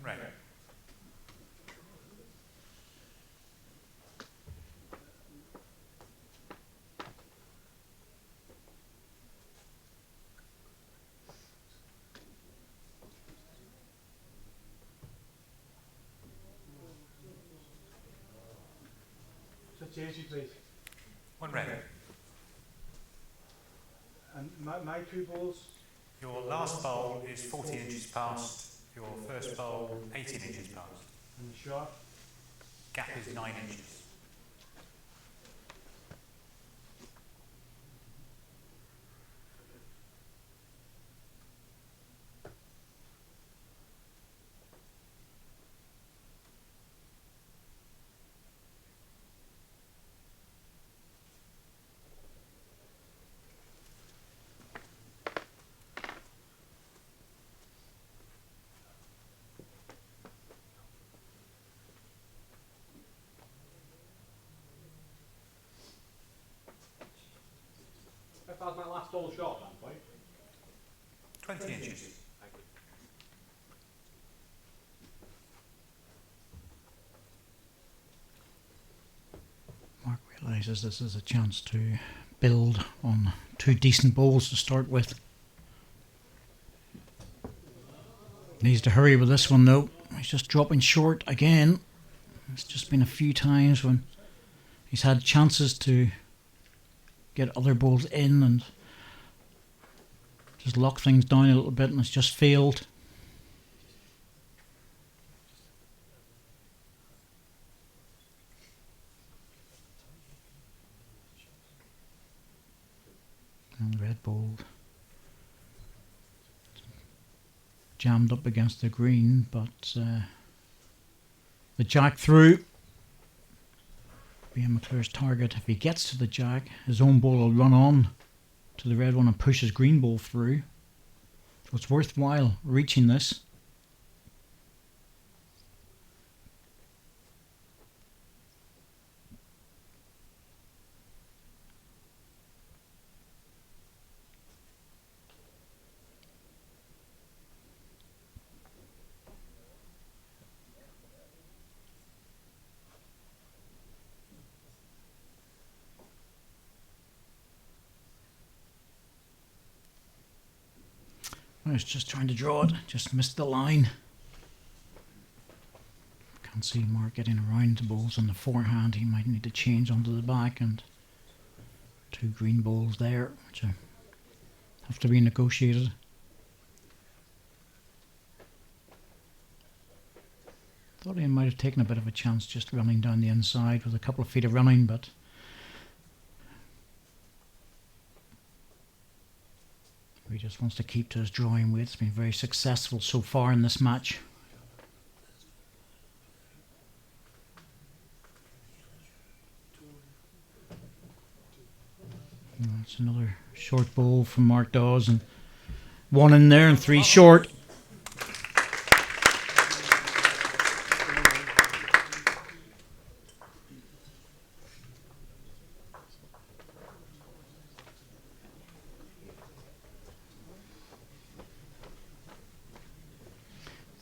H: Red.
I: Please.
H: 1 red.
I: And my 2 balls.
H: Your last bowl is 14 inches past. Your first bowl 18 inches past.
I: And the shot.
H: Gap is 9 inches.
G: If that's my last all shot then, point.
H: 20 inches.
D: Mark realises this is a chance to build on 2 decent balls to start with. Needs to hurry with this one though. He's just dropping short again. It's just been a few times when he's had chances to get other balls in and just lock things down a little bit, and it's just failed. And the red ball jammed up against the green, but the jack through. Being McClure's target, if he gets to the jack, his own ball will run on to the red one and push his green ball through. So it's worthwhile reaching this. I was just trying to draw it, just missed the line. Can't see Mark getting around the balls on the forehand. He might need to change onto the back, and 2 green balls there, which have to be negotiated. Thought he might have taken a bit of a chance just running down the inside with a couple of feet of running, but he just wants to keep to his drawing weight. It's been very successful so far in this match. That's another short ball from Mark Dawes, and 1 in there and 3 short.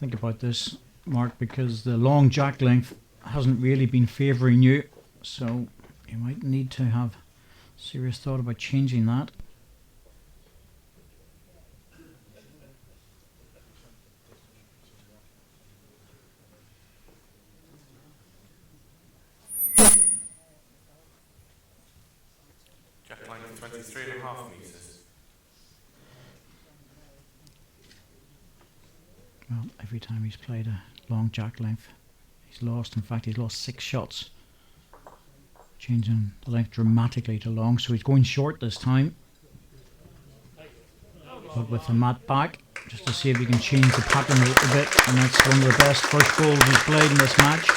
D: Think about this, Mark, because the long jack length hasn't really been favouring you, so you might need to have serious thought about changing that.
H: Jack length 23.5 metres.
D: Well, every time he's played a long jack length, he's lost. In fact, he's lost 6 shots. Changing the length dramatically to long, so he's going short this time. But with the mat back, just to see if he can change the pattern a little bit, and that's one of the best first balls he's played in this match.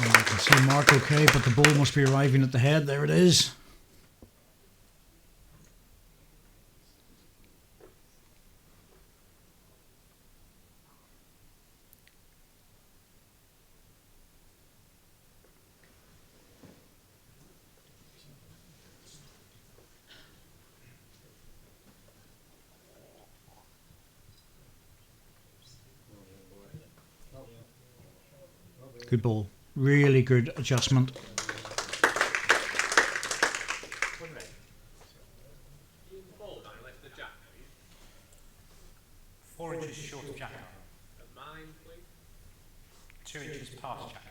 D: Well, I can see Mark okay, but the ball must be arriving at the head. There it is. Good ball. Really good adjustment.
G: Ball down left the jack, please.
H: 4 inches short of jack eye.
G: And mine, please.
H: 2 inches past jack eye.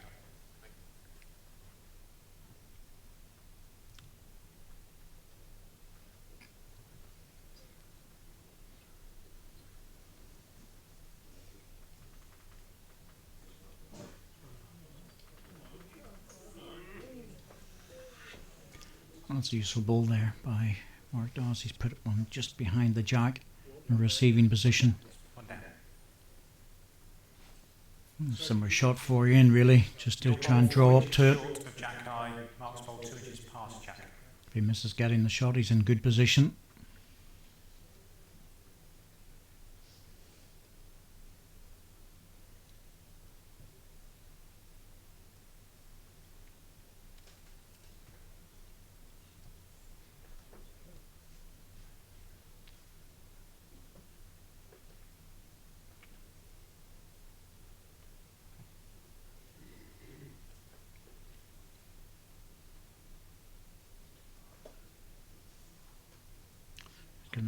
D: That's a useful ball there by Mark Dawes. He's put one just behind the jack in receiving position.
H: 1 down.
D: Similar shot for you in, really, just to try and draw up to it.
H: Short of jack eye. Mark's ball 2 inches past jack eye.
D: If he misses getting the shot, he's in good position.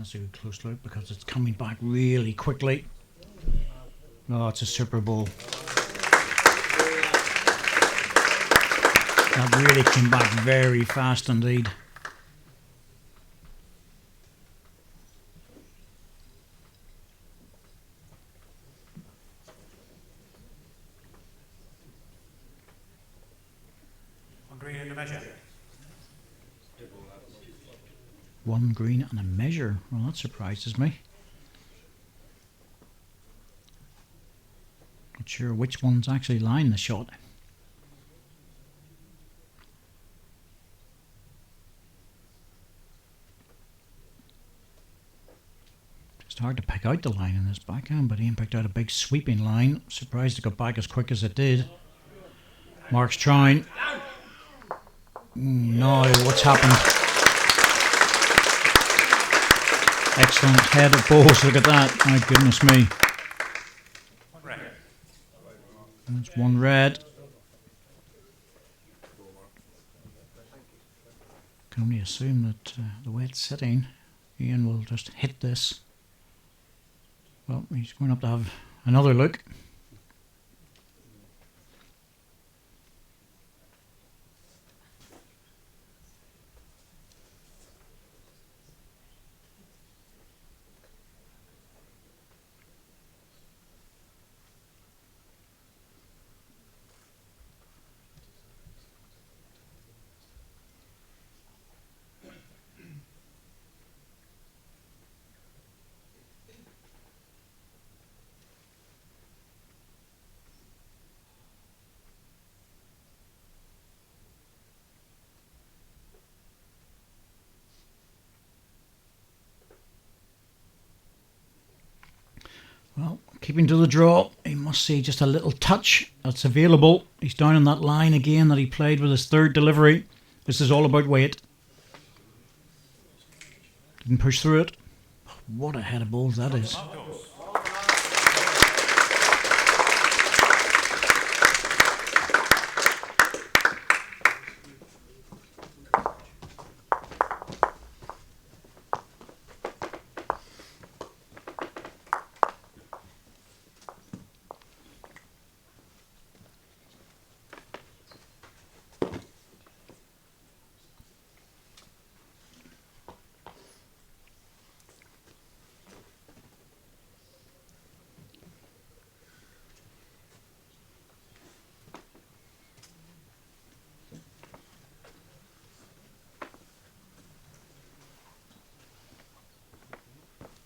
D: let's do a close look because it's coming back really quickly. Oh, it's a super ball. That really came back very fast indeed.
H: One green and a measure.
D: One green and a measure. Well, that surprises me. Not sure which one's actually lying the shot. It's hard to pick out the line in this backhand, but Ian picked out a big sweeping line. Surprised it got back as quick as it did. Mark's trying. No, what's happened? Excellent head of balls. Look at that. My goodness me.
H: One red.
D: That's one red. Can only assume that the way it's sitting, Ian will just hit this. Well, he's going up to have another look. Well, keeping to the draw, he must see just a little touch that's available. He's down on that line again that he played with his third delivery. This is all about weight. Didn't push through it. What a head of balls that is.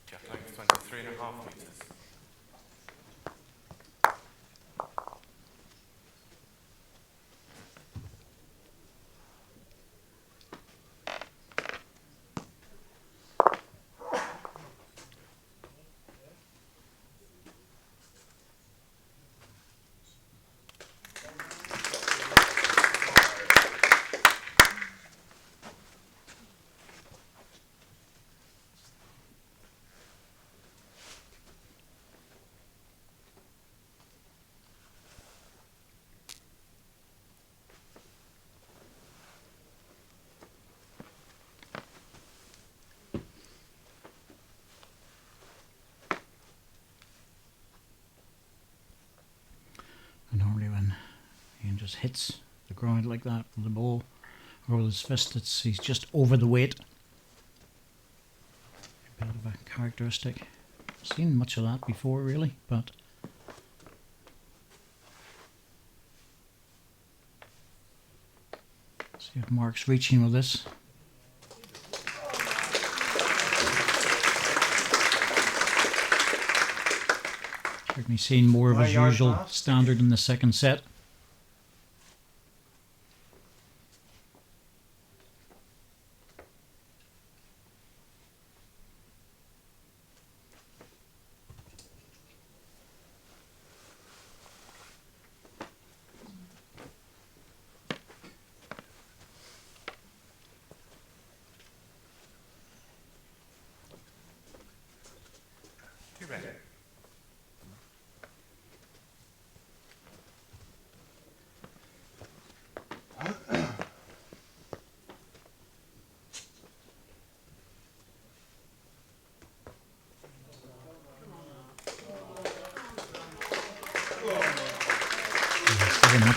H: Jet length 23.5 metres.
D: And normally when Ian just hits the ground like that with the ball or with his fist, he's just over the weight. A bit of a characteristic. I've seen much of that before really, but see if Mark's reaching with this. Certainly seen more of his usual standard in the second set.
H: Two red.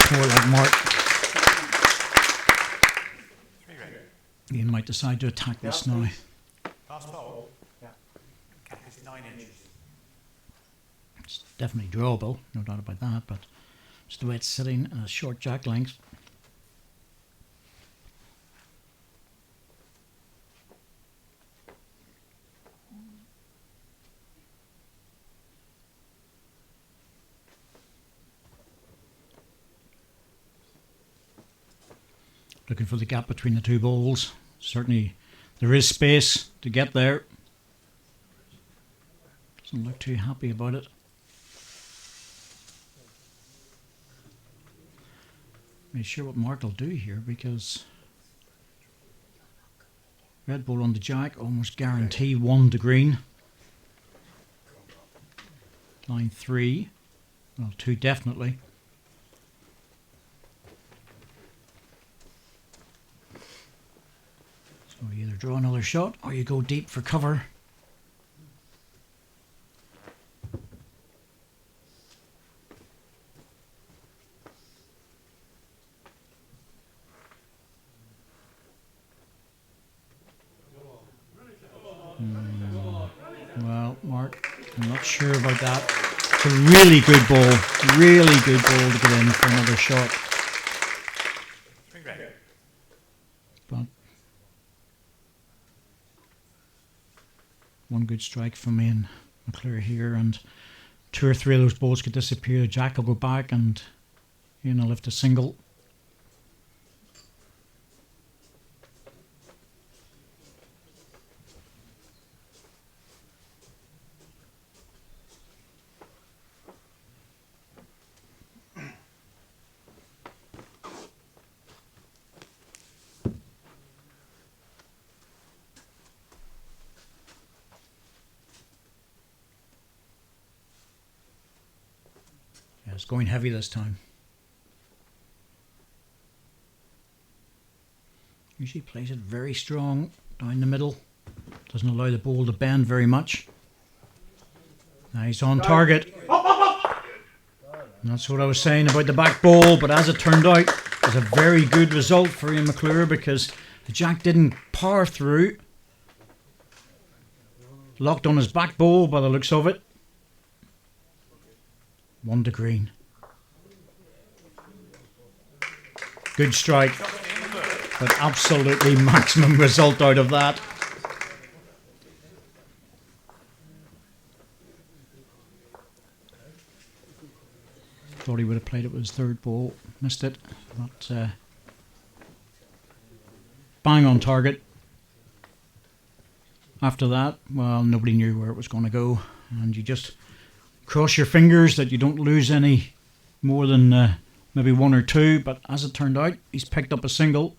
D: support like Mark.
H: 3 ready.
D: Ian might decide to attack this now.
H: Last ball. Yeah. Gap is 9 inches.
D: It's definitely drawable, no doubt about that, but just the way it's sitting at a short jack length. Looking for the gap between the two balls. Certainly there is space to get there. Doesn't look too happy about it. Not sure what Mark will do here, because red ball on the jack, almost guarantee 1 to green. Line 3, well 2 definitely. So you either draw another shot or you go deep for cover. Well, Mark, I'm not sure about that. It's a really good ball. Really good ball to get in for another shot.
H: 3 ready.
D: But one good strike from Ian McClure here, and 2 or 3 of those balls could disappear. Jack will go back and Ian will lift a single. Yeah, it's going heavy this time. Usually plays it very strong down the middle. Doesn't allow the ball to bend very much. Now he's on target. And that's what I was saying about the back ball, but as it turned out, it was a very good result for Ian McClure, because the jack didn't power through. Locked on his back ball by the looks of it. 1 to green. Good strike, but absolutely maximum result out of that. Thought he would have played it with his third ball, missed it, but bang on target. After that, well, nobody knew where it was going to go, and you just cross your fingers that you don't lose any more than maybe 1 or 2, but as it turned out, he's picked up a single.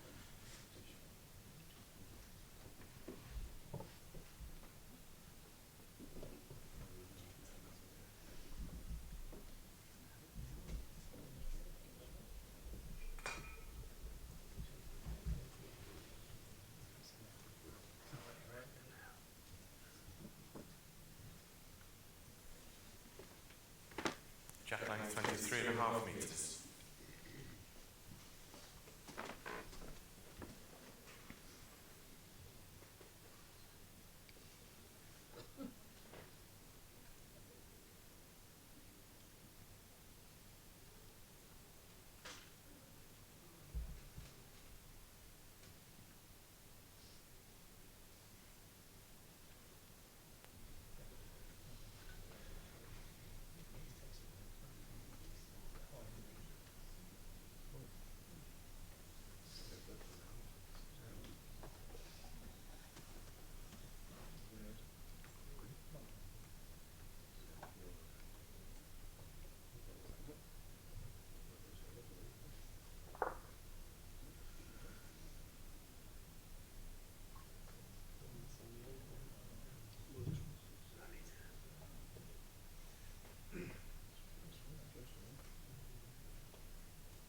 H: Jack length 23.5 metres.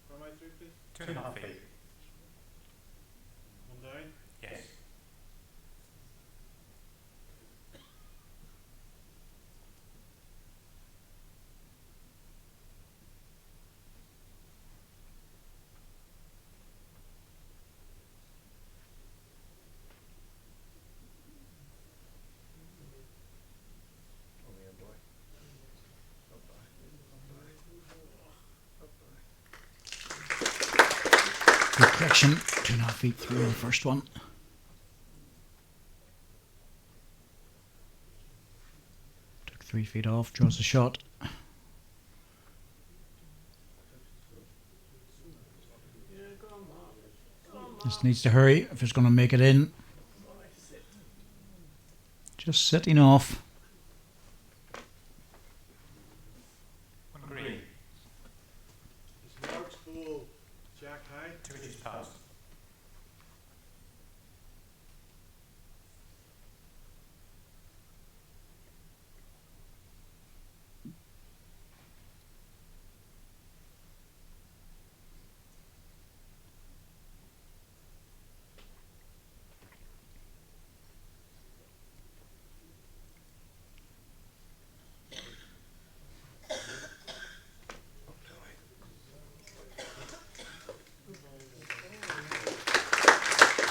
I: Where am I through, please?
H: 2.5 feet.
I: One down.
H: Yes.
D: position. 2.5 feet through the first one. Took 3 feet off, draws the shot. Just needs to hurry if it's going to make it in. Just sitting off.
H: On green.
I: It's Mark's ball, jack high.
H: 2 inches past.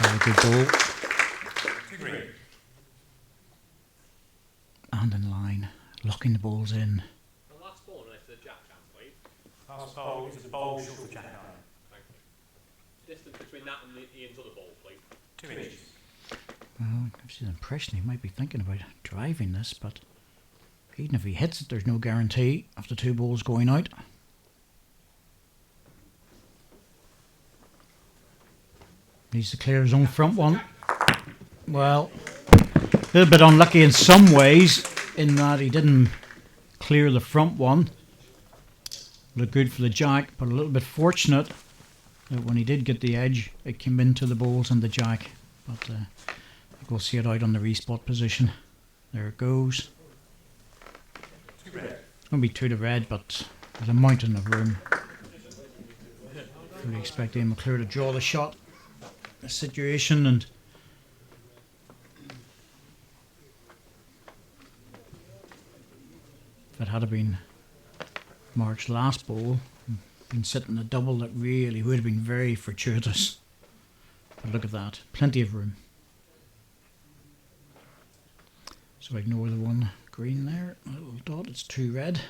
D: Very good ball.
H: 2 green.
D: And in line. Locking the balls in.
G: The last ball, and it's the jack chance, please.
H: Last bowl is a bowl short of jack iron.
G: Thank you. Distance between that and Ian's other ball, please.
H: 2 inches.
D: Well, it gives you the impression he might be thinking about driving this, but even if he hits it, there's no guarantee of the 2 balls going out. Needs to clear his own front one. Well, a little bit unlucky in some ways in that he didn't clear the front one. Looked good for the jack, but a little bit fortunate that when he did get the edge, it came into the balls and the jack. But I think we'll see it out on the respot position. There it goes.
H: 2 red.
D: It's going to be 2 to red, but there's a mountain of room. Fully expect Ian McClure to draw the shot. The situation, and if it had been Mark's last ball, been sitting a double, that really would have been very fortuitous. But look at that, plenty of room. So ignore the 1 green there, a little dot, it's 2 red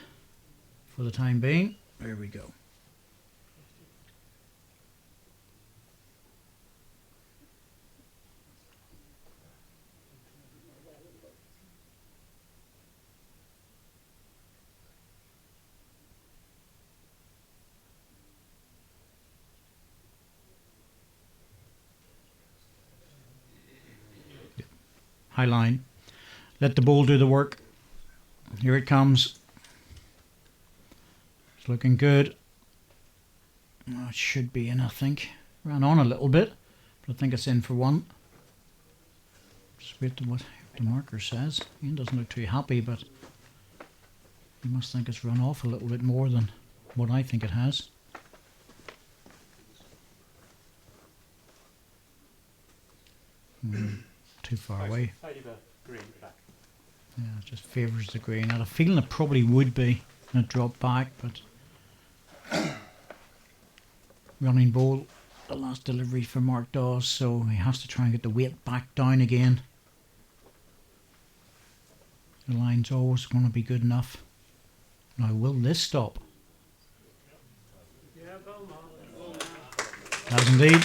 D: for the time being. There we go. High line. Let the ball do the work. Here it comes. It's looking good. Oh, it should be in, I think. Ran on a little bit, but I think it's in for 1. Just wait to what the marker says. Ian doesn't look too happy, but he must think it's run off a little bit more than what I think it has. Too far away.
H: Green back.
D: Yeah, it just favours the green. I had a feeling it probably would be and it dropped back, but running ball, the last delivery for Mark Dawes, so he has to try and get the weight back down again. The line's always going to be good enough. Now, will this stop?
G: Yeah, go on.
D: Has indeed.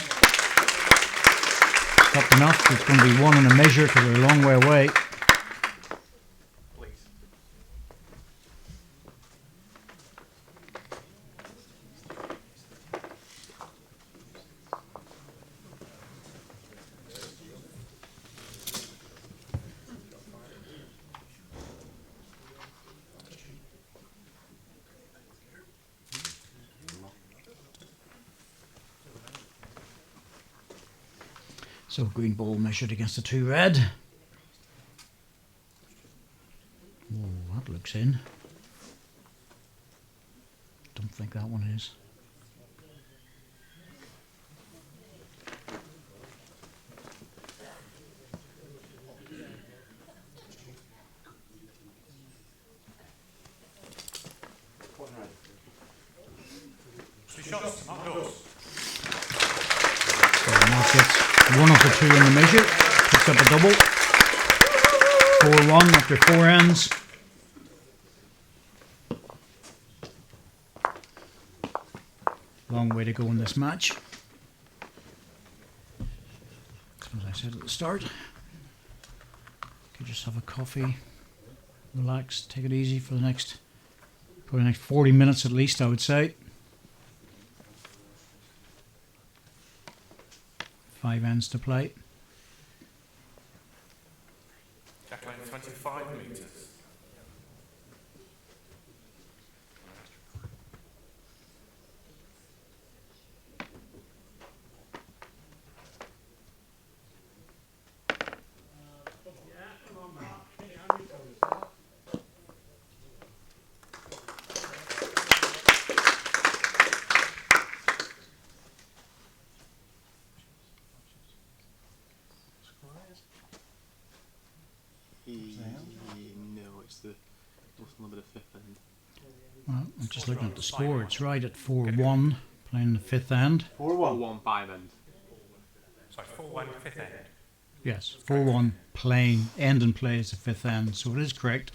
D: Stopped enough. It's going to be 1 in a measure because they're a long way away.
H: Please.
D: So green ball measured against the 2 red. Oh, that looks in. Don't think that one is.
H: Two shots, Mark Dawes.
D: So Mark gets 1 of the 2 in the measure. Picks up a double. 4-1 after 4 ends. Long way to go in this match. As I said at the start, could just have a coffee, relax, take it easy for the next, probably the next 40 minutes at least, I would say. 5 ends to play.
H: Jackline 25 metres.
J: No, it's the what's the number of the fifth end?
D: Well, I'm just looking at the score. It's right at 4-1, playing the 5th end.
J: 4-1 5 end.
H: Sorry, 4-1 fifth end.
D: Yes, 4-1, playing, end and play is the 5th end, so it is correct.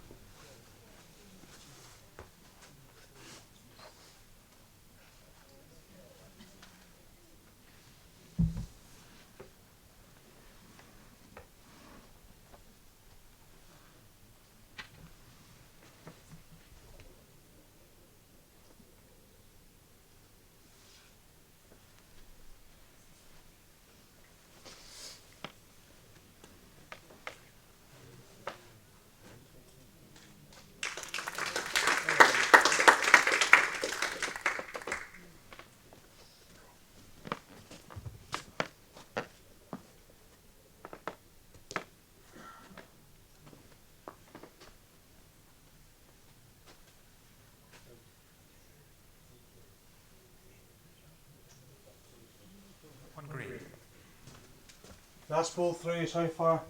H: One green.
I: Last ball through so far.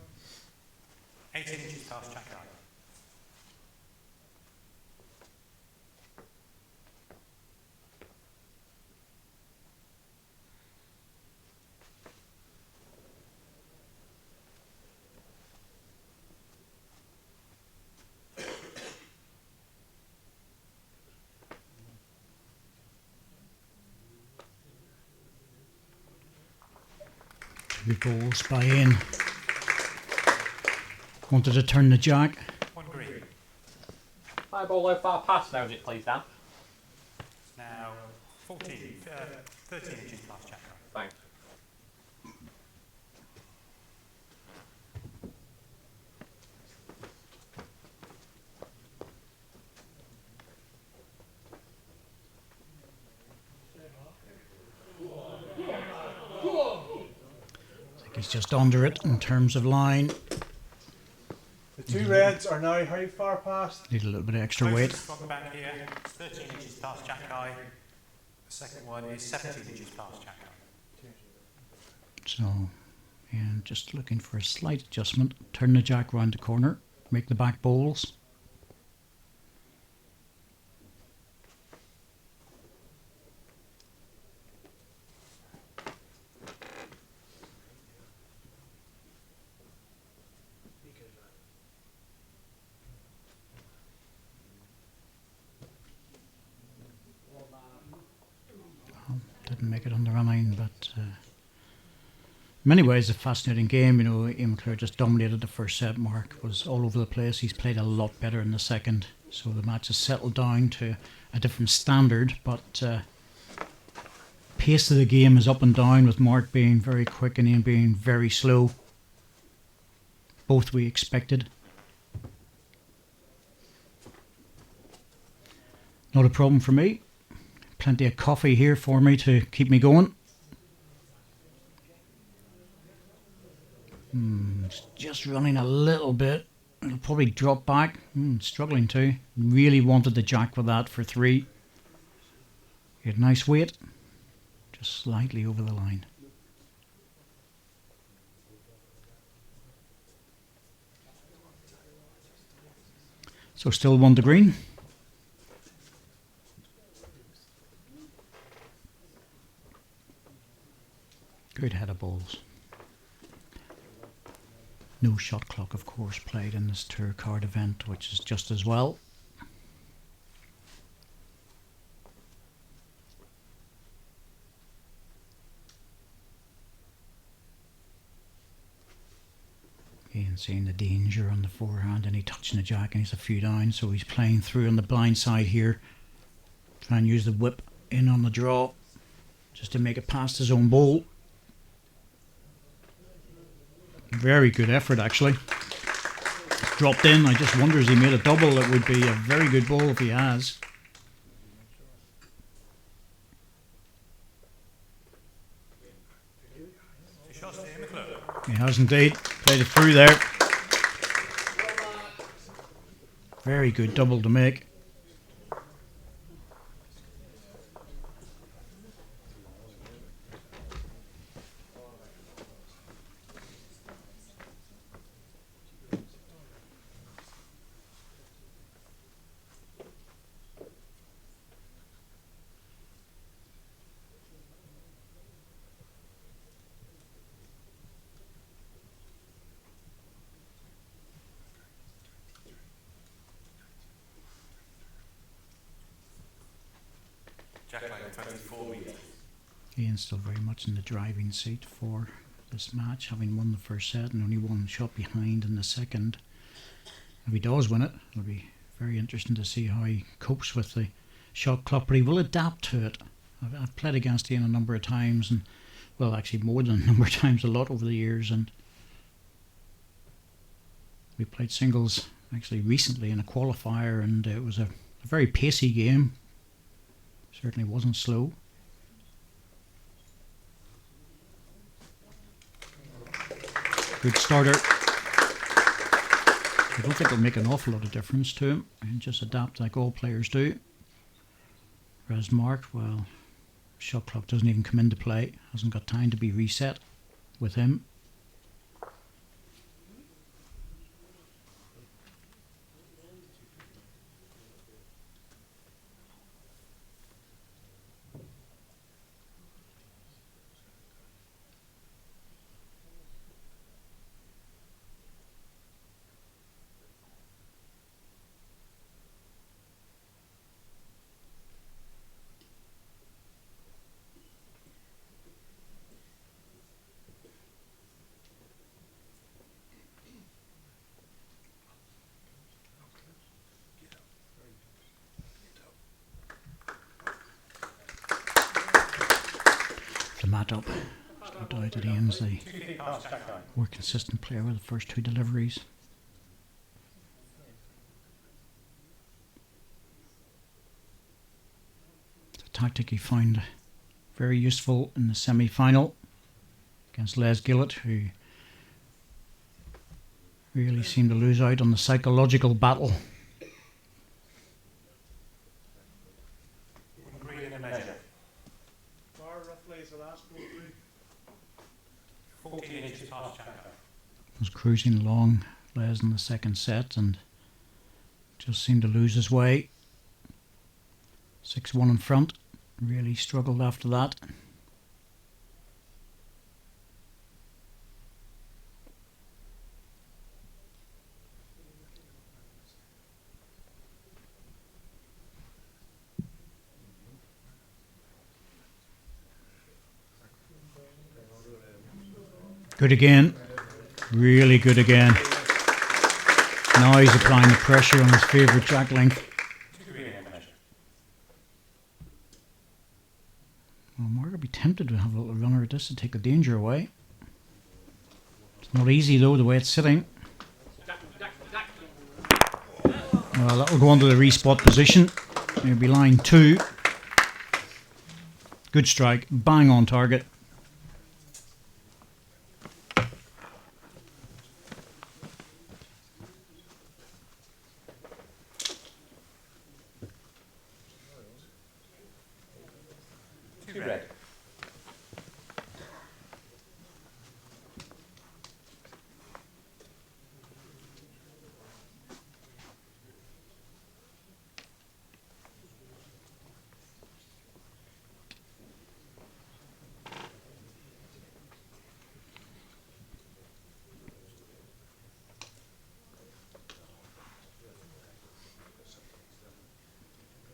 H: 18 inches past jack eye.
D: Two balls by in. Wanted to turn the jack.
H: One green.
J: High ball low far pass now, is it, please, Dan?
H: Now 13 inches past jack eye.
J: Thanks.
D: I think he's just under it in terms of line.
I: The two reds are now how far past?
D: Need a little bit of extra weight.
H: Closest one back here, it's 13 inches past jack eye. The second one is 17 inches past jack eye.
D: So, and just looking for a slight adjustment. Turn the jack round the corner. Make the back bowls. Didn't make it on the running, but in many ways a fascinating game. You know, Ian McClure just dominated the first set. Mark was all over the place. He's played a lot better in the second, so the match has settled down to a different standard, but pace of the game is up and down, with Mark being very quick and Ian being very slow. Both we expected. Not a problem for me. Plenty of coffee here for me to keep me going. It's just running a little bit. It'll probably drop back. Struggling to. Really wanted the jack with that for 3. He had nice weight. Just slightly over the line. So still 1 to green. Good head of balls. No shot clock, of course, played in this tour card event, which is just as well. seeing the danger on the forehand, and he touching the jack, and he's a few down, so he's playing through on the blind side here. Try and use the whip in on the draw, just to make it past his own ball. Very good effort, actually. Dropped in. I just wonder, has he made a double? It would be a very good ball if he has. He has indeed. Played it through there. Very good double to make.
H: Jack line 24 metres.
D: Ian's still very much in the driving seat for this match, having won the first set and only one shot behind in the second. If he does win it, it'll be very interesting to see how he copes with the shot clock, but he will adapt to it. I've played against Ian a number of times, and well, actually more than a number of times, a lot over the years, and we played singles actually recently in a qualifier, and it was a very pacey game. Certainly wasn't slow. Good starter. I don't think it'll make an awful lot of difference to him, and just adapt like all players do. Whereas Mark, well, shot clock doesn't even come into play, hasn't got time to be reset with him. The mat up. No doubt that Ian's the more consistent player with the first two deliveries. It's a tactic he found very useful in the semi-final against Les Gillett, who really seemed to lose out on the psychological battle.
H: Green and measure.
I: Bar roughly is the last ball through.
H: 14 inches past Jacko.
D: Was cruising along Les in the second set and just seemed to lose his way. 6-1 in front. Really struggled after that. Good again. Really good again. Now he's applying the pressure on his favourite jack length. Well, Mark would be tempted to have a little runner at this to take the danger away. It's not easy though, the way it's sitting. Well, that'll go onto the respot position. It'll be line 2. Good strike, bang on target.
H: Red.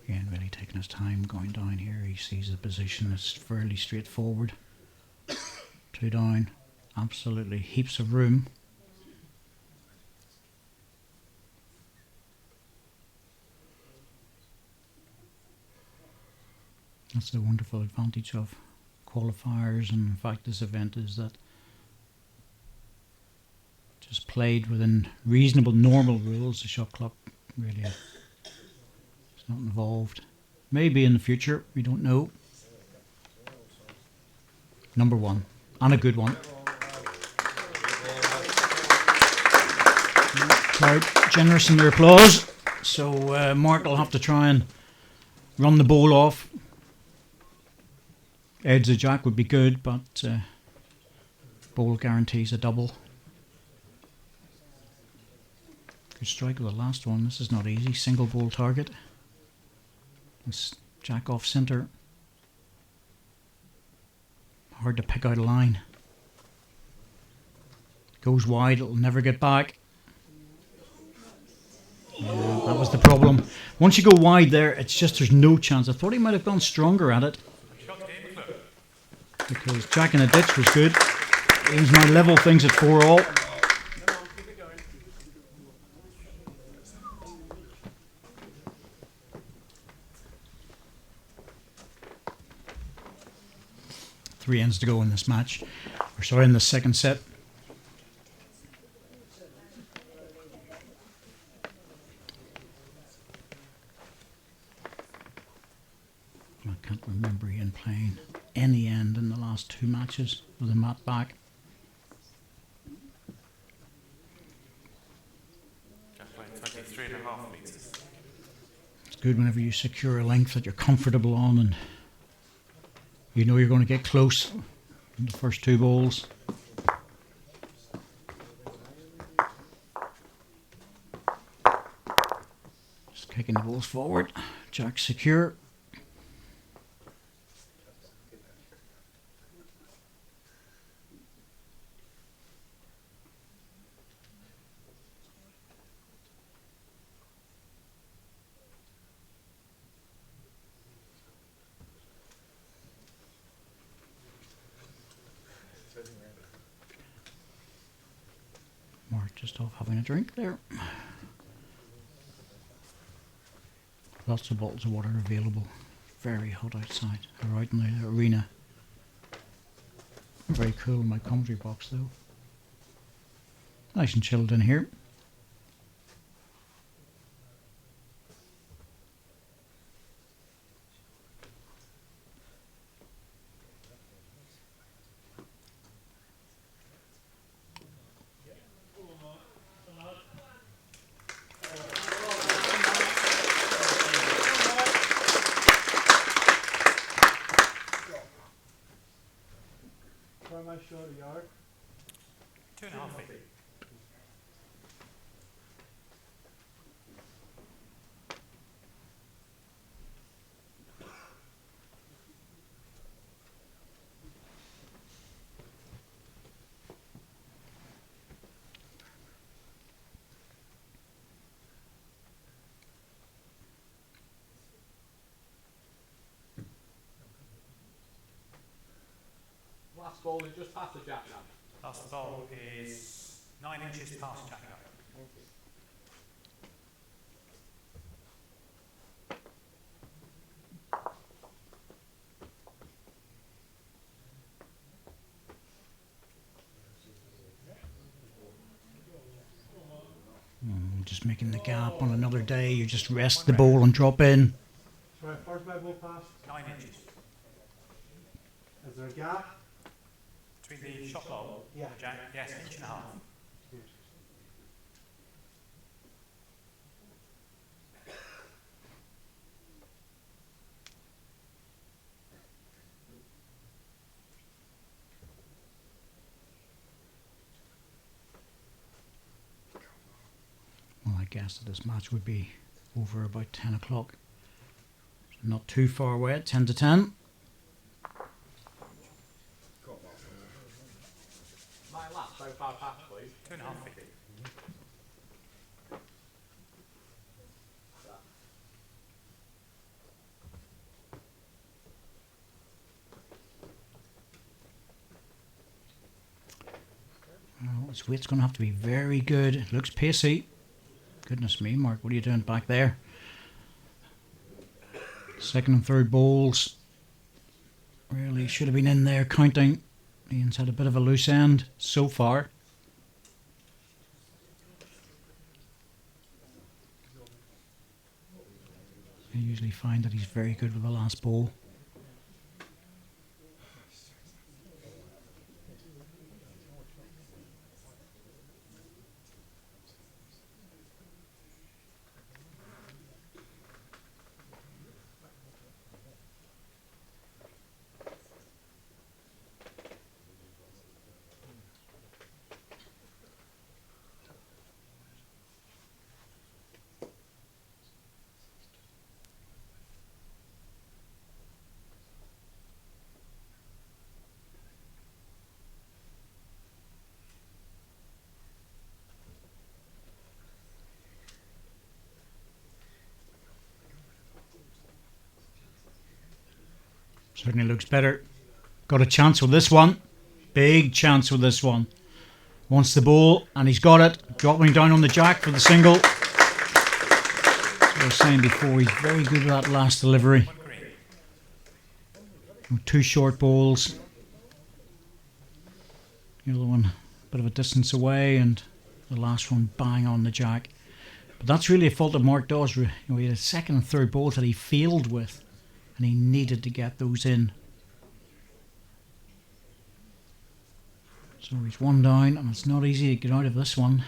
D: Again, really taking his time going down here. He sees the position is fairly straightforward. 2 down, absolutely heaps of room. That's the wonderful advantage of qualifiers, and in fact this event is that just played within reasonable normal rules. The shot clock really is not involved. Maybe in the future, we don't know. Number one, and a good one. Quite generous in their applause. So Mark will have to try and run the ball off. Edge a jack would be good, but ball guarantees a double. Good strike with the last one. This is not easy. Single ball target. This jack off centre. Hard to pick out a line. Goes wide, it'll never get back. Yeah, that was the problem. Once you go wide there, it's just there's no chance. I thought he might have gone stronger at it, because jack in a ditch was good. It was my level things at 4-all. Three ends to go in this match. Or sorry, in the second set. I can't remember Ian playing any end in the last two matches with a mat back.
H: Jack playing 23.5 metres.
D: It's good whenever you secure a length that you're comfortable on and you know you're going to get close in the first two balls. Just kicking the balls forward. Jack secure. Mark just off having a drink there. Lots of bottles of water available. Very hot outside. We're out in the arena. Very cool in my commentary box though. Nice and chilled in here.
G: Where am I short a yard?
H: 2.5 feet.
J: Last ball is just past the jack now.
H: Last ball is 9 inches past jack up.
D: Just making the gap on another day. You just rest the ball and drop in.
G: Sorry, where's my ball past?
H: 9 inches.
G: Is there a gap?
H: Between the shot ball and the jack, yes, 1.5 inches.
D: Well, I guess that this match would be over about 10 o'clock. Not too far away at 10 to 10.
J: My lap so far past, please.
H: 2.5 feet.
D: Oh, its weight's going to have to be very good. It looks pacey. Goodness me, Mark, what are you doing back there? Second and third balls. Really should have been in there counting. Ian's had a bit of a loose end so far. I usually find that he's very good with the last ball. Certainly looks better. Got a chance with this one. Big chance with this one. Wants the ball, and he's got it. Dropping down on the jack for the single. As I was saying before, he's very good with that last delivery. 2 short balls. The other one a bit of a distance away, and the last one bang on the jack. But that's really a fault that Mark does. He had a second and third balls that he failed with, and he needed to get those in. So he's 1 down, and it's not easy to get out of this one.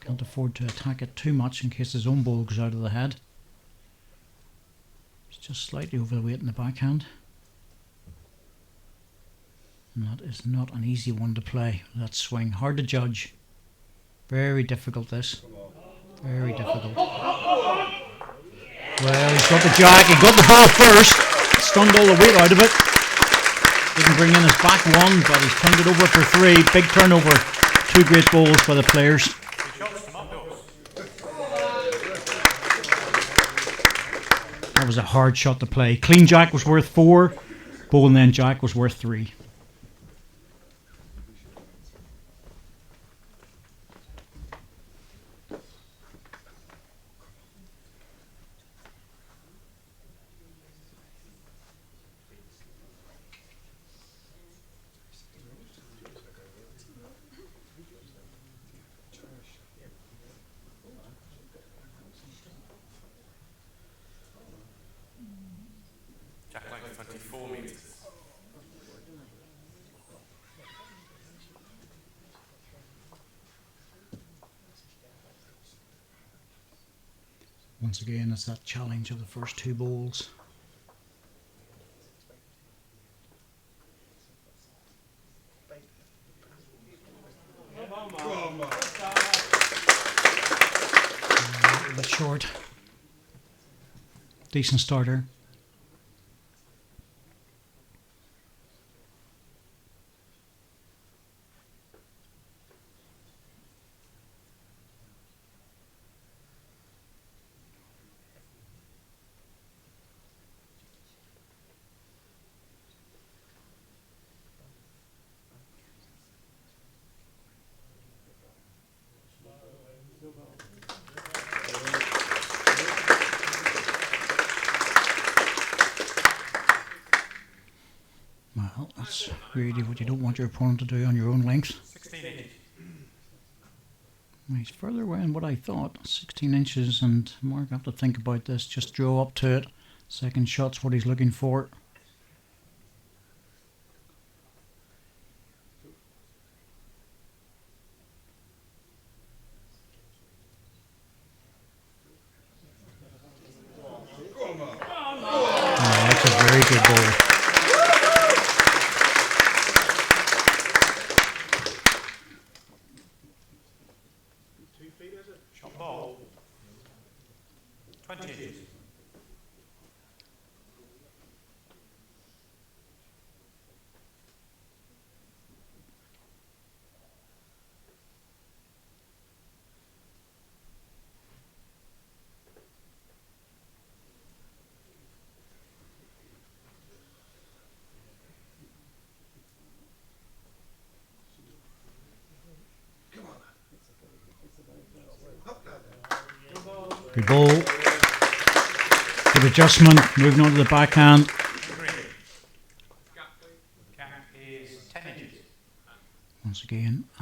D: Can't afford to attack it too much in case his own ball goes out of the head. It's just slightly over the weight in the backhand. And that is not an easy one to play. That swing, hard to judge. Very difficult this. Very difficult. Well, he's got the jack, he got the ball first. Stunned all the weight out of it. Didn't bring in his back one, but he's turned it over for 3. Big turnover. 2 great balls by the players. That was a hard shot to play. Clean jack was worth 4. Ball and then jack was worth 3. Once again, it's that challenge of the first 2 balls. A bit short. Decent starter. Well, that's really what you don't want your opponent to do on your own length.
H: 16 inches.
D: He's further away than what I thought. 16 inches, and Mark, I have to think about this. Just draw up to it. Second shot's what he's looking for. Oh, that's a very good ball.
H: Shot ball. 20 inches.
D: Good ball. Good adjustment. Moving on to the backhand.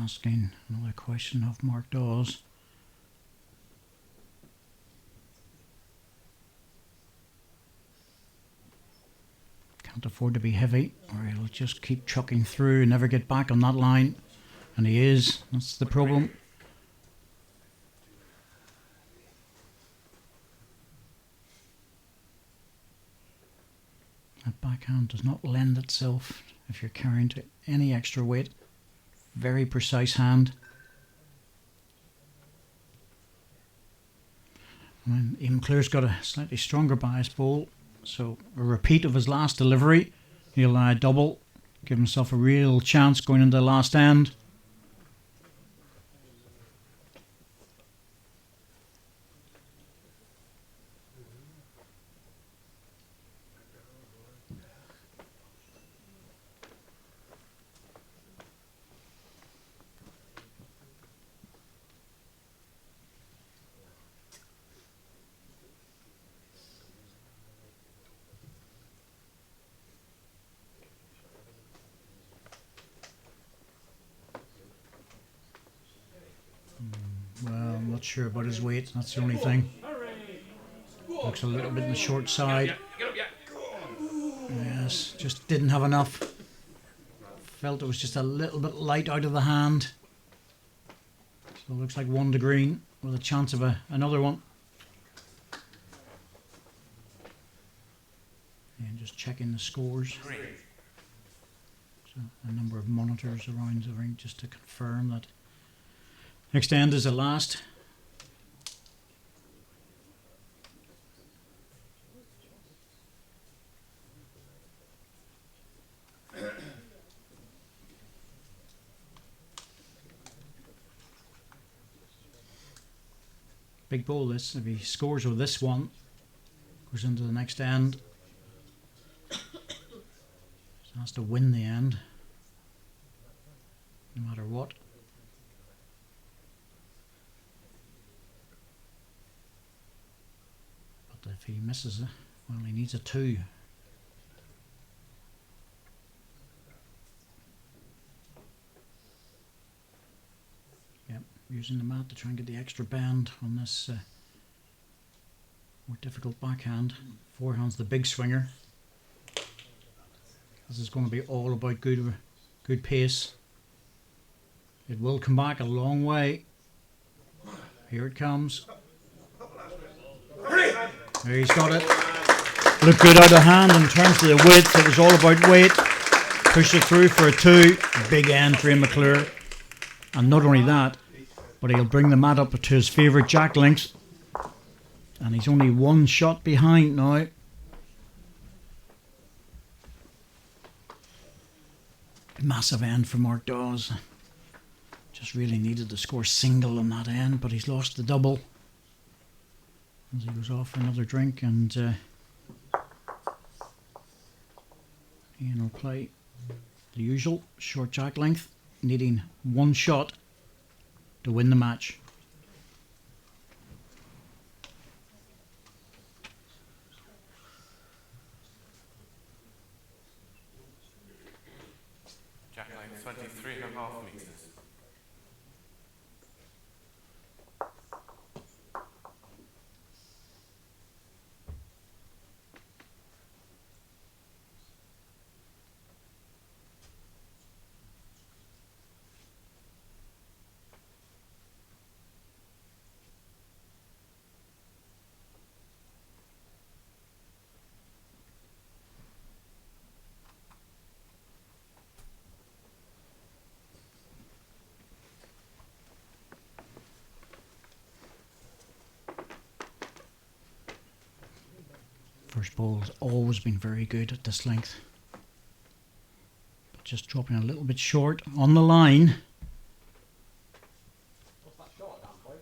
D: asking another question of Mark Dawes. Can't afford to be heavy, or he'll just keep chucking through and never get back on that line. And he is. That's the problem. That backhand does not lend itself if you're carrying to any extra weight. Very precise hand. And Ian McClure's got a slightly stronger bias ball, so a repeat of his last delivery. He'll double, give himself a real chance going into the last end. Well, I'm not sure about his weight, that's the only thing. Looks a little bit on the short side. Yes, just didn't have enough. Felt it was just a little bit light out of the hand. So it looks like 1 to green with a chance of another one. And just checking the scores. So a number of monitors around the ring just to confirm that next end is the last. Big ball this. If he scores with this one, goes into the next end. So has to win the end, no matter what. But if he misses it, well, he needs a 2. Yep, using the mat to try and get the extra bend on this more difficult backhand. Forehand's the big swinger. This is going to be all about good pace. It will come back a long way. Here it comes. There, he's got it. Looked good out of hand in terms of the width. It was all about weight. Pushed it through for a 2. Big end for Ian McClure. And not only that, but he'll bring the mat up to his favourite jack length. And he's only 1 shot behind now. Massive end for Mark Dawes. Just really needed to score single on that end, but he's lost the double as he goes off for another drink. And Ian will play the usual short jack length, needing 1 shot to win the match.
K: Jack line 23.5 metres.
D: First ball has always been very good at this length, but just dropping a little bit short on the line.
J: What's that short, Dan boy?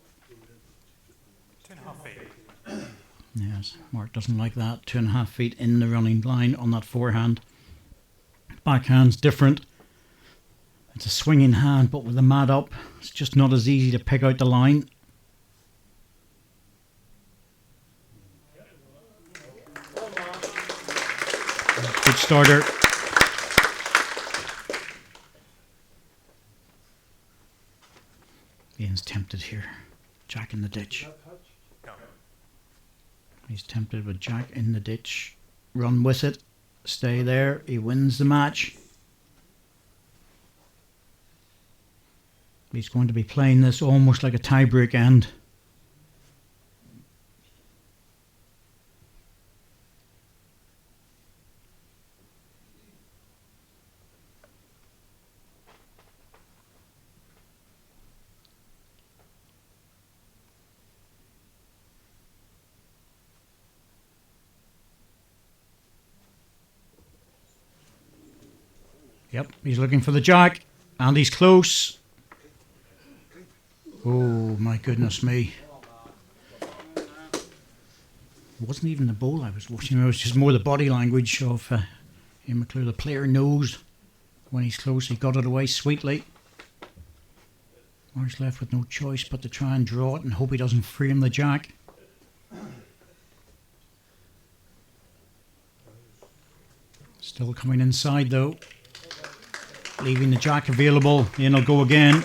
H: 2.5 feet.
D: Yes, Mark doesn't like that. 2.5 feet in the running line on that forehand. Backhand's different. It's a swinging hand, but with the mat up, it's just not as easy to pick out the line. Good starter. tempted here. Jack in the ditch.
H: No.
D: He's tempted with Jack in the ditch. Run with it. Stay there. He wins the match. He's going to be playing this almost like a tie-break end. Yep, he's looking for the jack, and he's close. Oh, my goodness me. It wasn't even the bowl I was watching, it was just more the body language of Ian McClure. The player knows when he's close. He got it away sweetly. Mark's left with no choice but to try and draw it and hope he doesn't frame the jack. Still coming inside though. Leaving the jack available. Ian will go again.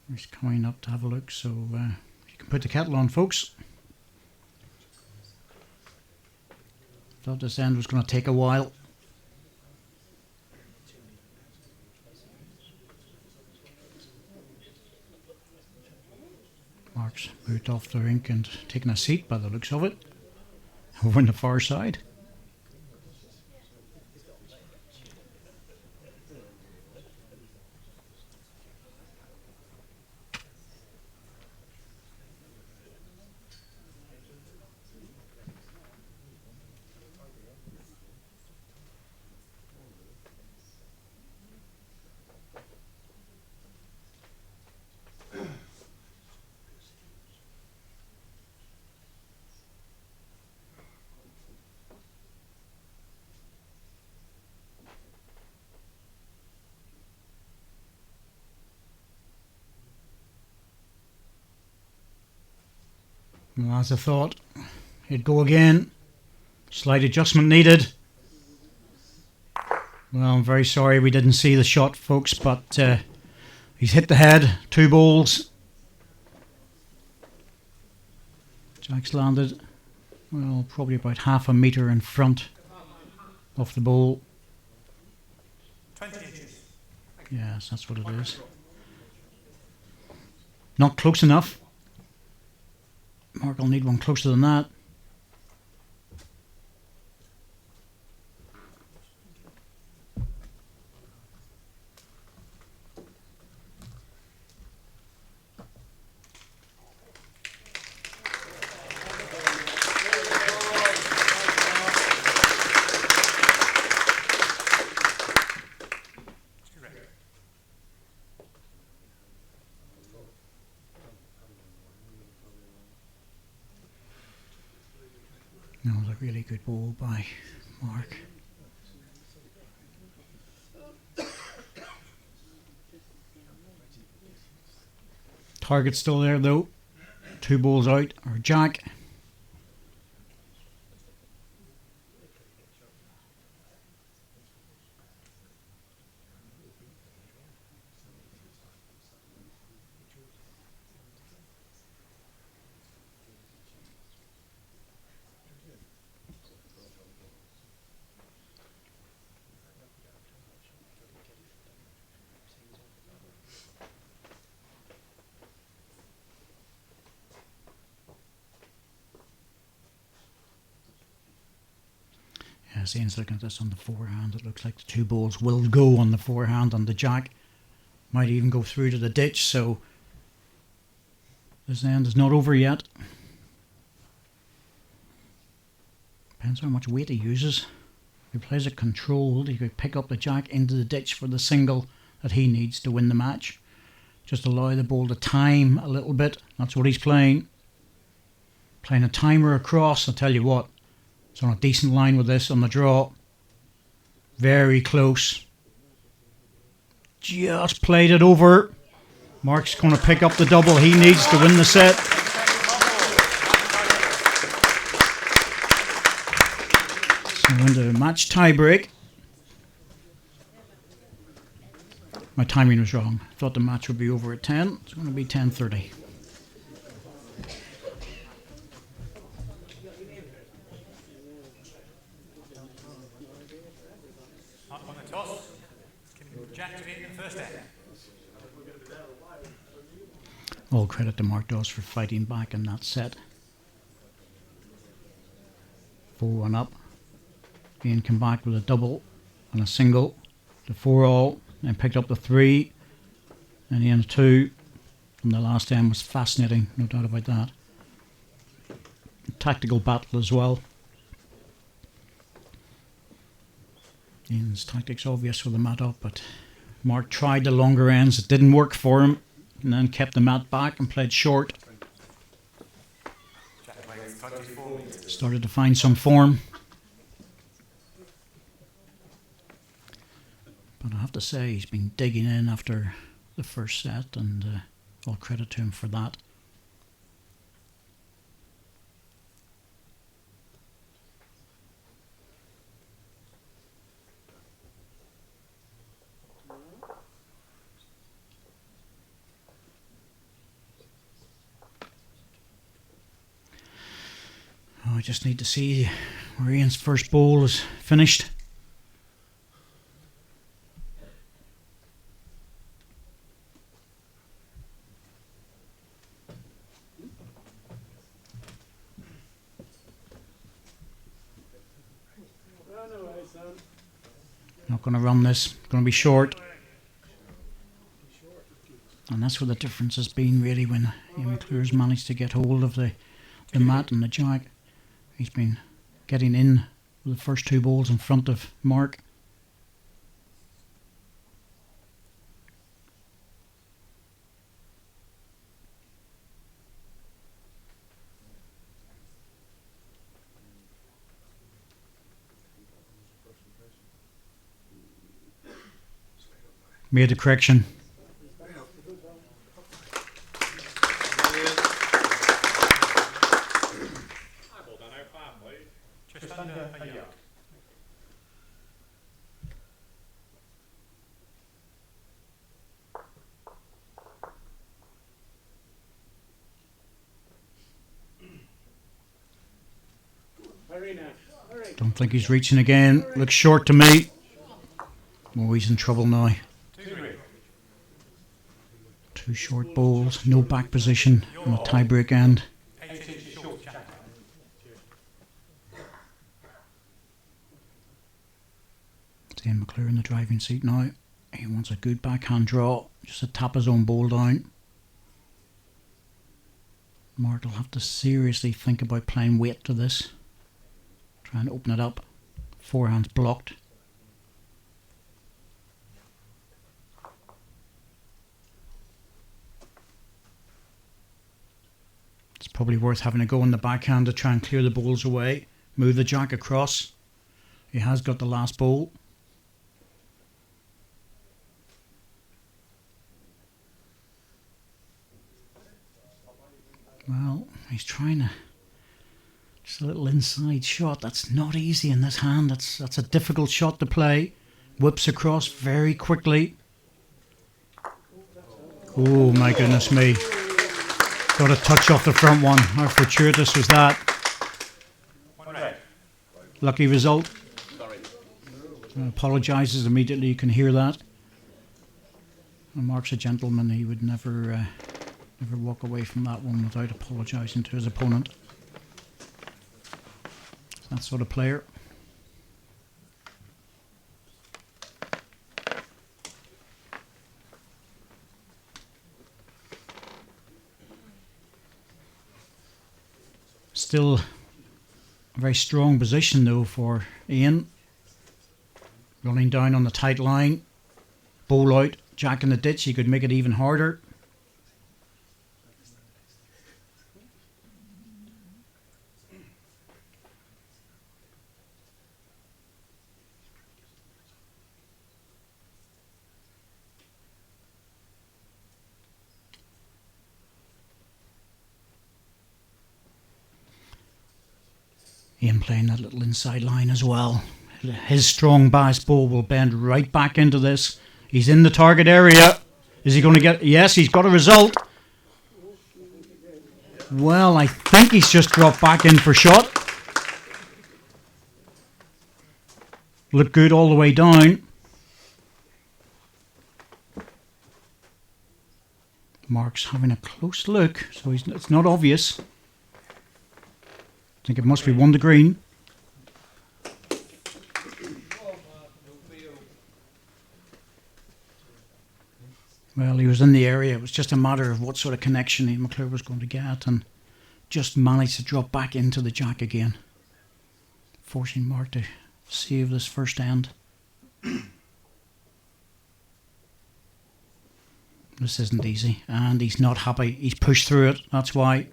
D: He's coming up to have a look, so you can put the kettle on, folks. Thought this end was going to take a while. Mark's moved off the rink and taken a seat by the looks of it. Over on the far side. Well, as I thought, he'd go again. Slight adjustment needed. Well, I'm very sorry we didn't see the shot, folks, but he's hit the head. 2 balls. Jack's landed, well, probably about half a metre in front of the ball.
H: 20 inches.
D: Yes, that's what it is. Not close enough. Mark will need one closer than that. That was a really good ball by Mark. Target still there though. 2 balls out, or Jack. Yes, Ian's looking at this on the forehand. It looks like the 2 balls will go on the forehand on the jack. Might even go through to the ditch, so this end is not over yet. Depends how much weight he uses. If he plays it controlled, he could pick up the jack into the ditch for the single that he needs to win the match. Just allow the ball to time a little bit. That's what he's playing. Playing a timer across, I'll tell you what. It's on a decent line with this on the draw. Very close. Just played it over. Mark's going to pick up the double he needs to win the set. So into a match tie break. My timing was wrong. I thought the match would be over at 10. It's going to be 10:30.
H: On the toss, can Jack to be in the first end.
D: All credit to Mark Dawes for fighting back in that set. 4-1 up. Ian came back with a double and a single to 4-all, then picked up the 3, and Ian 2. And the last end was fascinating, no doubt about that. Tactical battle as well. Ian's tactics obvious with the mat up, but Mark tried the longer ends. It didn't work for him, and then kept the mat back and played short. Started to find some form. But I have to say, he's been digging in after the first set, and all credit to him for that. Oh, I just need to see where Ian's first bowl is finished. Not going to run this, going to be short. And that's where the difference has been really, when Ian McClure's managed to get hold of the mat and the jack. He's been getting in with the first 2 balls in front of Mark. Made the correction.
H: Just under a yard.
D: Don't think he's reaching again. Looks short to me. Oh, he's in trouble now. 2 short bowls, no back position on a tie-break end. It's Ian McClure in the driving seat now. He wants a good backhand draw, just to tap his own bowl down. Mark will have to seriously think about playing weight to this. Try and open it up. Forehand's blocked. It's probably worth having a go on the backhand to try and clear the bowls away. Move the jack across. He has got the last bowl. Well, he's trying to... Just a little inside shot. That's not easy in this hand. That's a difficult shot to play. Whips across very quickly. Oh my goodness me. Got a touch off the front one. How fortuitous was that? Lucky result. Apologises immediately, you can hear that. And Mark's a gentleman. He would never walk away from that one without apologising to his opponent. That sort of player. Still a very strong position though for Ian. Running down on the tight line. Bowl out, jack in the ditch, he could make it even harder. Ian playing that little inside line as well. His strong bias ball will bend right back into this. He's in the target area. Is he going to get... Yes, he's got a result. Well, I think he's just dropped back in for shot. Looked good all the way down. Mark's having a close look, so it's not obvious. I think it must be one to green. Well, he was in the area. It was just a matter of what sort of connection McClure was going to get, and just managed to drop back into the jack again, forcing Mark to save this first end. This isn't easy, and he's not happy. He's pushed through it. That's why.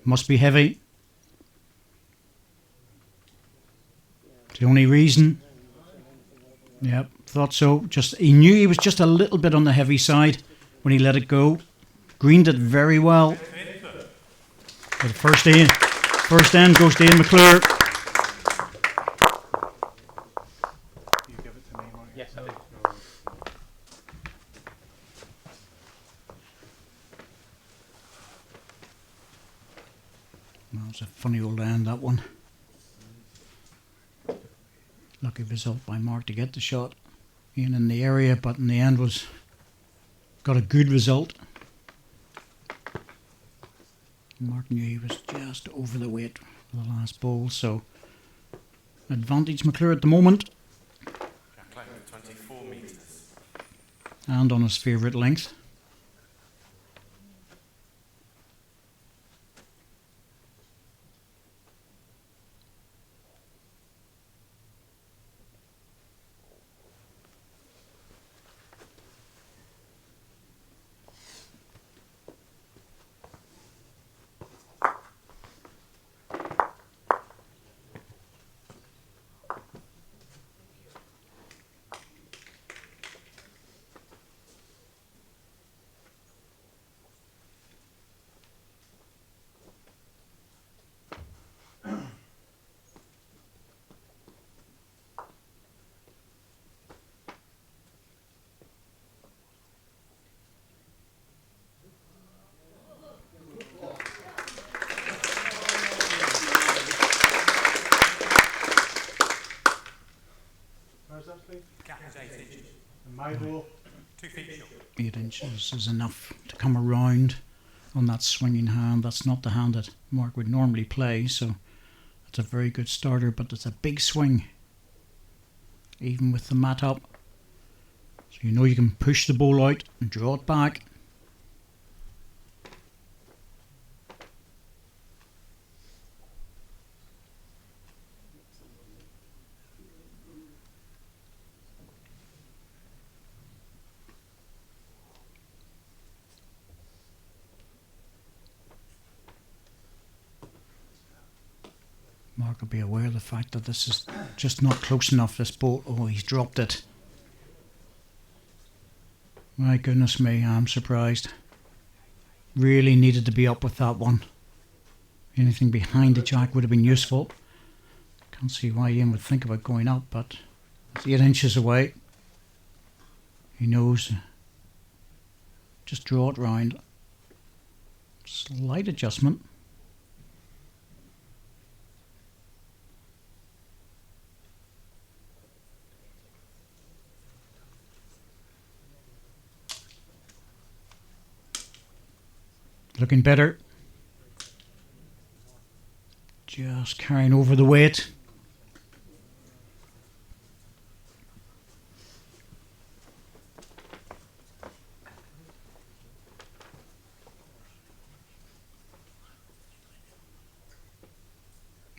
D: Must be heavy. It's the only reason. Yep, thought so. He knew he was just a little bit on the heavy side when he let it go. Greened it very well. The first end goes to Ian McClure.
I: You give it to me, Mark.
J: Yes, I do.
D: Well, it's a funny old end, that one. Lucky result by Mark to get the shot. Ian in the area, but in the end got a good result. Mark knew he was just over the weight for the last bowl, so advantage McClure at the moment.
K: Jack length 24 metres.
D: And on his favourite length.
H: Gap is 8 inches.
I: And my ball.
H: 2 feet short.
D: 8 inches is enough to come around on that swinging hand. That's not the hand that Mark would normally play, so it's a very good starter, but it's a big swing, even with the mat up. So you know you can push the ball out and draw it back. Mark will be aware of the fact that this is just not close enough, this ball. Oh, he's dropped it. My goodness me, I'm surprised. Really needed to be up with that one. Anything behind the jack would have been useful. Can't see why Ian would think about going up, but it's 8 inches away. He knows. Just draw it round. Slight adjustment. Looking better. Just carrying over the weight.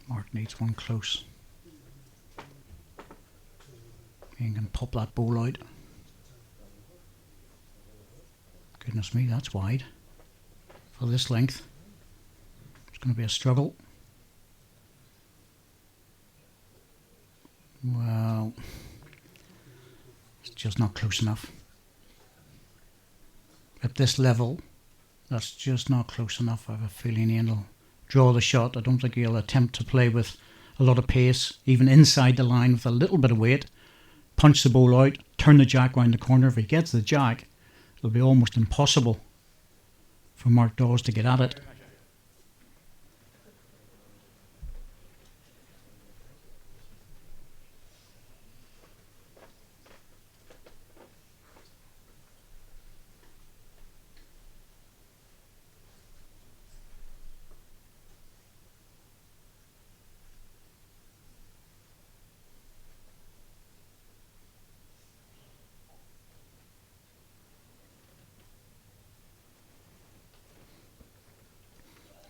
D: Mark needs one close. You can pop that ball out. Goodness me, that's wide. For this length, it's going to be a struggle. Well, it's just not close enough. At this level, that's just not close enough. I have a feeling he'll draw the shot. I don't think he'll attempt to play with a lot of pace, even inside the line with a little bit of weight. punch the ball out, turn the jack round the corner. If he gets the jack, it'll be almost impossible for Mark Dawes to get at it.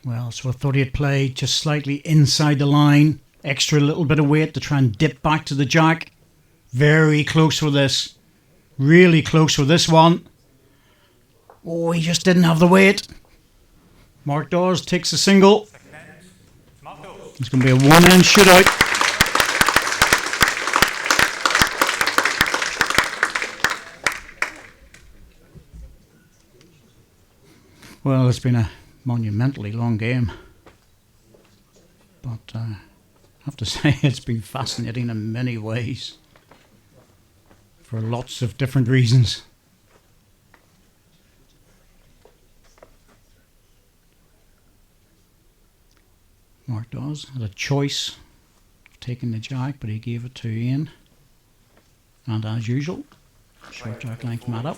D: Well, so I thought he'd play just slightly inside the line, extra little bit of weight to try and dip back to the jack. Very close with this. Really close with this one. Oh, he just didn't have the weight. Mark Dawes takes a single. It's going to be a one-end shootout. Well, it's been a monumentally long game, but I have to say it's been fascinating in many ways for lots of different reasons. Mark Dawes had a choice of taking the jack, but he gave it to Ian, and as usual, short jack length mat up.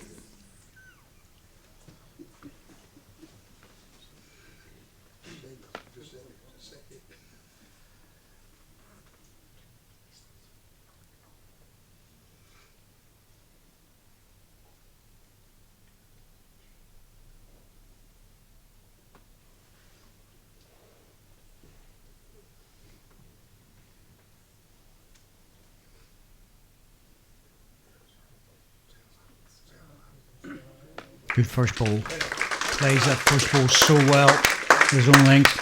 D: Good first ball. Plays that first ball so well. His own length.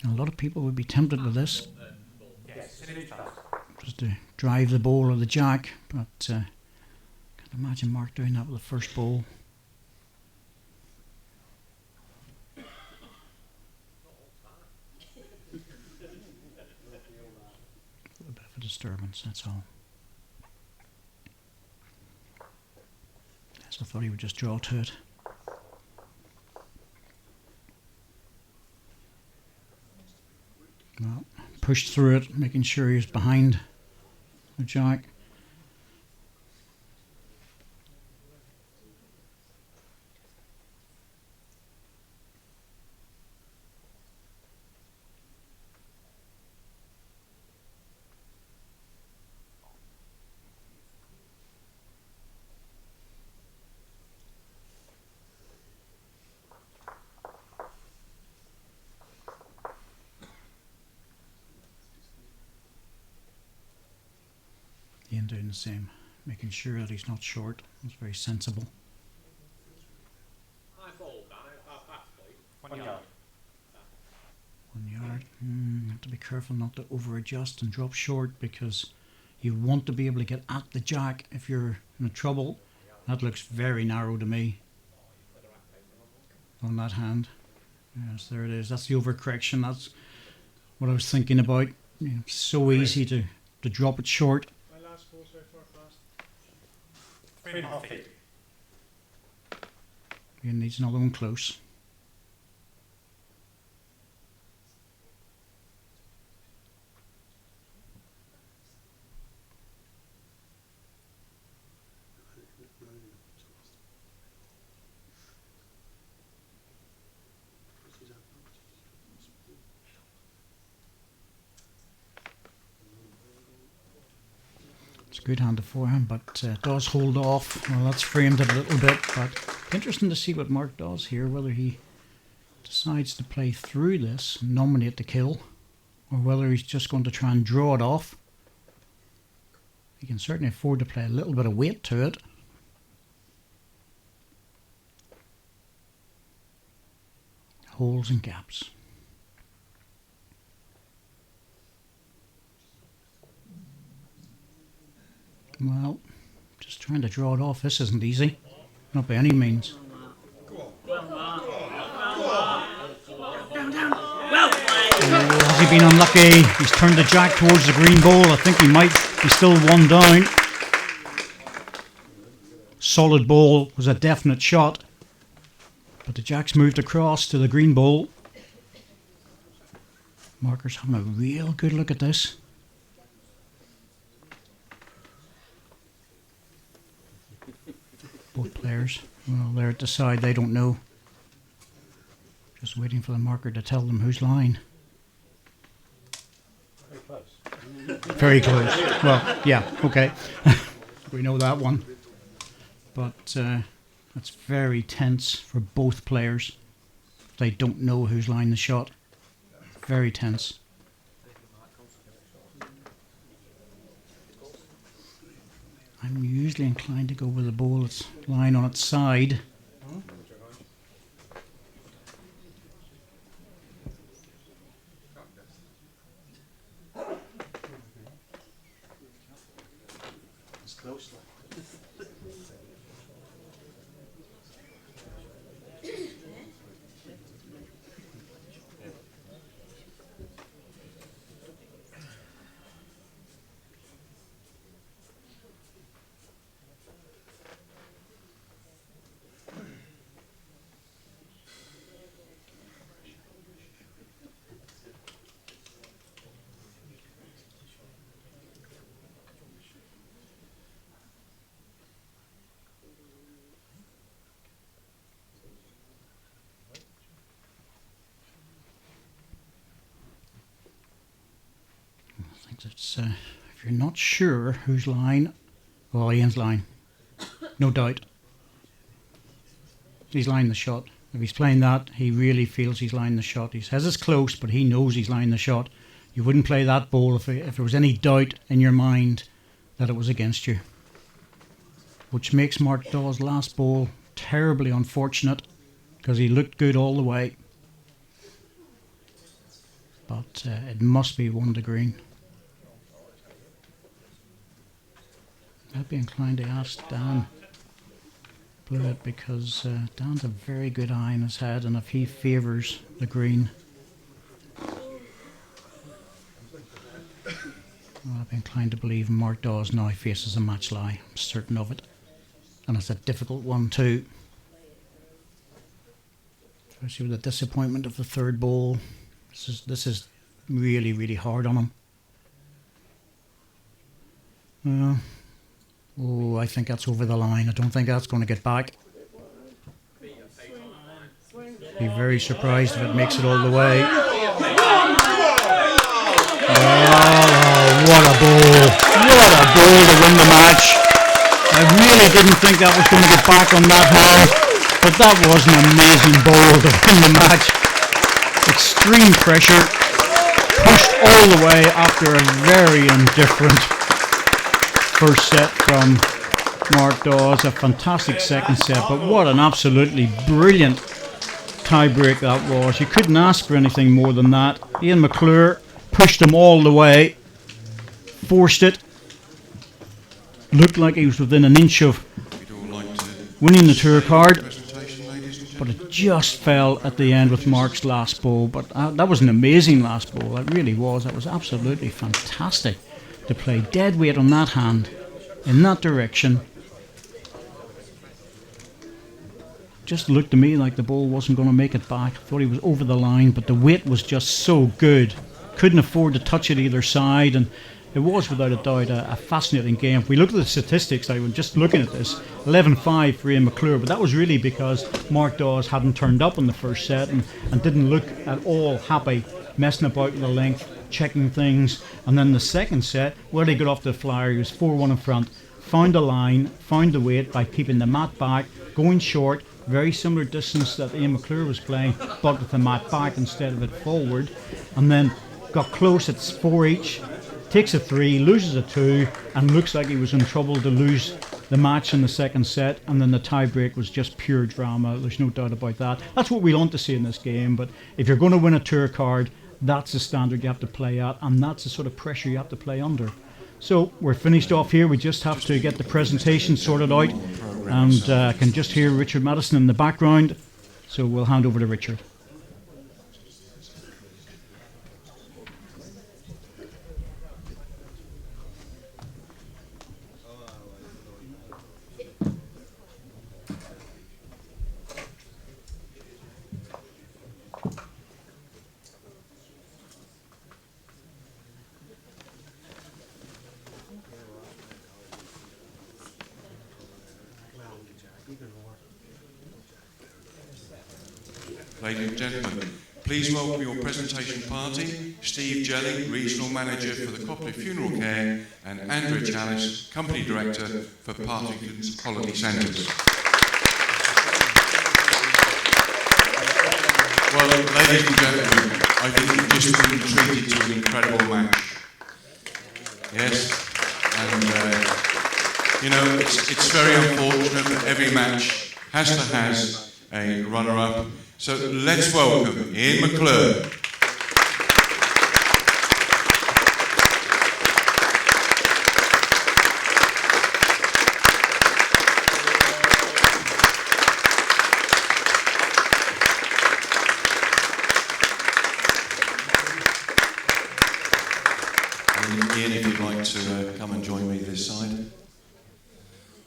D: A lot of people would be tempted with this. Just to drive the ball or the jack, but can't imagine Mark doing that with the first ball. A little bit of a disturbance, that's all. I thought he would just draw to it. Well, pushed through it, making sure he was behind the jack. Ian doing the same, making sure that he's not short. It's very sensible.
G: High ball, Dan. Half pass, please.
K: 1 yard.
D: 1 yard. You have to be careful not to over adjust and drop short, because you want to be able to get at the jack if you're in trouble. That looks very narrow to me on that hand. Yes, there it is. That's the overcorrection. That's what I was thinking about. You know, it's so easy to drop it short.
K: 3.5 feet.
D: He needs another one close. It's a good hand to forehand, but does hold off. Well, that's framed it a little bit, but interesting to see what Mark does here, whether he decides to play through this, nominate the kill, or whether he's just going to try and draw it off. He can certainly afford to play a little bit of weight to it. Holes and gaps. Well, just trying to draw it off. This isn't easy. Not by any means. Oh, Has he been unlucky? He's turned the jack towards the green ball. I think he might be still one down. Solid ball was a definite shot. But the jack's moved across to the green ball. Marker's having a real good look at this. Both players, well, they're at the side, they don't know. Just waiting for the marker to tell them who's lying.
J: Very close.
D: Very close. Well, yeah, okay. We know that one. But that's very tense for both players. They don't know who's lying the shot. Very tense. I'm usually inclined to go with the ball that's lying on its side.
I: It's close.
D: It's, if you're not sure who's lying, well, Ian's lying. No doubt. He's lying the shot. If he's playing that, he really feels he's lying the shot. He says it's close, but he knows he's lying the shot. You wouldn't play that ball if there was any doubt in your mind that it was against you. Which makes Mark Dawes' last ball terribly unfortunate, because he looked good all the way. But it must be one to green. I'd be inclined to ask Dan Blewett, because Dan's a very good eye in his head, and if he favours the green, I'd be inclined to believe Mark Dawes now faces a match lie. I'm certain of it. And it's a difficult one too. Especially with the disappointment of the third ball. This is really, really hard on him. Oh, I think that's over the line. I don't think that's going to get back. Be very surprised if it makes it all the way. Oh, what a ball. What a ball to win the match. I really didn't think that was going to get back on that hand, but that was an amazing ball to win the match. Extreme pressure, pushed all the way after a very indifferent first set from Mark Dawes. A fantastic second set, but what an absolutely brilliant tie-break that was. You couldn't ask for anything more than that. Ian McClure pushed him all the way, forced it, looked like he was within an inch of winning the tour card, but it just fell at the end with Mark's last ball. But that was an amazing last ball. It really was. That was absolutely fantastic to play dead weight on that hand in that direction. Just looked to me like the ball wasn't going to make it back. Thought he was over the line, but the weight was just so good. Couldn't afford to touch it either side, and it was without a doubt a fascinating game. If we look at the statistics, I was just looking at this, 11-5 for Ian McClure, but that was really because Mark Dawes hadn't turned up in the first set and didn't look at all happy, messing about with the length, checking things. And then the second set, where he got off the flyer, he was 4-1 in front, found a line, found the weight by keeping the mat back, going short, very similar distance that Ian McClure was playing, but with the mat back instead of it forward, and then got close at 4 each, takes a 3, loses a 2, and looks like he was in trouble to lose the match in the second set. And then the tie break was just pure drama. There's no doubt about that. That's what we want to see in this game. But if you're going to win a tour card, that's the standard you have to play at, and that's the sort of pressure you have to play under. So we're finished off here. We just have to get the presentation sorted out, and I can just hear Richard Madison in the background. So we'll hand over to Richard.
A: Ladies and gentlemen, please welcome your presentation party, Steve Jelly, Regional Manager for the Co-operative Funeralcare, and Andrea Chalice, Company Director for Partington's Holiday Centres. Well, ladies and gentlemen, I think you've just been treated to an incredible match. Yes, and you know, it's very unfortunate that every match has to have a runner-up. So let's welcome Ian McClure. Ian, if you'd like to come and join me this side.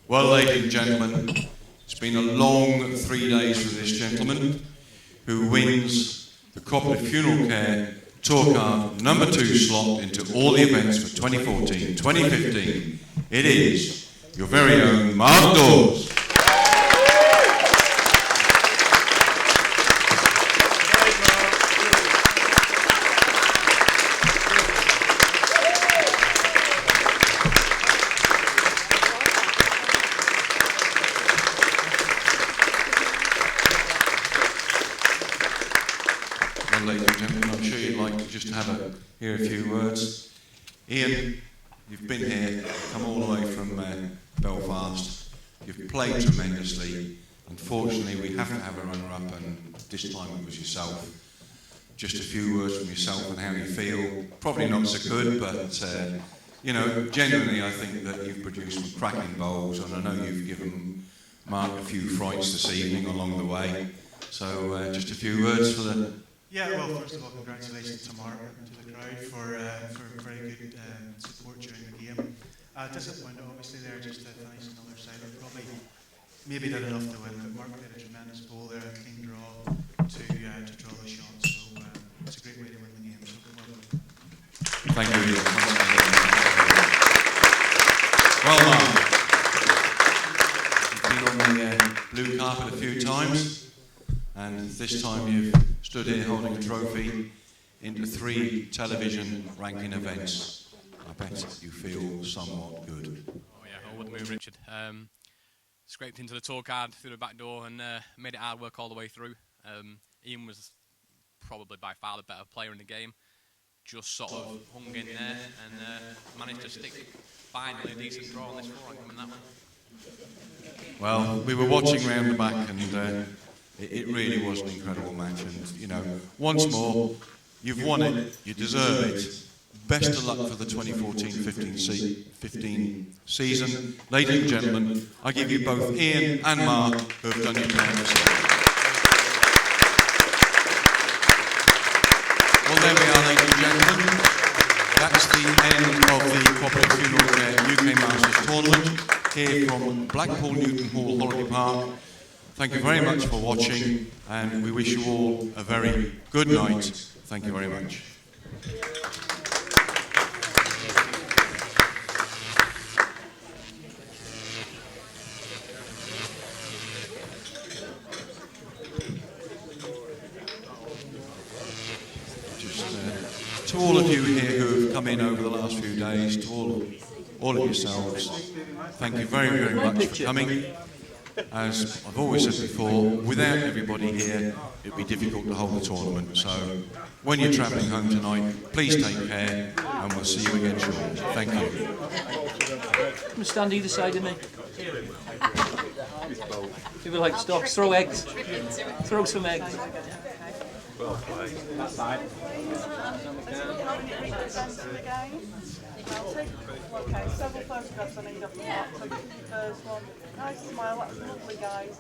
A: Well, ladies and gentlemen, it's been a long 3 days for this gentleman who wins the Co-operative Funeralcare Tour Card number 2 slot into all the events for 2014-2015. It is your very own Mark Dawes. Ladies and gentlemen, I'm sure you'd like to just hear a few words. Ian, you've been here, come all the way from Belfast. You've played tremendously. Unfortunately, we have to have a runner-up, and this time it was yourself. Just a few words from yourself and how you feel. Probably not so good, but you know, genuinely, I think that you've produced some cracking bowls, and I know you've given Mark a few frights this evening along the way. So, just a few words for the.
I: Yeah, well, first of all, congratulations to Mark and to the crowd for very good support during the game. Disappointed, obviously, there just to finish another side. Probably maybe not enough to win, but Mark played a tremendous bowl there, a clean draw to draw the shots. So it's a great way to win the game. So well done.
A: Thank you. Well, Mark, you've been on the blue carpet a few times, and this time you've stood here holding a trophy into 3 television ranking events. I bet you feel somewhat good.
J: Oh yeah, I wouldn't move, Richard. Scraped into the tour card through the back door and made it hard work all the way through. Ian was probably by far the better player in the game. Just sort of hung in there and managed to stick finally a decent draw on this 4 rank in that one.
A: Well, we were watching round the back, and it really was an incredible match, and you know, once more, you've won it, you deserve it. Best of luck for the 2014-15 season. Ladies and gentlemen, I give you both Ian and Mark, who have done your part. Well, there we are, ladies and gentlemen. That's the end of the Co-operative Funeralcare UK Masters Tournament here from Blackpool Newton Hall Holiday Park. Thank you very much for watching, and we wish you all a very good night. Thank you very much. To all of you here who have come in over the last few days, to all of yourselves, thank you very, very much for coming. As I've always said before, without everybody here, it'd be difficult to hold the tournament. So when you're travelling home tonight, please take care, and we'll see you again shortly. Thank you.
L: Come and stand either side of me. People like stop, throw eggs. Throw some eggs.
K: Well played. That side.
F: Okay, several photographs I need of the first one. Nice smile, that was lovely, guys.